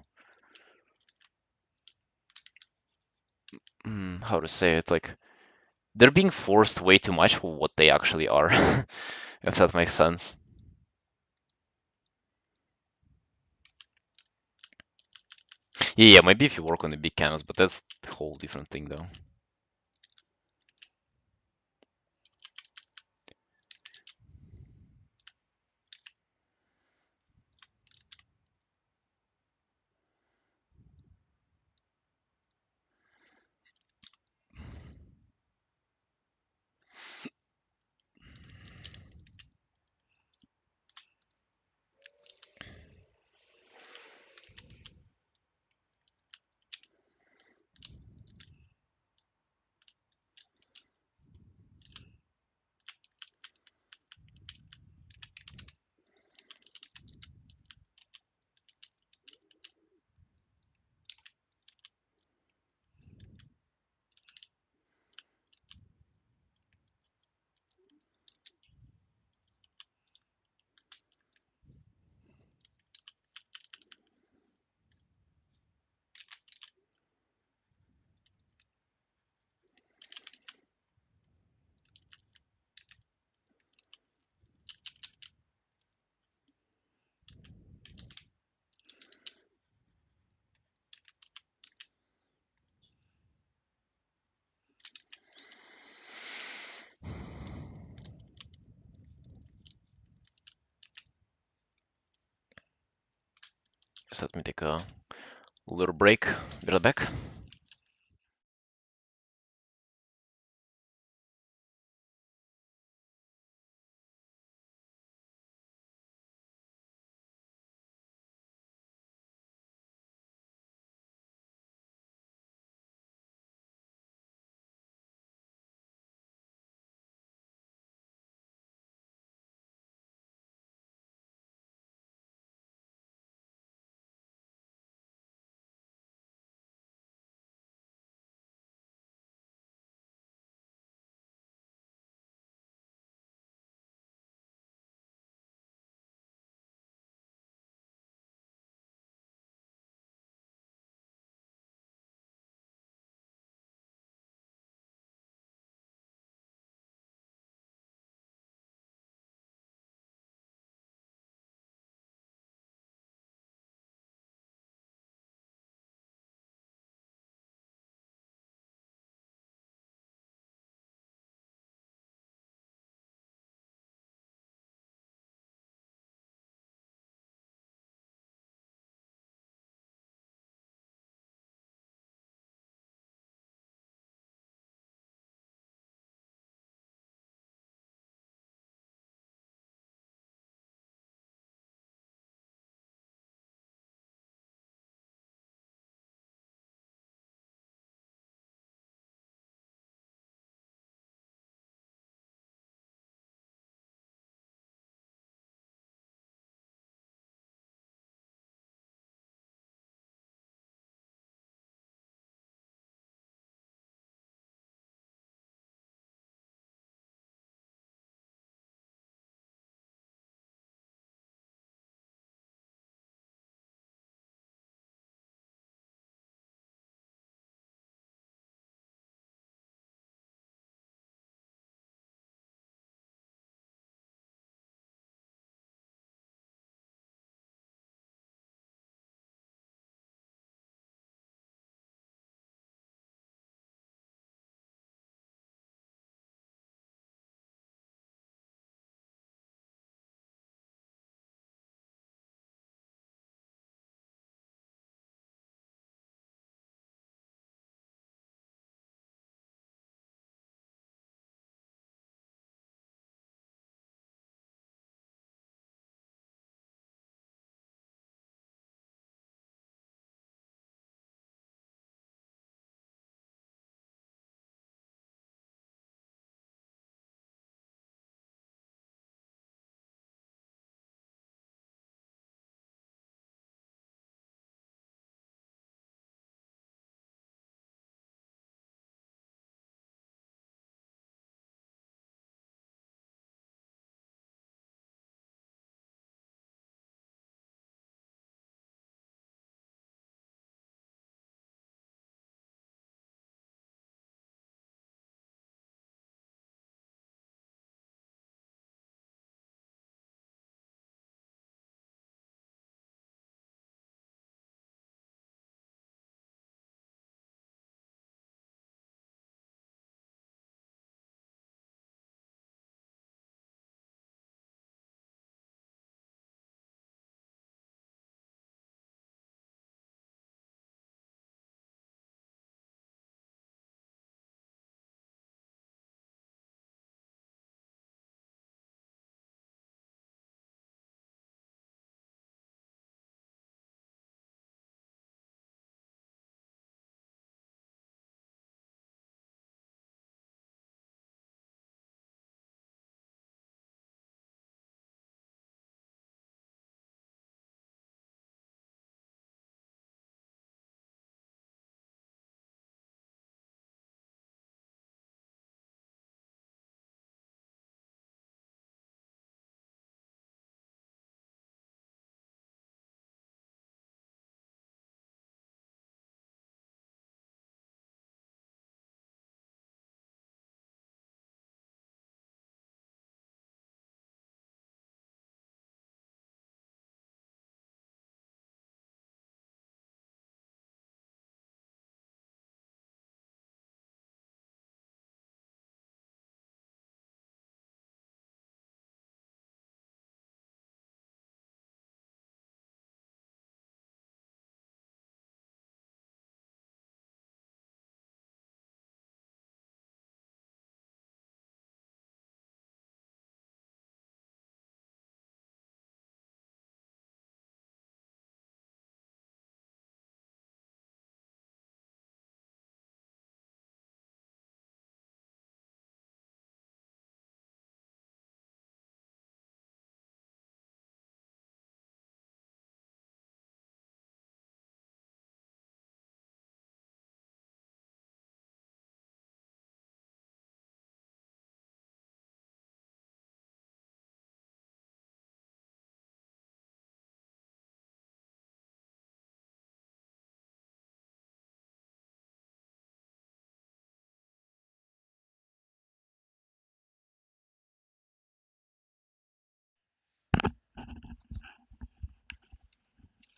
to say it, like they're being forced way too much for what they actually are, if that makes sense. Yeah, maybe if you work on a big canvas, but that's a whole different thing though. Just let me take a little break. Be right back.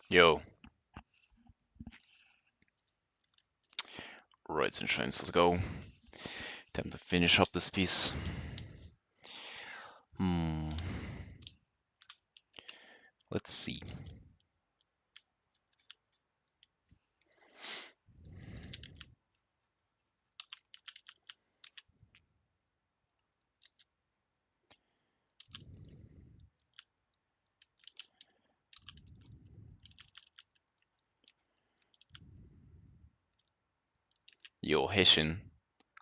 Yo, right, sunshines, let's go. Time to finish up this piece. Hmm, let's see. Yo, Heshin,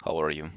how are you?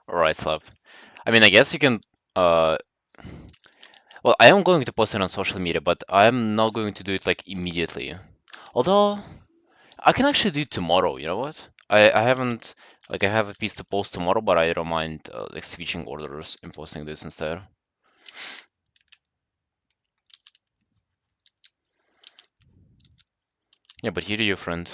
Alright, Slav. I mean, I guess you can. Uh, well, I am going to post it on social media, but I'm not going to do it like immediately. Although I can actually do it tomorrow. You know what? I haven't like I have a piece to post tomorrow, but I don't mind like switching orders and posting this instead. Yeah, but here to you, friend.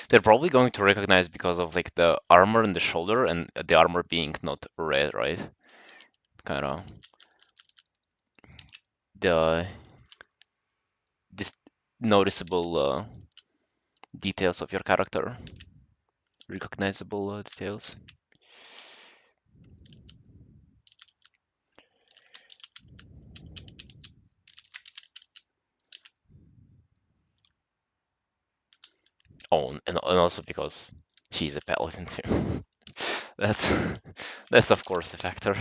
They're probably going to recognize because of like the armor in the shoulder and the armor being not red, right? Kind of the this noticeable details of your character, recognizable details. Oh, and also because she's a paladin too. That's that's of course a factor.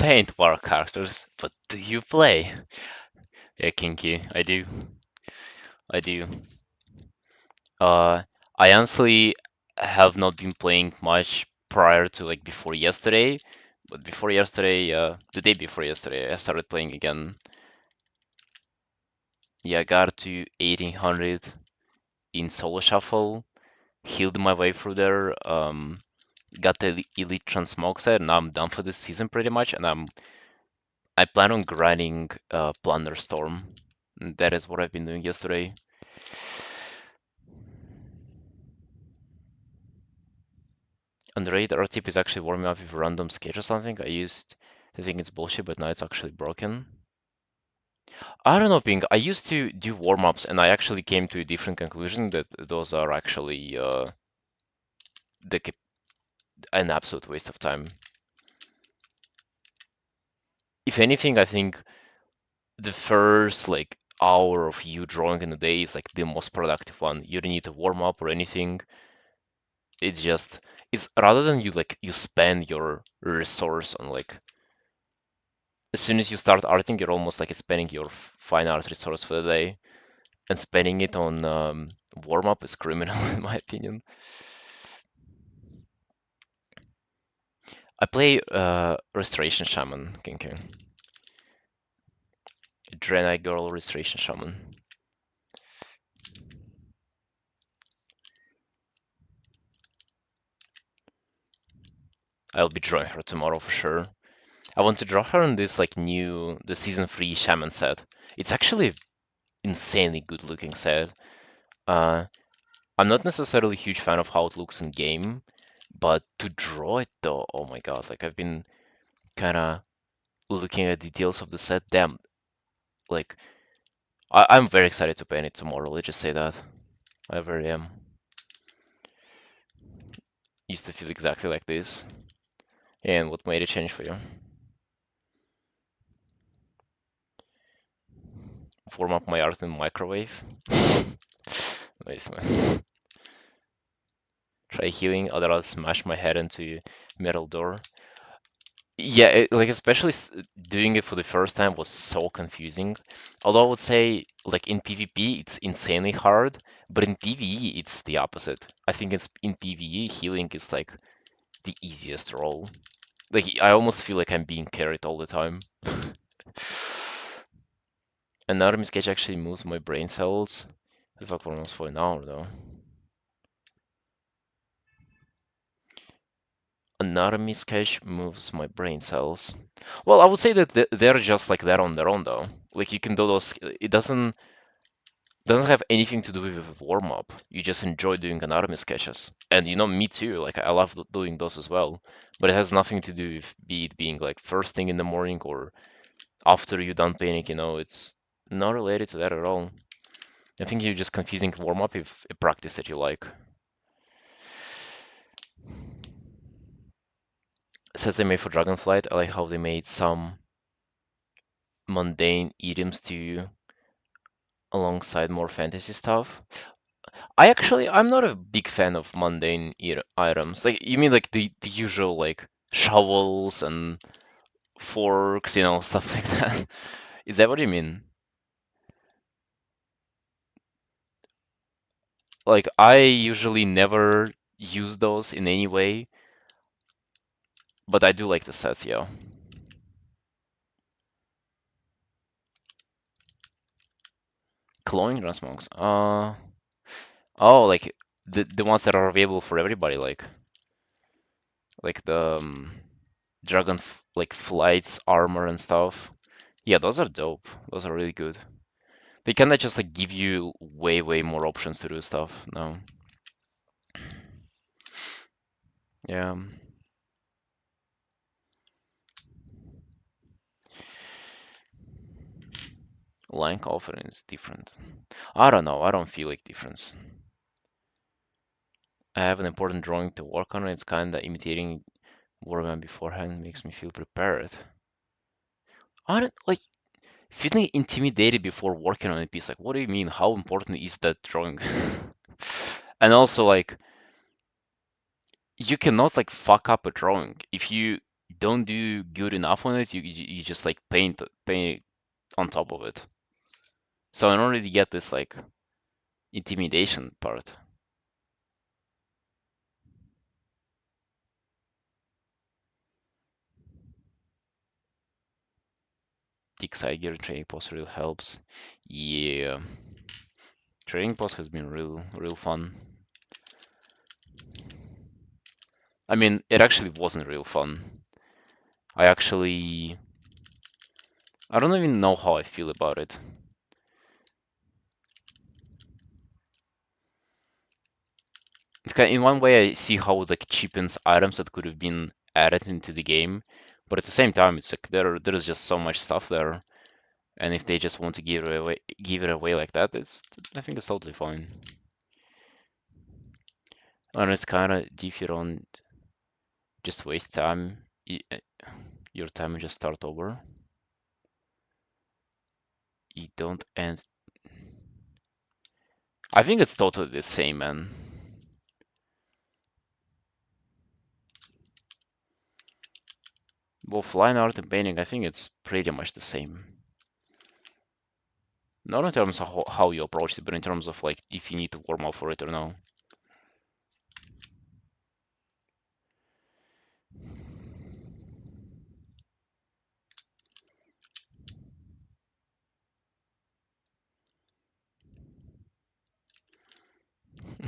paint war characters, but do you play? Yeah, kinky. I do. I do. Uh, I honestly have not been playing much prior to like before yesterday, but before yesterday, the day before yesterday, I started playing again. Yeah, I got to 1800 in solo shuffle, healed my way through there, got the elite transmog set, and now I'm done for this season pretty much, and I plan on grinding Plunderstorm. And that is what I've been doing yesterday. Underrated R-tip is actually warming up with a random sketch or something. I think it's bullshit, but now it's actually broken. I don't know, Ping. I used to do warm-ups, and I actually came to a different conclusion that those are actually the, an absolute waste of time. If anything, I think the first like hour of you drawing in a day is like the most productive one. You don't need to warm up or anything. It's just it's rather than you like you spend your resource on like as soon as you start arting, you're almost like spending your fine art resource for the day, and spending it on warm up is criminal in my opinion. I play Restoration Shaman, Kinky. Draenei Girl Restoration Shaman. I'll be drawing her tomorrow for sure. I want to draw her in this like new the season 3 Shaman set. It's actually an insanely good looking set. Uh, I'm not necessarily a huge fan of how it looks in game, but to draw it though, oh my god, like I've been kind of looking at details of the set. Damn, like I'm very excited to paint it tomorrow. Let's just say that. I very am. Used to feel exactly like this. And what made it change for you? Warm up my art in microwave. Nice man. Try healing, otherwise smash my head into metal door. Yeah, like especially doing it for the first time was so confusing. Although I would say, like in PvP, it's insanely hard, but in PvE, it's the opposite. I think it's in PvE, healing is like the easiest role. Like I almost feel like I'm being carried all the time. Anatomy sketch actually moves my brain cells. The fuck, we're almost for an hour though. Anatomy sketch moves my brain cells. Well, I would say that they're just like that on their own though. Like you can do those. It doesn't have anything to do with warm up. You just enjoy doing anatomy sketches, and you know me too. Like I love doing those as well. But it has nothing to do with it being like first thing in the morning or after you're done painting. You know, it's not related to that at all. I think you're just confusing warm up with a practice that you like. It says they made for Dragonflight. I like how they made some mundane items to alongside more fantasy stuff. I'm not a big fan of mundane items. Like you mean like the usual like shovels and forks, you know, stuff like that. Is that what you mean? Like I usually never use those in any way, but I do like the sets, yeah. Glowing transmogs. Oh, like the ones that are available for everybody, like the dragon like flights armor and stuff. Yeah, those are dope. Those are really good. They kind of just like give you way more options to do stuff now. Yeah, Lank offering is different. I don't know. I don't feel like difference. I have an important drawing to work on. It's kind of imitating Warman beforehand makes me feel prepared. I don't like feeling intimidated before working on a piece. Like, what do you mean? How important is that drawing? And also, like, you cannot like fuck up a drawing. If you don't do good enough on it, you just like paint on top of it. So I don't really get this like intimidation part. Tick side gear training post really helps. Yeah, training post has been real fun. I mean, it actually wasn't real fun. I actually I don't even know how I feel about it. It's kind in one way I see how it like cheapens items that could have been added into the game, but at the same time it's like there is just so much stuff there, and if they just want to give it away like that, it's I think it's totally fine. And it's kind of if you don't just waste time, your time and just start over. You don't end. I think it's totally the same, man. Both line art and painting, I think it's pretty much the same. Not in terms of how you approach it, but in terms of like if you need to warm up for it or no.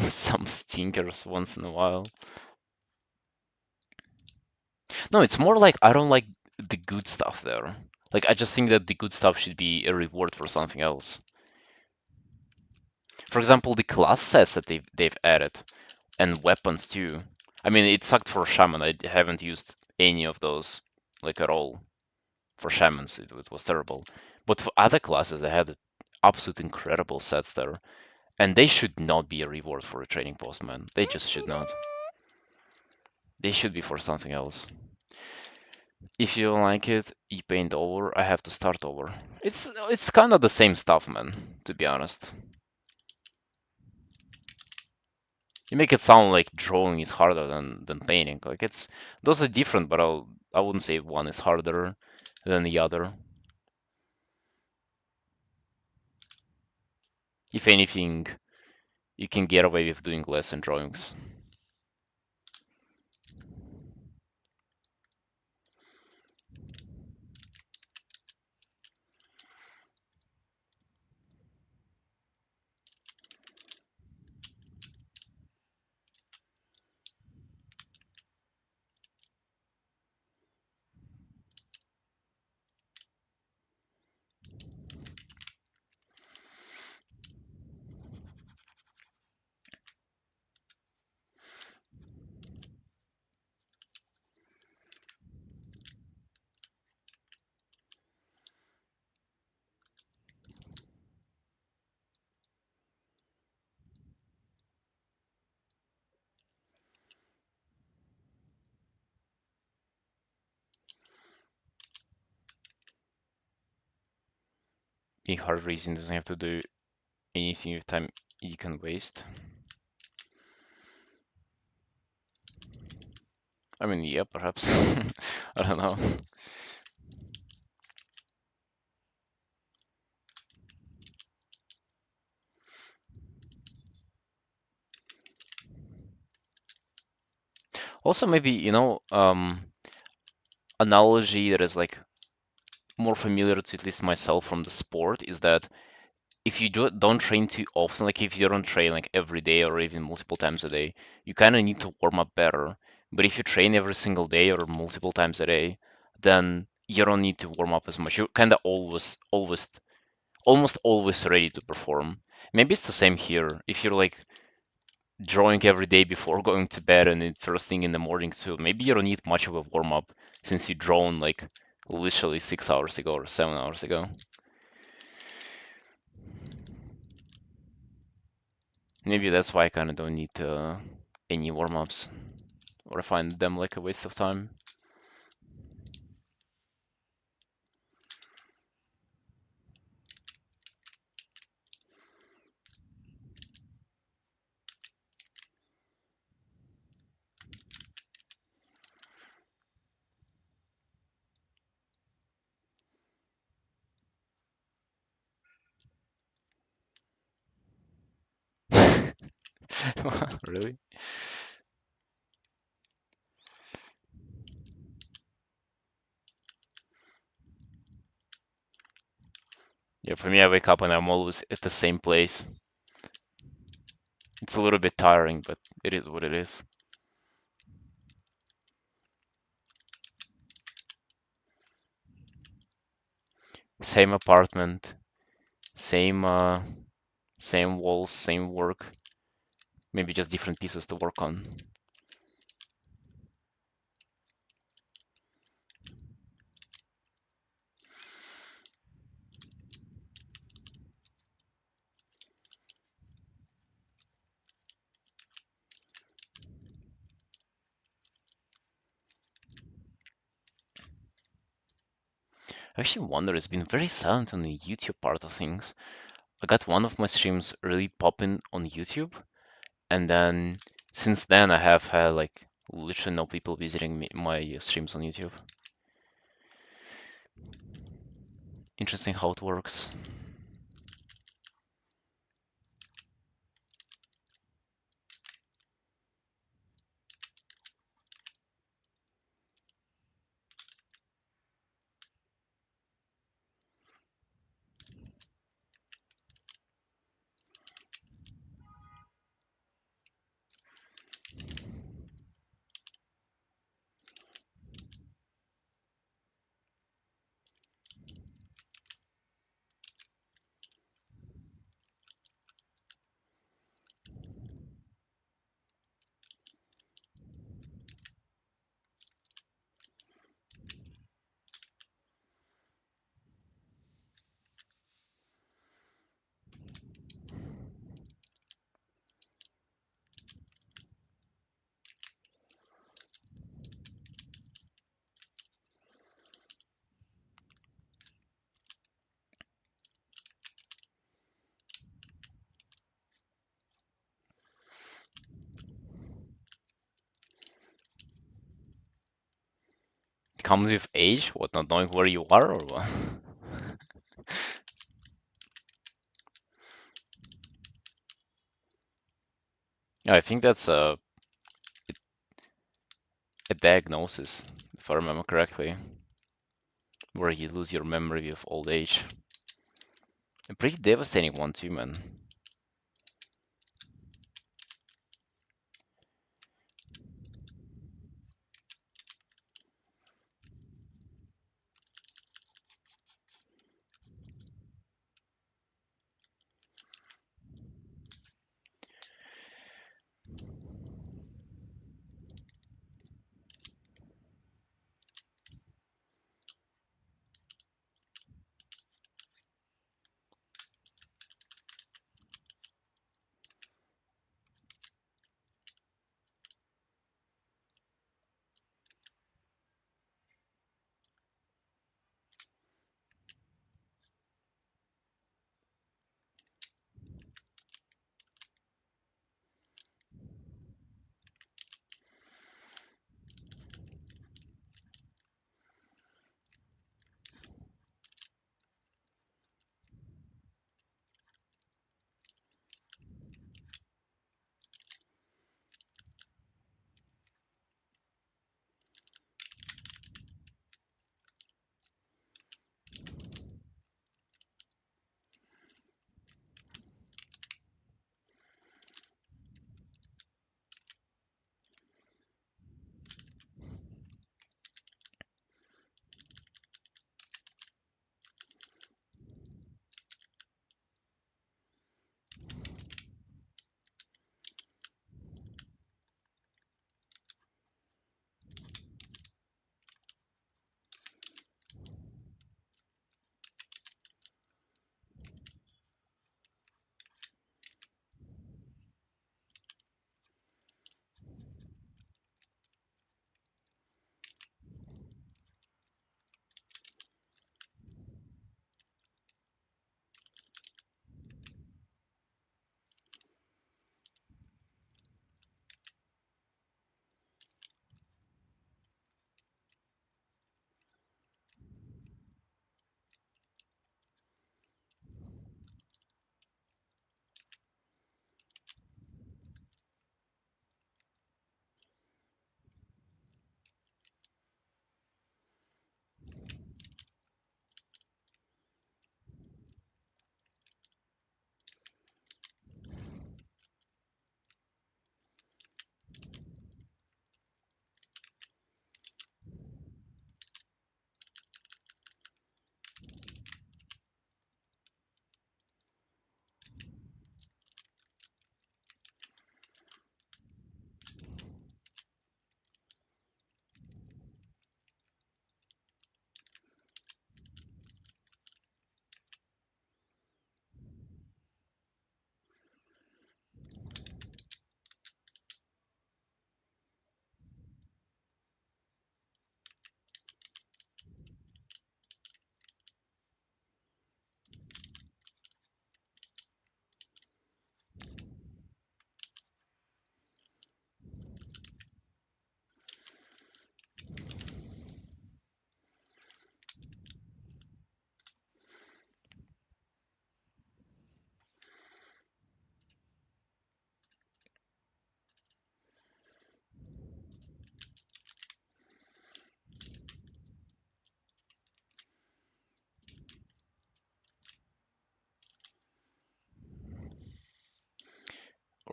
Some stinkers once in a while. No, it's more like I don't like the good stuff there. Like I just think that the good stuff should be a reward for something else. For example, the class sets that they've added and weapons too. I mean, it sucked for shaman. I haven't used any of those like at all. For shamans, it was terrible. But for other classes, they had absolute incredible sets there, and they should not be a reward for a training post, man. They just should not. They should be for something else. If you don't like it, you paint over, I have to start over. It's kind of the same stuff, man, to be honest. You make it sound like drawing is harder than painting. Like it's those are different, but I wouldn't say one is harder than the other. If anything, you can get away with doing less in drawings. The hard racing doesn't have to do anything with time you can waste. I mean, yeah, perhaps. I don't know. Also, maybe, analogy that is like more familiar to at least myself from the sport is that if you don't train too often, like if you don't train like every day or even multiple times a day, you kind of need to warm up better. But if you train every single day or multiple times a day, then you don't need to warm up as much. You're kind of almost always ready to perform. Maybe it's the same here. If you're like drawing every day before going to bed and then first thing in the morning too, maybe you don't need much of a warm up since you drawn like literally 6 hours ago or 7 hours ago. Maybe that's why I kind of don't need any warm ups, or I find them like a waste of time. Really? Yeah, for me, I wake up and I'm always at the same place. It's a little bit tiring, but it is what it is. Same apartment, same walls, same work, maybe just different pieces to work on. I actually wonder, it's been very silent on the YouTube part of things. I got one of my streams really popping on YouTube, and then since then I have had like literally no people visiting my streams on YouTube. Interesting how it works. It comes with age, what, not knowing where you are or what? Yeah, I think that's a diagnosis, if I remember correctly, where you lose your memory of old age. A pretty devastating one too, man.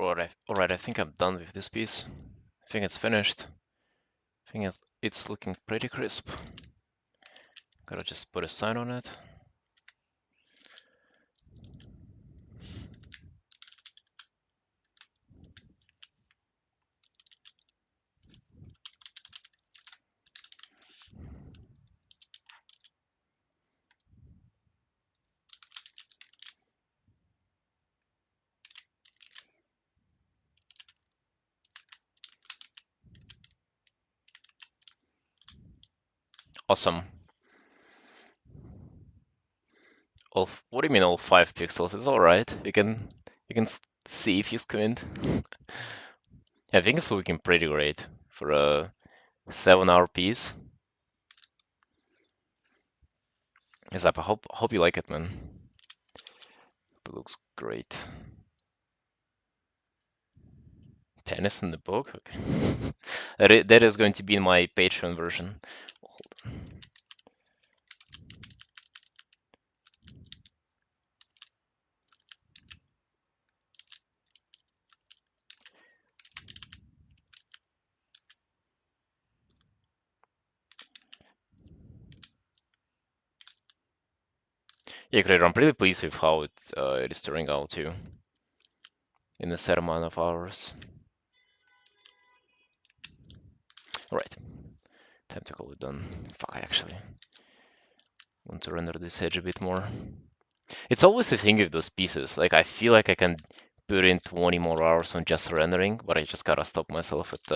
Alright, I think I'm done with this piece. I think it's finished. I think it's looking pretty crisp. Gotta just put a sign on it. Awesome. What do you mean all 5 pixels? It's alright. You can see if you squint. I think it's looking pretty great for a 7-hour piece. Yes, I hope you like it, man. It looks great. Penis in the book? Okay. That is going to be in my Patreon version. Yeah, great. I'm pretty pleased with how it is turning out too, in a set amount of hours. Alright, time to call it done. Fuck, I actually want to render this edge a bit more. It's always the thing with those pieces. Like, I feel like I can put in 20 more hours on just rendering, but I just gotta stop myself at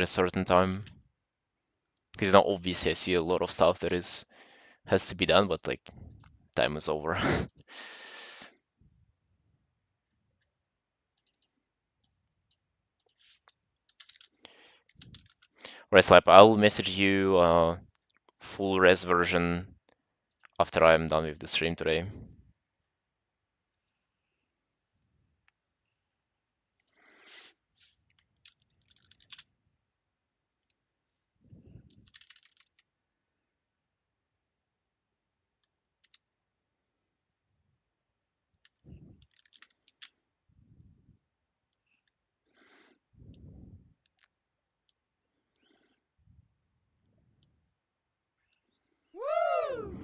a certain time. Because now obviously I see a lot of stuff that has to be done, but like time is over. Right, Slap, I'll message you full res version after I'm done with the stream today. Woo!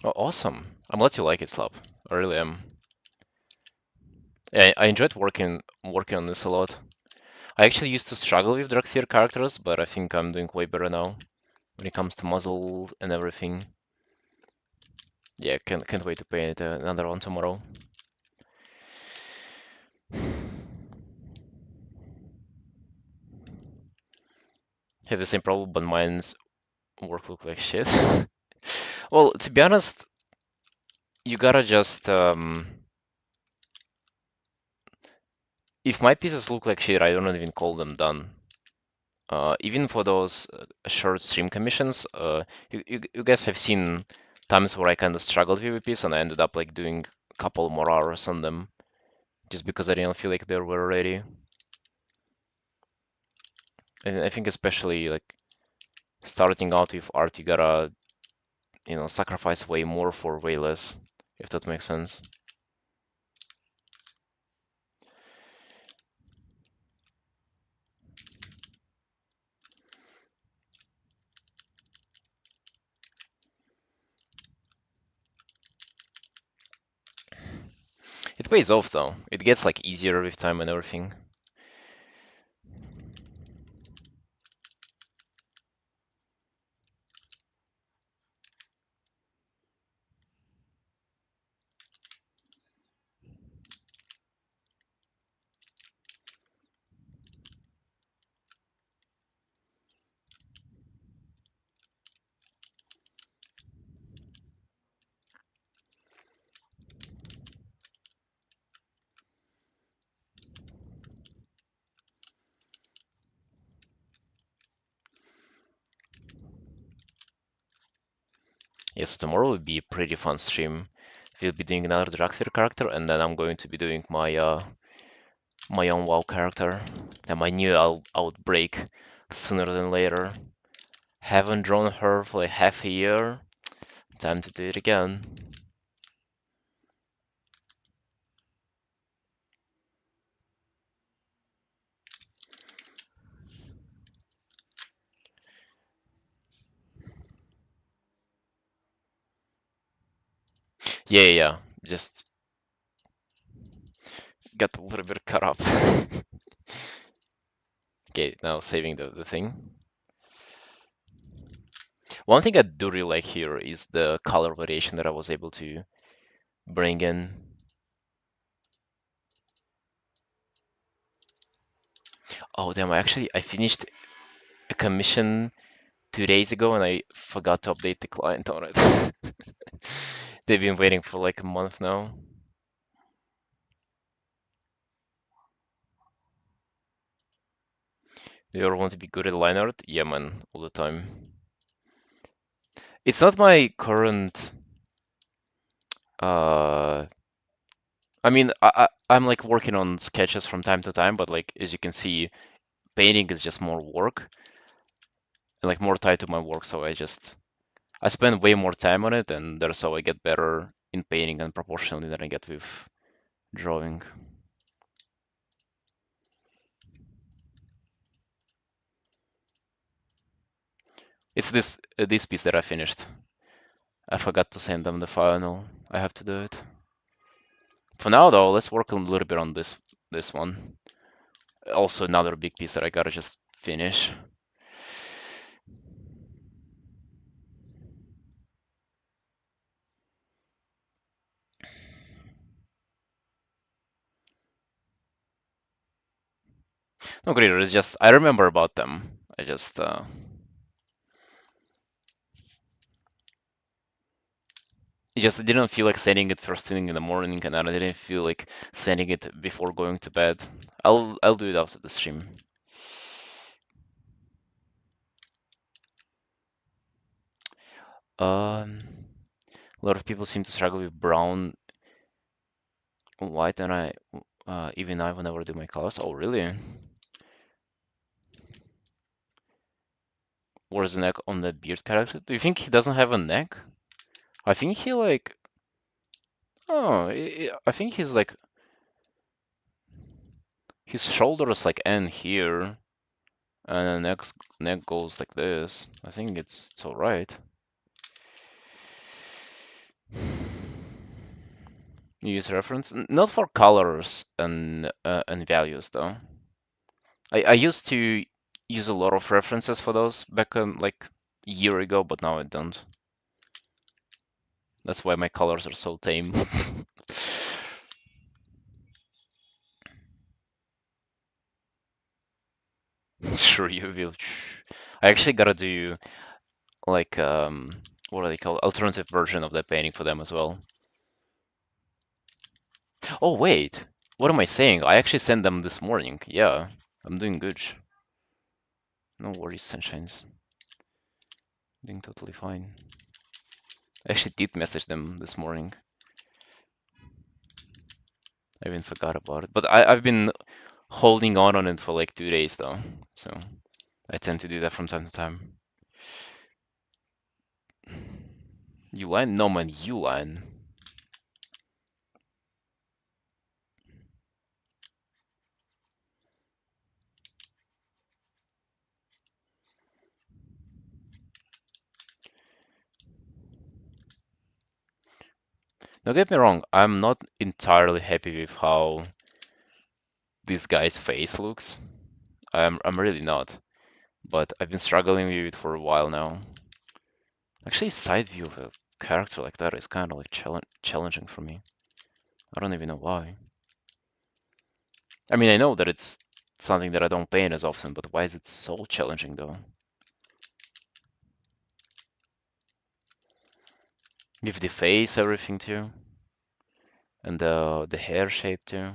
Oh, awesome. I'm glad you like it, Slap. I really am. Yeah, I enjoyed working on this a lot. I actually used to struggle with drag tier characters, but I think I'm doing way better now when it comes to muzzle and everything. Yeah, can't wait to paint another one tomorrow. Have the same problem, but mine's work look like shit. Well, to be honest, you gotta just if my pieces look like shit, I don't even call them done. Even for those short stream commissions, you guys have seen times where I kind of struggled with a piece and I ended up like doing a couple more hours on them just because I didn't feel like they were ready. And I think especially like starting out with art, you gotta, sacrifice way more for way less, if that makes sense. It pays off though. It gets like easier with time and everything. Yes, tomorrow will be a pretty fun stream. We'll be doing another Drakthir character, and then I'm going to be doing my own WoW character. Then I knew I would break sooner than later. Haven't drawn her for like half a year. Time to do it again. Yeah. Just got a little bit caught up. Okay, now saving the thing. One thing I do really like here is the color variation that I was able to bring in. Oh damn, I finished a commission 2 days ago and I forgot to update the client on it. They've been waiting for like a month now. Do you ever want to be good at line art? Yeah, man, all the time. It's not my current. Uh, I mean, I'm like working on sketches from time to time, but like as you can see, painting is just more work and like more tied to my work. So I spend way more time on it, and that's how I get better in painting and proportionally than I get with drawing. It's this piece that I finished. I forgot to send them the final. I have to do it. For now, though, let's work a little bit on this one. Also, another big piece that I gotta just finish. No, Greeter, it's just I remember about them. I just it just didn't feel like sending it first thing in the morning, and I didn't feel like sending it before going to bed. I'll do it after the stream. Um, a lot of people seem to struggle with brown, white, and even I will never do my colors. Oh, really? Where's the neck on the beard character? Do you think he doesn't have a neck? I think he like. Oh, I think he's like his shoulders like end here, and the neck goes like this. I think it's all right. Use reference, not for colors and values though. I used to use a lot of references for those back like a year ago, but now I don't. That's why my colors are so tame. Sure, you will. I actually gotta do like what do they call alternative version of that painting for them as well. Oh wait, what am I saying? I actually sent them this morning. Yeah, I'm doing good. No worries, sunshines. Doing totally fine. I actually did message them this morning. I even forgot about it. But I've been holding on it for like 2 days though. So I tend to do that from time to time. Uline? No man, Uline. Don't get me wrong, I'm not entirely happy with how this guy's face looks. I'm really not. But I've been struggling with it for a while now. Actually, side view of a character like that is kind of like challenging for me. I don't even know why. I mean, I know that it's something that I don't paint as often, but why is it so challenging though? With the face, everything too, and the hair shape too.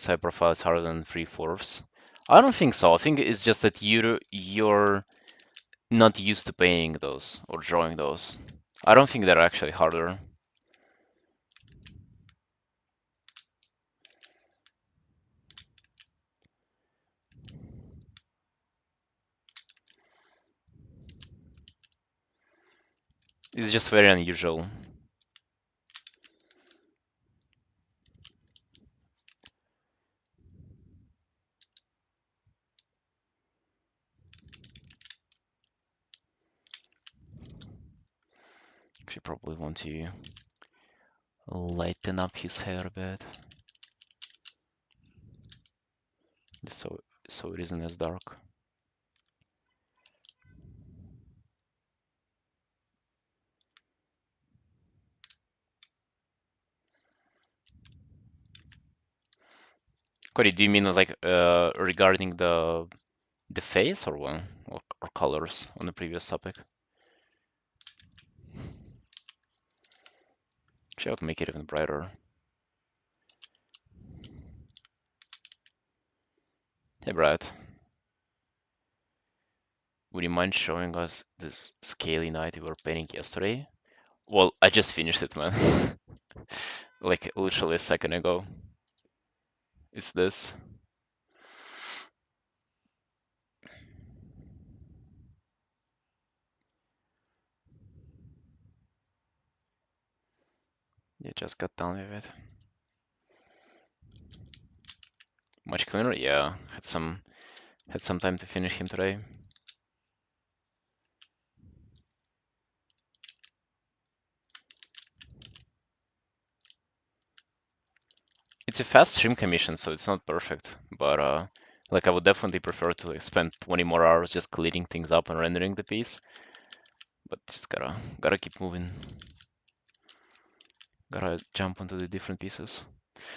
side profile is harder than 3/4. I don't think so. I think it's just that you're not used to painting those or drawing those. I don't think they're actually harder. It's just very unusual. Actually, probably want to lighten up his hair a bit, just so it isn't as dark. Cody, do you mean like regarding the face or what? Or colors on the previous topic? Actually, I would make it even brighter. Hey, Brad, would you mind showing us this scaly knight we were painting yesterday? Well, I just finished it, man. Like literally a second ago. It's this. You just got done with it. Much cleaner? Yeah. Had some time to finish him today. It's a fast stream commission, so it's not perfect, but like I would definitely prefer to like, spend 20 more hours just cleaning things up and rendering the piece. But just gotta keep moving. Gotta jump onto the different pieces.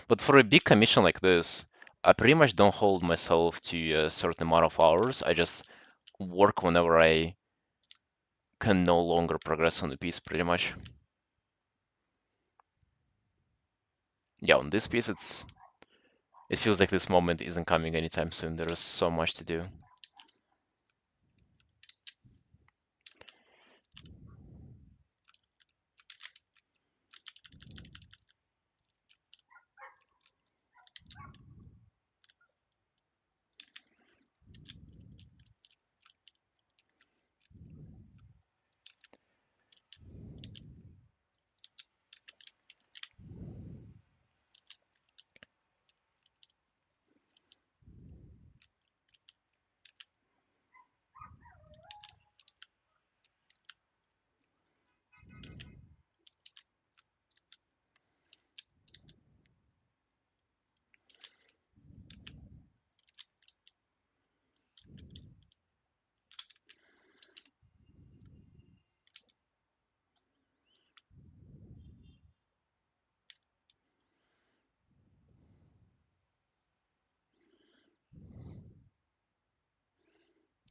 But for a big commission like this, I pretty much don't hold myself to a certain amount of hours. I just work whenever I can no longer progress on the piece, pretty much. Yeah, on this piece, it feels like this moment isn't coming anytime soon. There's so much to do.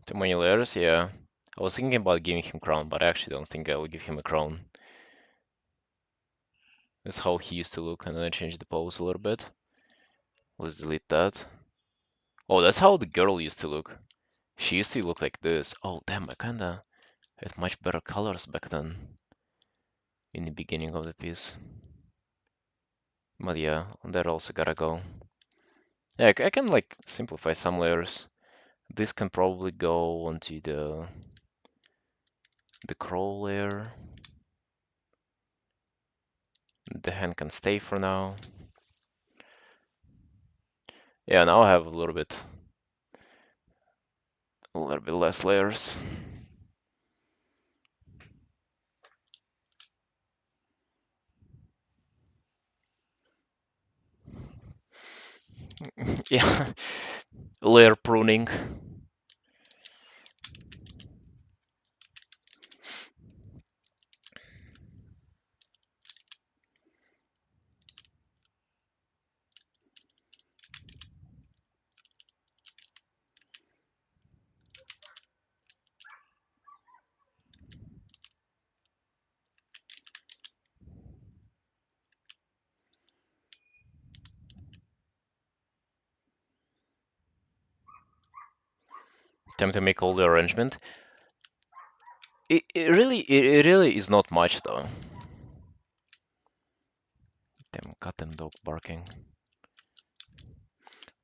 Too many layers, yeah. I was thinking about giving him crown, but I actually don't think I'll give him a crown. That's how he used to look, and then I changed the pose a little bit. Let's delete that. Oh, that's how the girl used to look. She used to look like this. Oh, damn, I kinda had much better colors back then, in the beginning of the piece. But yeah, that also gotta go. Yeah, I can like simplify some layers. This can probably go onto the crow layer. The hand can stay for now. Yeah, now I have a little bit less layers. Yeah, layer pruning. Time to make all the arrangement. It really is not much though. Damn, goddamn dog barking.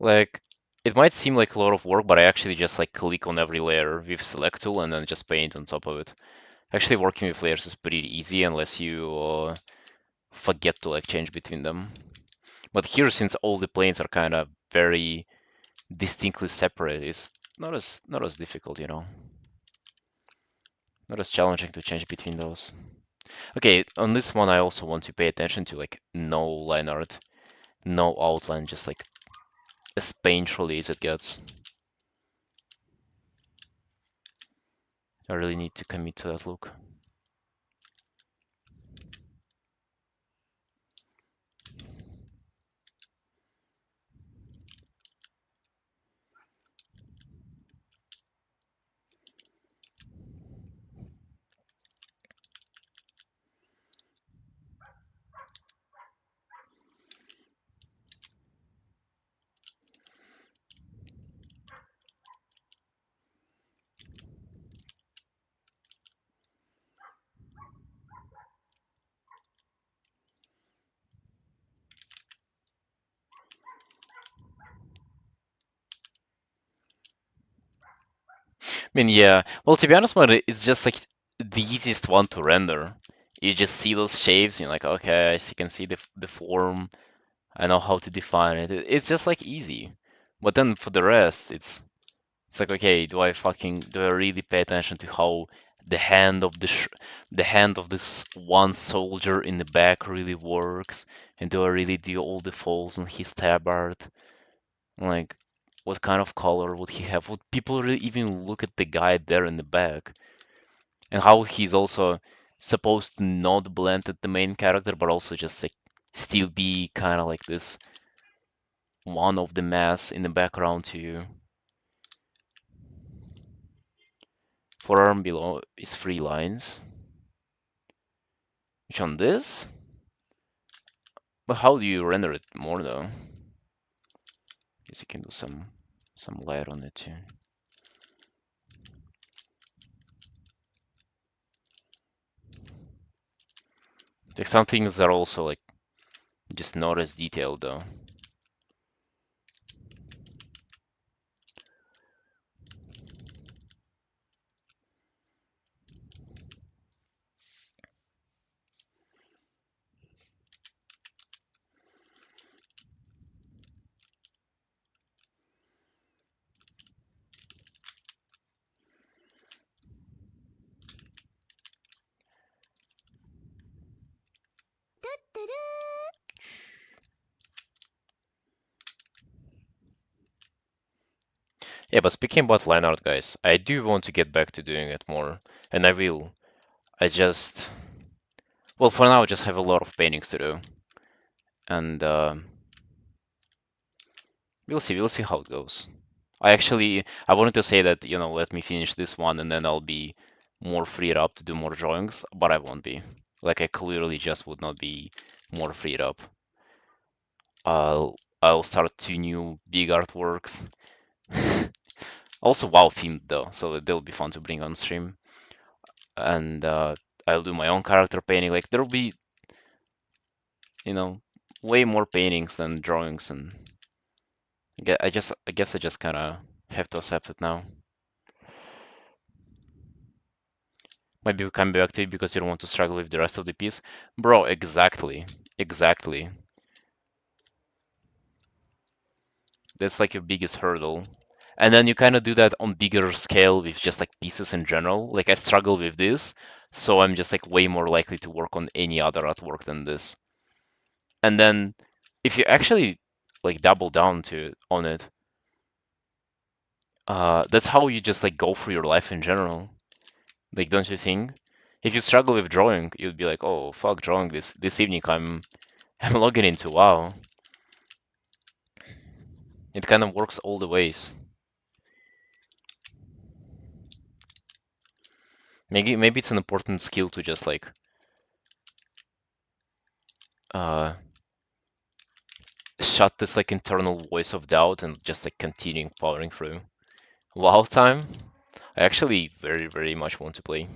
Like, it might seem like a lot of work, but I actually just like click on every layer with select tool and then just paint on top of it. Actually, working with layers is pretty easy unless you forget to like change between them. But here, since all the planes are kind of very distinctly separate, it's not as difficult, you know, not as challenging to change between those. Okay, on this one, I also want to pay attention to like no line art, no outline, just like as painfully as it gets. I really need to commit to that look. I mean, yeah. Well, to be honest, man, it's just like the easiest one to render. You just see those shapes, and you're like, okay, can see the form. I know how to define it. It's just like easy. But then for the rest, it's like, okay, do I really pay attention to how the hand of the hand of this one soldier in the back really works, and do I really do all the folds on his tabard? Like, what kind of color would he have? Would people really even look at the guy there in the back? And how he's also supposed to not blend at the main character, but also just like still be kind of like this one of the mass in the background to you. Forearm below is 3 lines. Which on this? But how do you render it more though? Guess you can do some light on it too. Like some things are also like just not as detailed though. Yeah, but speaking about line art, guys, I do want to get back to doing it more, and I will. I just, well, for now, I just have a lot of paintings to do, and we'll see how it goes. I wanted to say that, let me finish this one, and then I'll be more freed up to do more drawings, but I won't be. Like, I clearly just would not be more freed up. I'll start 2 new big artworks. Also WoW themed though, so they'll be fun to bring on stream. And I'll do my own character painting. Like there'll be, you know, way more paintings than drawings, and I guess I just kind of have to accept it now. Maybe we can be active because you don't want to struggle with the rest of the piece, bro. Exactly, exactly. That's like your biggest hurdle. And then you kind of do that on bigger scale with just like pieces in general. Like I struggle with this, so I'm just like way more likely to work on any other artwork than this. And then if you actually like double down to on it, that's how you just like go through your life in general. Like, don't you think? If you struggle with drawing, you'd be like, oh fuck, drawing this evening. I'm logging into WoW. It kind of works all the ways. Maybe it's an important skill to just like uh shut this like internal voice of doubt and just like continuing powering through. WoW time? I actually very, very much want to play.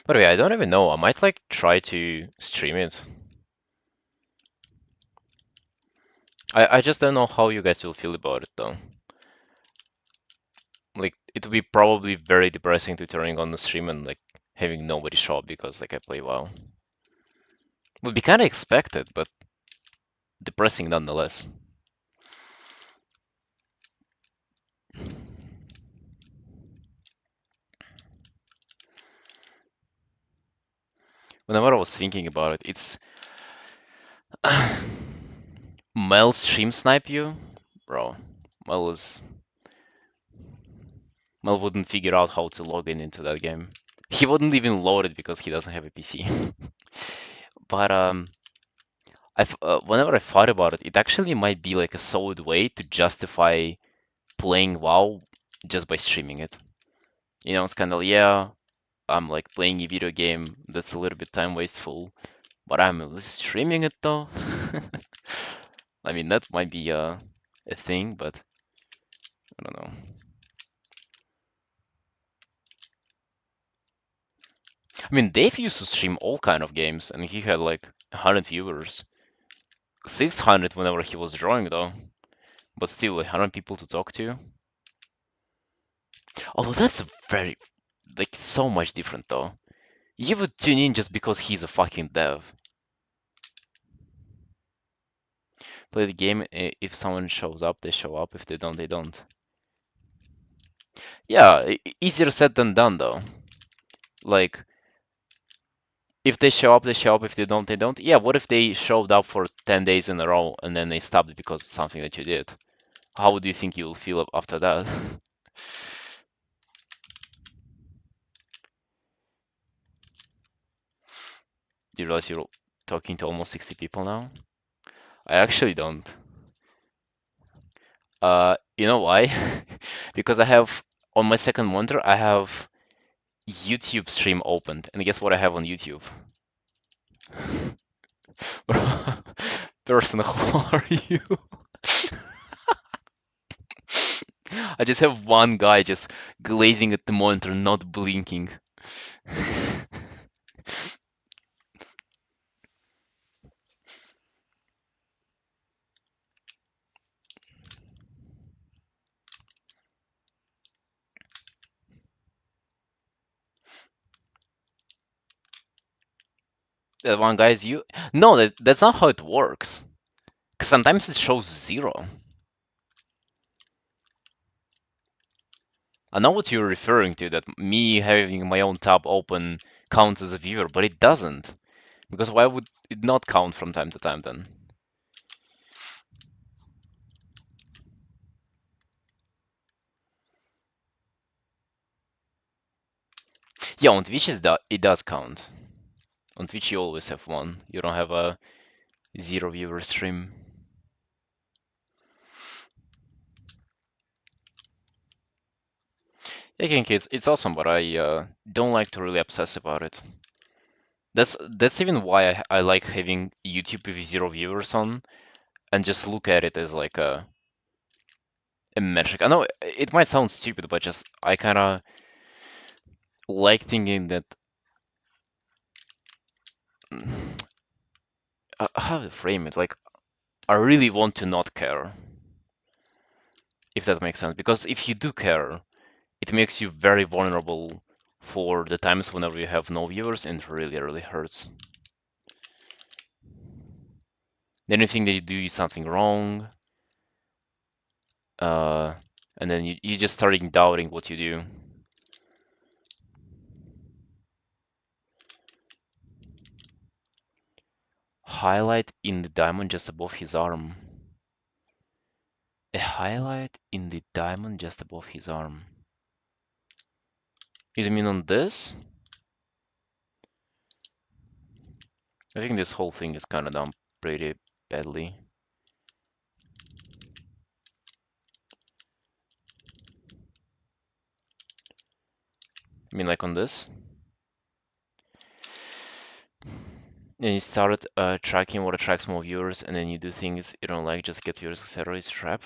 By the way, I don't even know. I might like try to stream it. I just don't know how you guys will feel about it though. Like it would be probably very depressing to turning on the stream and like having nobody show up because like I play WoW. Would be kind of expected, but depressing nonetheless. Whenever I was thinking about it, it's Mel stream snipe you, bro. Mel is Mel wouldn't figure out how to log in into that game. He wouldn't even load it because he doesn't have a PC. But whenever I thought about it, it actually might be like a solid way to justify playing WoW just by streaming it. You know, it's kind of yeah, I'm like playing a video game that's a little bit time wasteful, but I'm streaming it though. I mean, that might be a thing, but I don't know. I mean, Dave used to stream all kind of games, and he had like 100 viewers, 600 whenever he was drawing though, but still 100 people to talk to. Although that's very, like, so much different though. You would tune in just because he's a fucking dev. Play the game, if someone shows up, they show up. If they don't, they don't. Yeah, easier said than done though. Like, if they show up, they show up. If they don't, they don't. Yeah, what if they showed up for 10 days in a row and then they stopped because it's something that you did? How do you think you'll feel after that? Do you realize you're talking to almost 60 people now? I actually don't. You know why? Because I have on my second monitor, I have YouTube stream opened, and guess what I have on YouTube? Person, who are you? I just have one guy just glazing at the monitor, not blinking. That one guy is you? No, that's not how it works. Because sometimes it shows zero. I know what you're referring to, that me having my own tab open counts as a viewer, but it doesn't. Because why would it not count from time to time then? Yeah, on Twitch it does count. On Twitch you always have one. You don't have a zero viewer stream. I think it's awesome, but I don't like to really obsess about it. That's even why I like having YouTube with zero viewers on and just look at it as like a metric. I know it might sound stupid, but just I kind of like thinking that how to frame it. Like I really want to not care, if that makes sense. Because if you do care, it makes you very vulnerable for the times whenever you have no viewers and it really, really hurts. Then you think that you do something wrong, uh, and then you just starting doubting what you do. highlight in the diamond just above his arm. A highlight in the diamond just above his arm. You mean on this? I think this whole thing is kind of done pretty badly. I mean, like on this. And you started tracking what attracts more viewers, and then you do things you don't like, just get viewers, etc. It's a trap.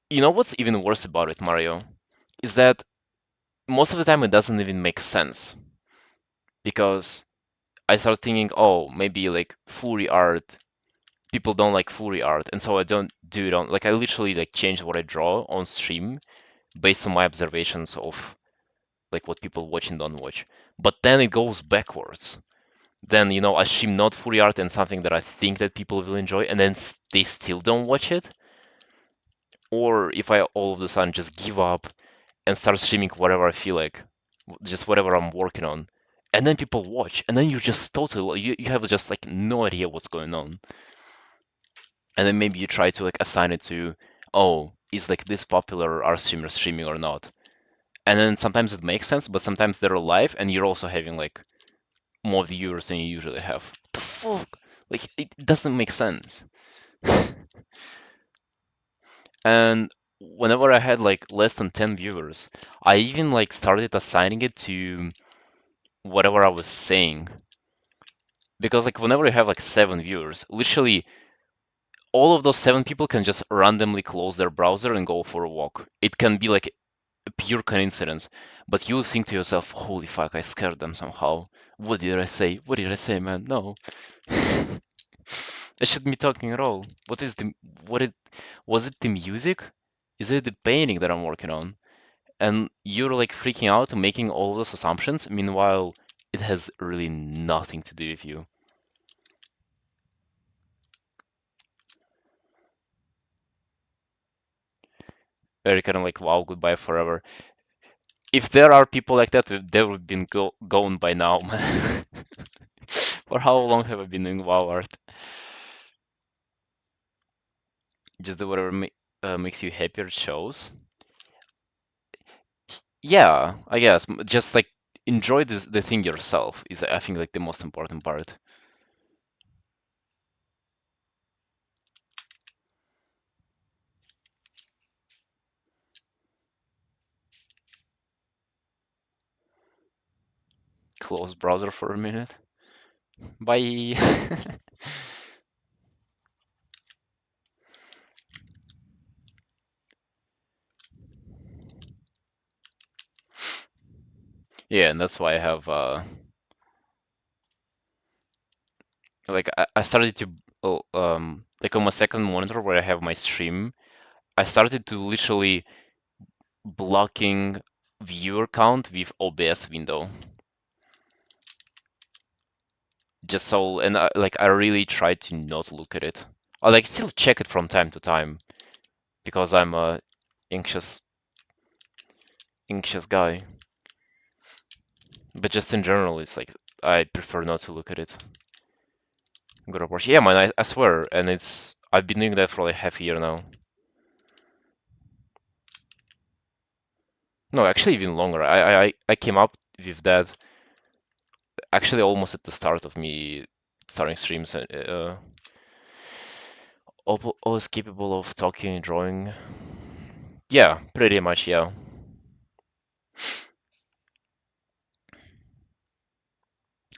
You know what's even worse about it, Mario? Is that most of the time it doesn't even make sense. Because I start thinking, oh, maybe like furry art, people don't like furry art, and so I don't do it on, like I literally like change what I draw on stream based on my observations of like what people watch and don't watch. But then it goes backwards. Then, I stream not furry art and something that I think that people will enjoy, and then they still don't watch it. Or if I all of a sudden just give up and start streaming whatever I feel like, just whatever I'm working on, and then people watch, and then you're just totally, you have just like no idea what's going on. And then maybe you try to like assign it to, oh, is like this popular art streamer streaming or not? And then sometimes it makes sense, but sometimes they're live and you're also having like more viewers than you usually have. What the fuck? Like it doesn't make sense. And whenever I had like less than 10 viewers, I even like started assigning it to whatever I was saying. Because like whenever you have like 7 viewers, literally all of those 7 people can just randomly close their browser and go for a walk. It can be like a pure coincidence, but you think to yourself, holy fuck, I scared them somehow. What did I say? What did I say, man? No. I shouldn't be talking at all. What it was it the music? Is it the painting that I'm working on? And you're like freaking out and making all those assumptions. Meanwhile, it has really nothing to do with you. Very kind of like, wow, goodbye forever. If there are people like that, they would have been gone by now, man. For how long have I been doing WoW art? Just do whatever makes you happier shows. Yeah, I guess. Just like enjoy the thing yourself is, I think, like the most important part. Close browser for a minute. Bye. Yeah, and that's why I have like I started to like on my second monitor where I have my stream, I started to literally blocking viewer count with OBS window. Just so, and I really try to not look at it. I like still check it from time to time because I'm a anxious anxious guy. But just in general, it's like I prefer not to look at it. Good approach. Yeah, man, I swear, and I've been doing that for like half a year now. No, actually even longer. I came up with that actually almost at the start of me starting streams. Always capable of talking and drawing. Yeah, pretty much, yeah.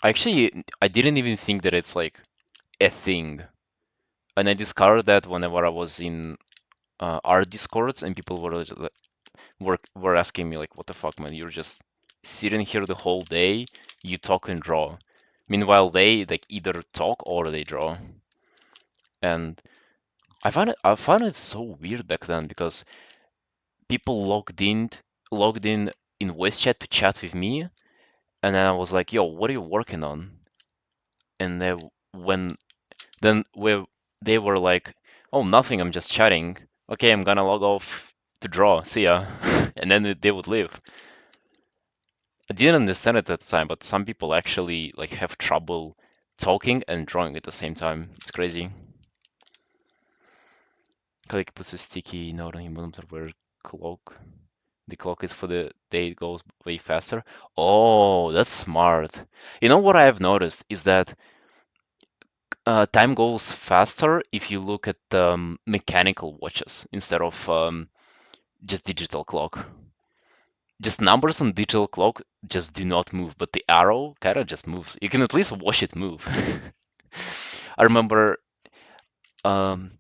I didn't even think that it's like a thing. And I discovered that whenever I was in art discords and people were asking me like, "What the fuck, man? You're just sitting here the whole day. You talk and draw." Meanwhile, they like either talk or they draw. And I found it so weird back then because people logged in voice chat to chat with me, and then I was like, "Yo, what are you working on?" And when then we they were like, "Oh, nothing. I'm just chatting. Okay, I'm gonna log off to draw. See ya." And then they would leave. I didn't understand it at the time, but some people actually like have trouble talking and drawing at the same time. It's crazy. Click puts a sticky note on him on the clock. The clock is for the day it goes way faster. Oh, that's smart. You know what I've noticed is that time goes faster if you look at mechanical watches instead of just digital clock. Just numbers on digital clock just do not move, but the arrow kind of just moves. You can at least watch it move. I remember um,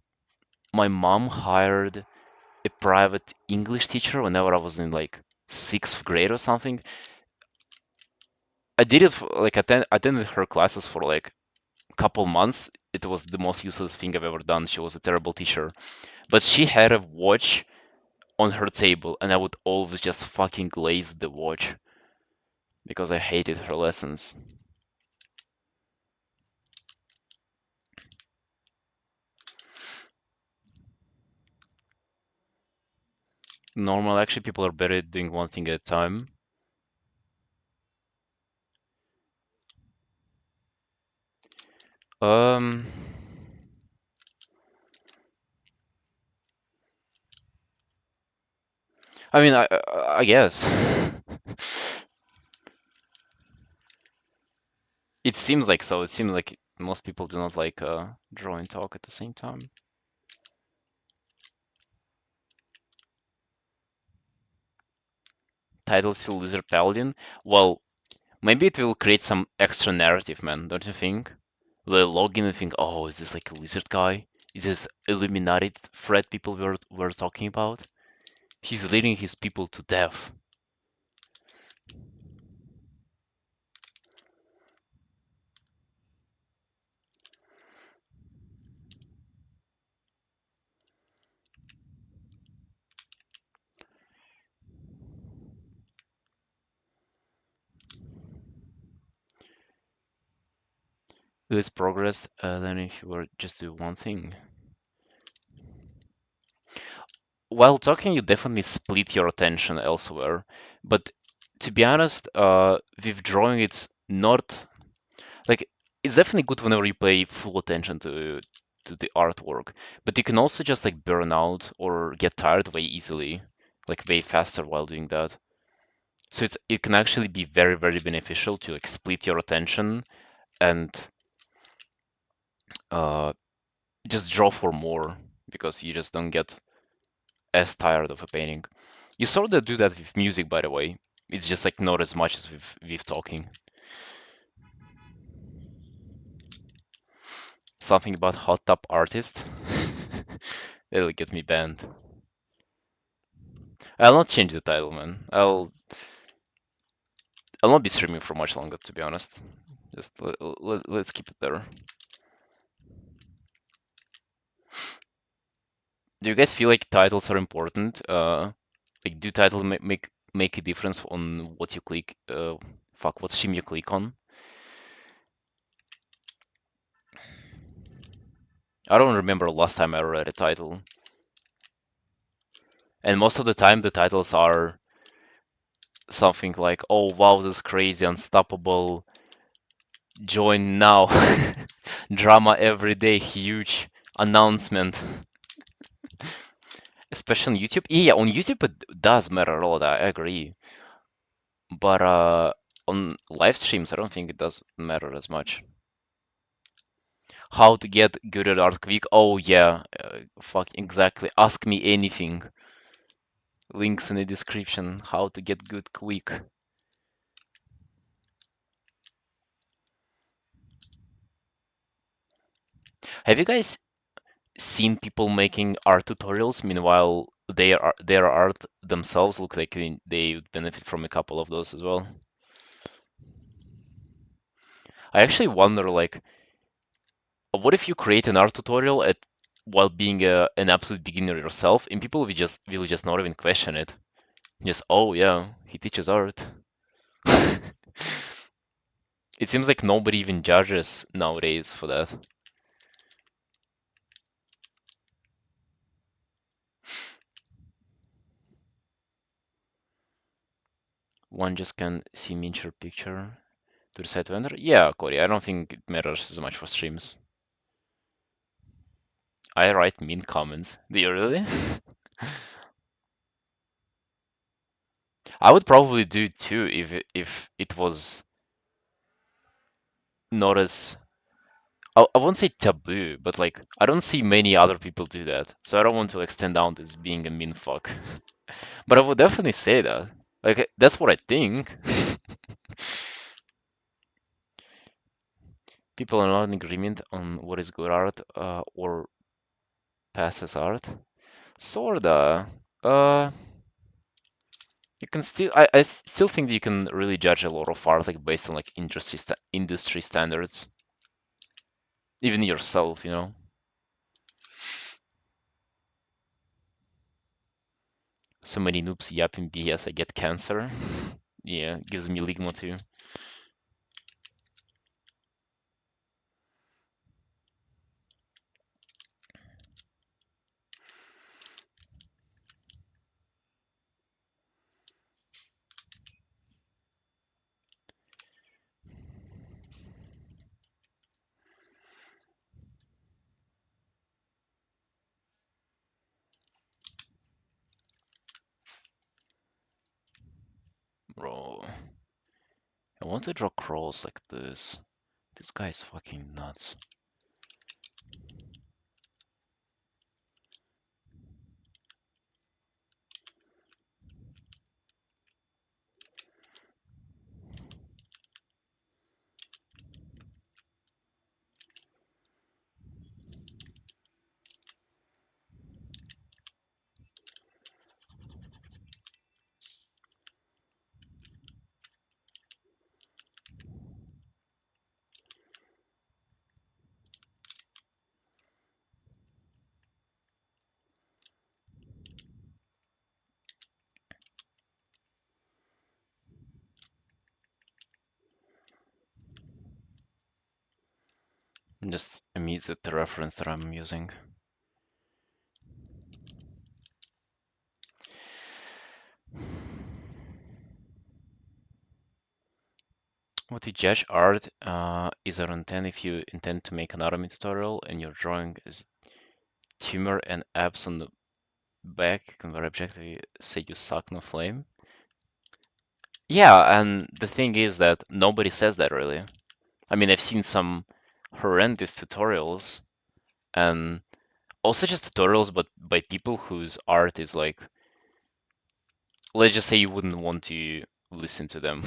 my mom hired a private English teacher whenever I was in like sixth grade or something. I did it for, like attended her classes for like a couple months. It was the most useless thing I've ever done. She was a terrible teacher, but she had a watch on her table, and I would always just fucking glaze the watch because I hated her lessons. Normal, actually, people are better at doing one thing at a time. Um, I mean, I guess. It seems like so. It seems like most people do not like draw and talk at the same time. Title still Lizard Paladin. Well, maybe it will create some extra narrative, man, don't you think? They'll log in and think, oh, is this like a lizard guy? Is this Illuminati threat people were talking about? He's leading his people to death. Less progress than if you were just do one thing. While talking, you definitely split your attention elsewhere. But to be honest, with drawing, it's not like it's definitely good whenever you pay full attention to the artwork. But you can also just like burn out or get tired way easily, like way faster while doing that. So it can actually be very, very beneficial to like split your attention and uh, just draw for more because you just don't get as tired of a painting. You sort of do that with music, by the way. It's just like not as much as with talking. Something about hot tub artist. It'll get me banned. I'll not change the title, man. I'll not be streaming for much longer, to be honest. Just let's keep it there. Do you guys feel like titles are important? Like, do titles make a difference on what you click? Fuck, what stream you click on? I don't remember last time I read a title. And most of the time, the titles are something like, "Oh wow, this is crazy, unstoppable, join now, drama every day, huge announcement." Especially on YouTube. Yeah, on YouTube it does matter a lot. I agree. But on live streams, I don't think it does matter as much. How to get good at art quick? Oh yeah, fuck exactly. Ask me anything. Links in the description. How to get good quick. Have you guys seen people making art tutorials? Meanwhile, their art themselves look like they would benefit from a couple of those as well. I actually wonder, like, what if you create an art tutorial at while being an absolute beginner yourself, and people will just not even question it. Just, oh yeah, he teaches art. It seems like nobody even judges nowadays for that. One just can see miniature picture. to decide to enter? Yeah, Corey, I don't think it matters as much for streams. I write mean comments. Do you really? I would probably do it too if it was not as I won't say taboo, but like I don't see many other people do that, so I don't want to extend down as being a mean fuck. But I would definitely say that. Like that's what I think. People are not in agreement on what is good art or passes art. Sorta. Uh, you can still I still think that you can really judge a lot of art like based on like industry standards, even yourself, you know. So many noobs yapping BS, I get cancer. Yeah, gives me ligma too. Bro, I want to draw crawls like this. This guy is fucking nuts. Just immediate the reference that I'm using. What you judge art is around 10 if you intend to make an anatomy tutorial and your drawing is tumor and abs on the back, you can very objectively say you suck, no flame. Yeah, and the thing is that nobody says that really. I mean, I've seen some horrendous tutorials and also just tutorials, but by people whose art is like, let's just say you wouldn't want to listen to them.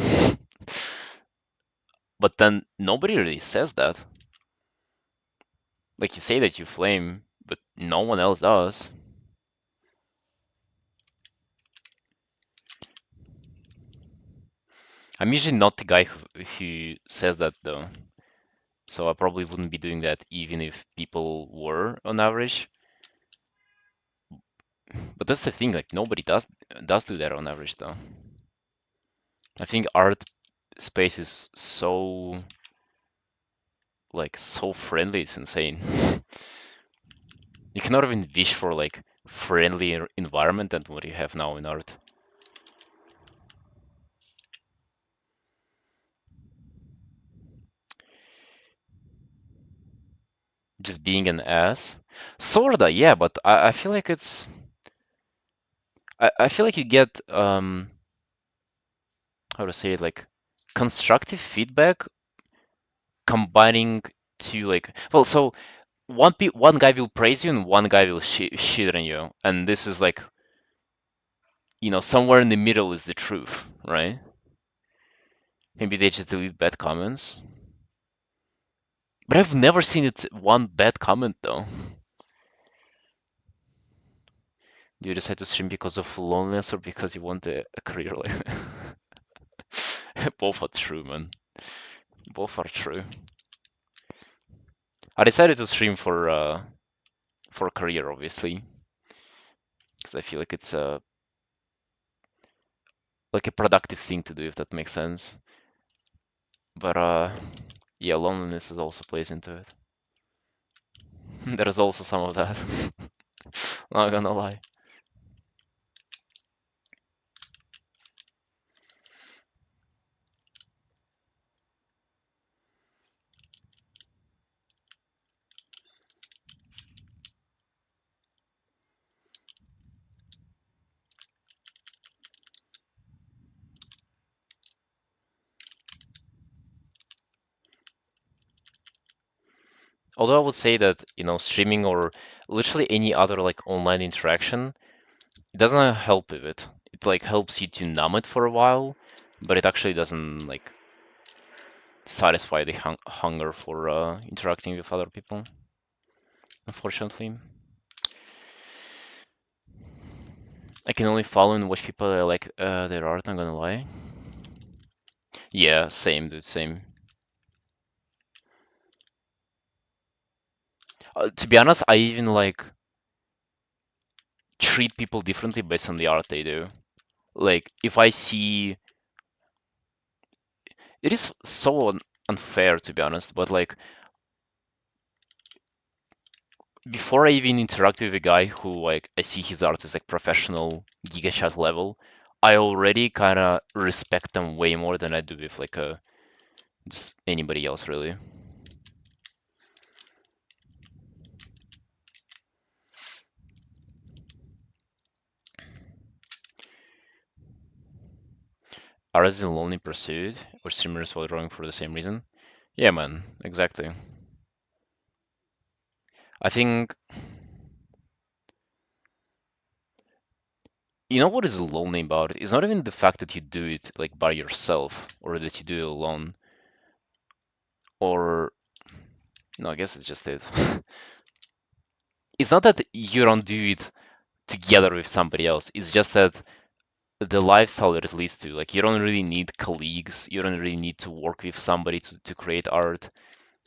But then nobody really says that. Like you say that you flame, but no one else does. I'm usually not the guy who says that though. So I probably wouldn't be doing that even if people were on average. But that's the thing, like nobody does do that on average though. I think art space is so like so friendly, it's insane. You cannot even wish for like friendly environment than what you have now in art. Just being an ass. Sorta, yeah, but I feel like I feel like you get how to say it, like constructive feedback combining to like well so one guy will praise you and one guy will shit on you, and this is like, you know, somewhere in the middle is the truth, right? Maybe they just delete bad comments, but I've never seen it one bad comment though. Do you decide to stream because of loneliness or because you want a career like both are true, man. Both are true. I decided to stream for a career, obviously, because I feel like it's a like a productive thing to do, if that makes sense. But yeah, loneliness is also plays into it. There is also some of that. Not gonna lie. Although I would say that, streaming or literally any other like online interaction, it doesn't help with it. It like helps you to numb it for a while, but it actually doesn't like satisfy the hunger for interacting with other people, unfortunately. I can only follow and watch people that like their art, not gonna lie. Yeah, same, dude, same. To be honest, I even like treat people differently based on the art they do. Like, if I see, it is so unfair to be honest, but like, before I even interact with a guy who like I see his art is like professional Giga Chat level, I already kind of respect them way more than I do with like a just anybody else really. Artists in lonely pursuit or streamers while drawing for the same reason. Yeah, man, exactly. I think you know what is lonely about it? It's not even the fact that you do it like by yourself or that you do it alone, or no, I guess it's just it. It's not that you don't do it together with somebody else. It's just that the lifestyle that it leads to, like you don't really need colleagues, you don't really need to work with somebody to create art.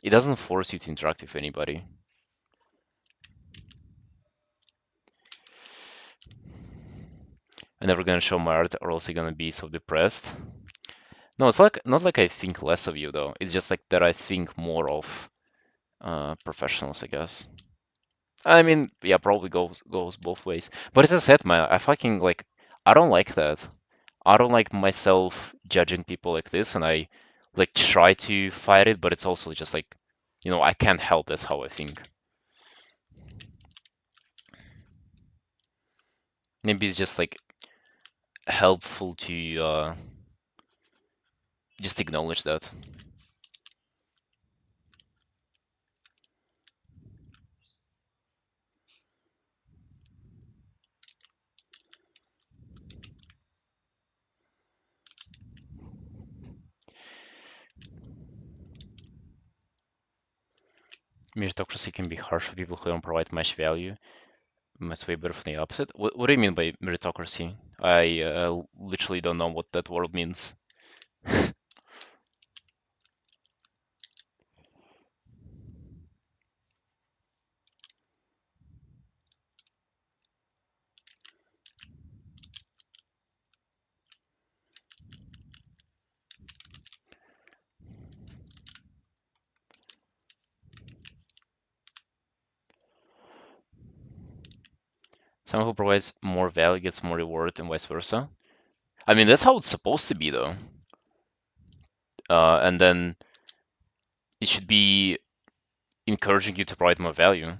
It doesn't force you to interact with anybody. I'm never gonna show my art or else I'm gonna be so depressed. No, it's like not like I think less of you though. It's just like that I think more of professionals, I guess. I mean, yeah, probably goes both ways. But as I said, man, I fucking like I don't like that. I don't like myself judging people like this, and I like try to fight it, but it's also just like, I can't help that's how I think. Maybe it's just like helpful to just acknowledge that. Meritocracy can be harsh for people who don't provide much value. Much way better from the opposite. What do you mean by meritocracy? I literally don't know what that word means. Someone who provides more value gets more reward and vice versa. I mean, that's how it's supposed to be, though. And then it should be encouraging you to provide more value.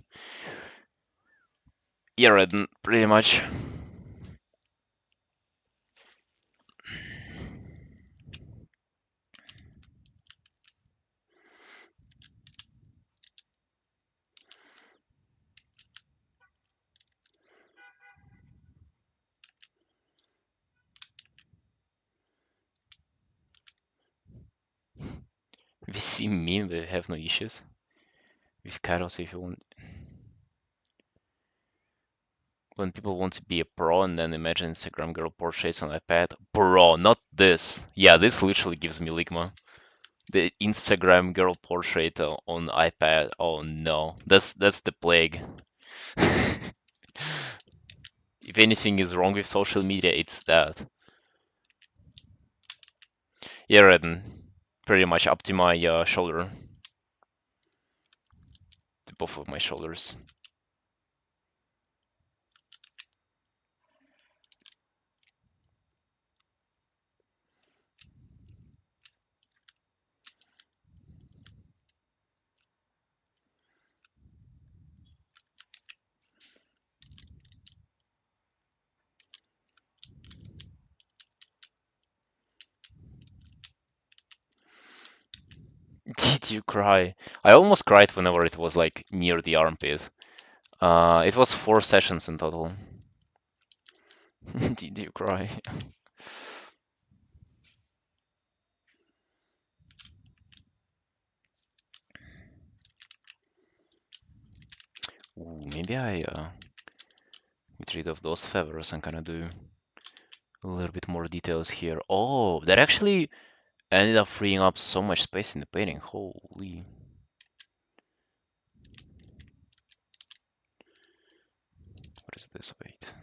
Yeah, right, pretty much. We see mean, we have no issues. With Kairos, if you want, when people want to be a pro and then imagine Instagram girl portraits on iPad. Bro, not this. Yeah, this literally gives me ligma. The Instagram girl portrait on iPad. Oh no, that's the plague. If anything is wrong with social media, it's that. Yeah, Redden. Pretty much up to my shoulder, to both of my shoulders. Did you cry? I almost cried whenever it was like near the armpit. It was 4 sessions in total. Did you cry? Ooh, maybe I get rid of those feathers and kind of do a little bit more details here. Oh, that actually ended up freeing up so much space in the painting. Holy. What is this? Wait.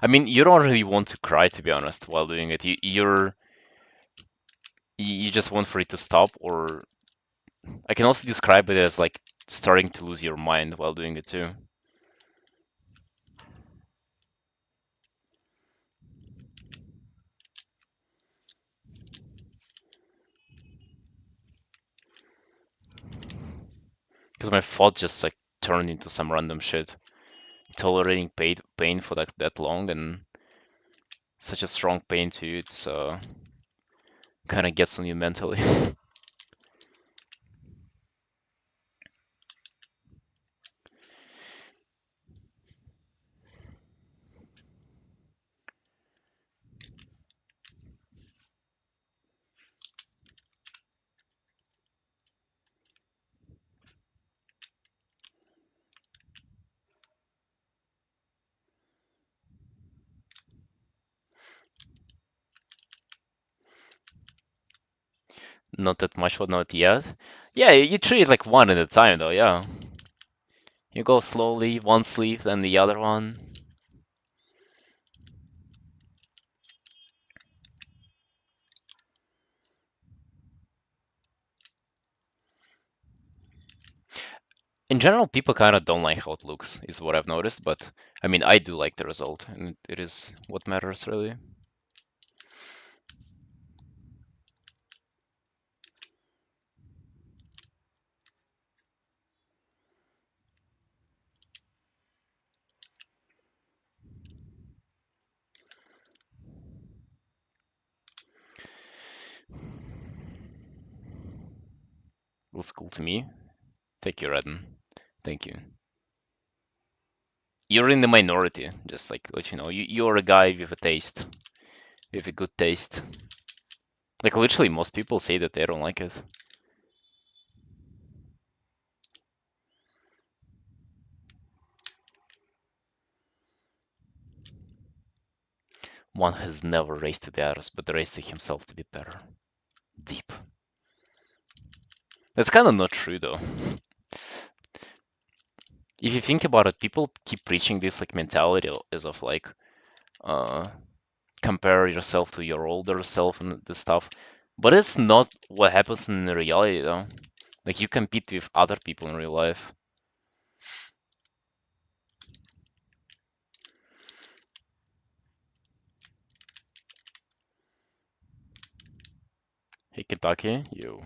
I mean, you don't really want to cry, to be honest, while doing it. You just want for it to stop, or I can also describe it as like starting to lose your mind while doing it too. Because my thought just like turned into some random shit. Tolerating pain for that long and such a strong pain too, it's kind of gets on you mentally. Not that much, but not yet. Yeah, you treat it like one at a time though, yeah. You go slowly, one sleeve, then the other one. In general, people kind of don't like how it looks, is what I've noticed, but I mean, I do like the result, and it is what matters really. Looks cool to me. Thank you, Redden. Thank you. You're in the minority, just like let you know. You're a guy with a taste, with a good taste. Like literally, most people say that they don't like it. One has never raised the others, but raised himself to be better. Deep. That's kind of not true though. If you think about it, people keep preaching this like mentality as of like, uh, compare yourself to your older self and this stuff. But it's not what happens in reality though. Like you compete with other people in real life. Hey Kentucky, you.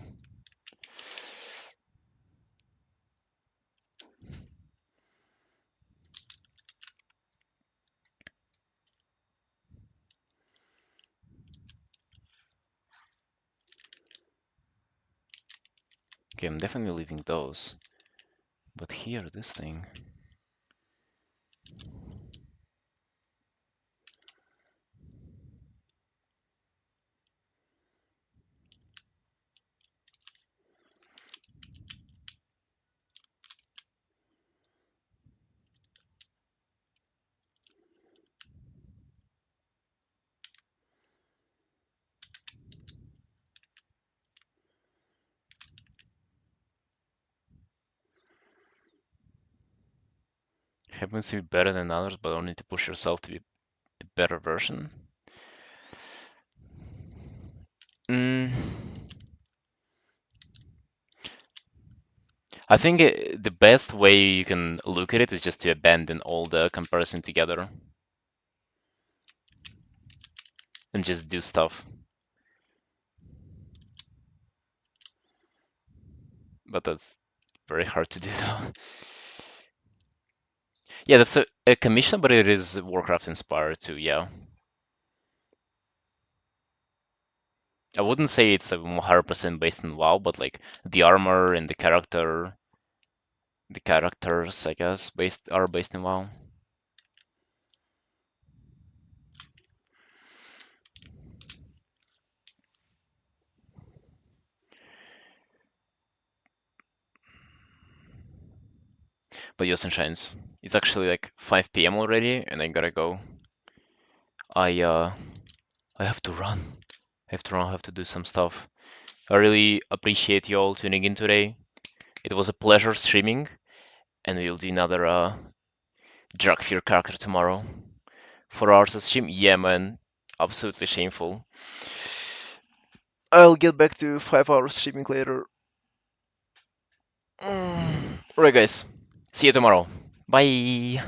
Okay, I'm definitely leaving those. But here, this thing. Happens to be better than others, but only to push yourself to be a better version. Mm, I think the best way you can look at it is just to abandon all the comparison together and just do stuff. But that's very hard to do though. Yeah, that's a commission, but it is Warcraft inspired too, yeah. I wouldn't say it's a 100% based on WoW, but like the armor and the characters, I guess, based in WoW. But yo, Sunshines, it's actually like 5 p.m. already, and I gotta go. I uh, I have to run. I have to run. I have to do some stuff. I really appreciate you all tuning in today. It was a pleasure streaming, and we'll do another drug fear character tomorrow. 4 hours of stream, yeah, man, absolutely shameful. I'll get back to 5 hours streaming later. Alright, guys. See you tomorrow. Bye.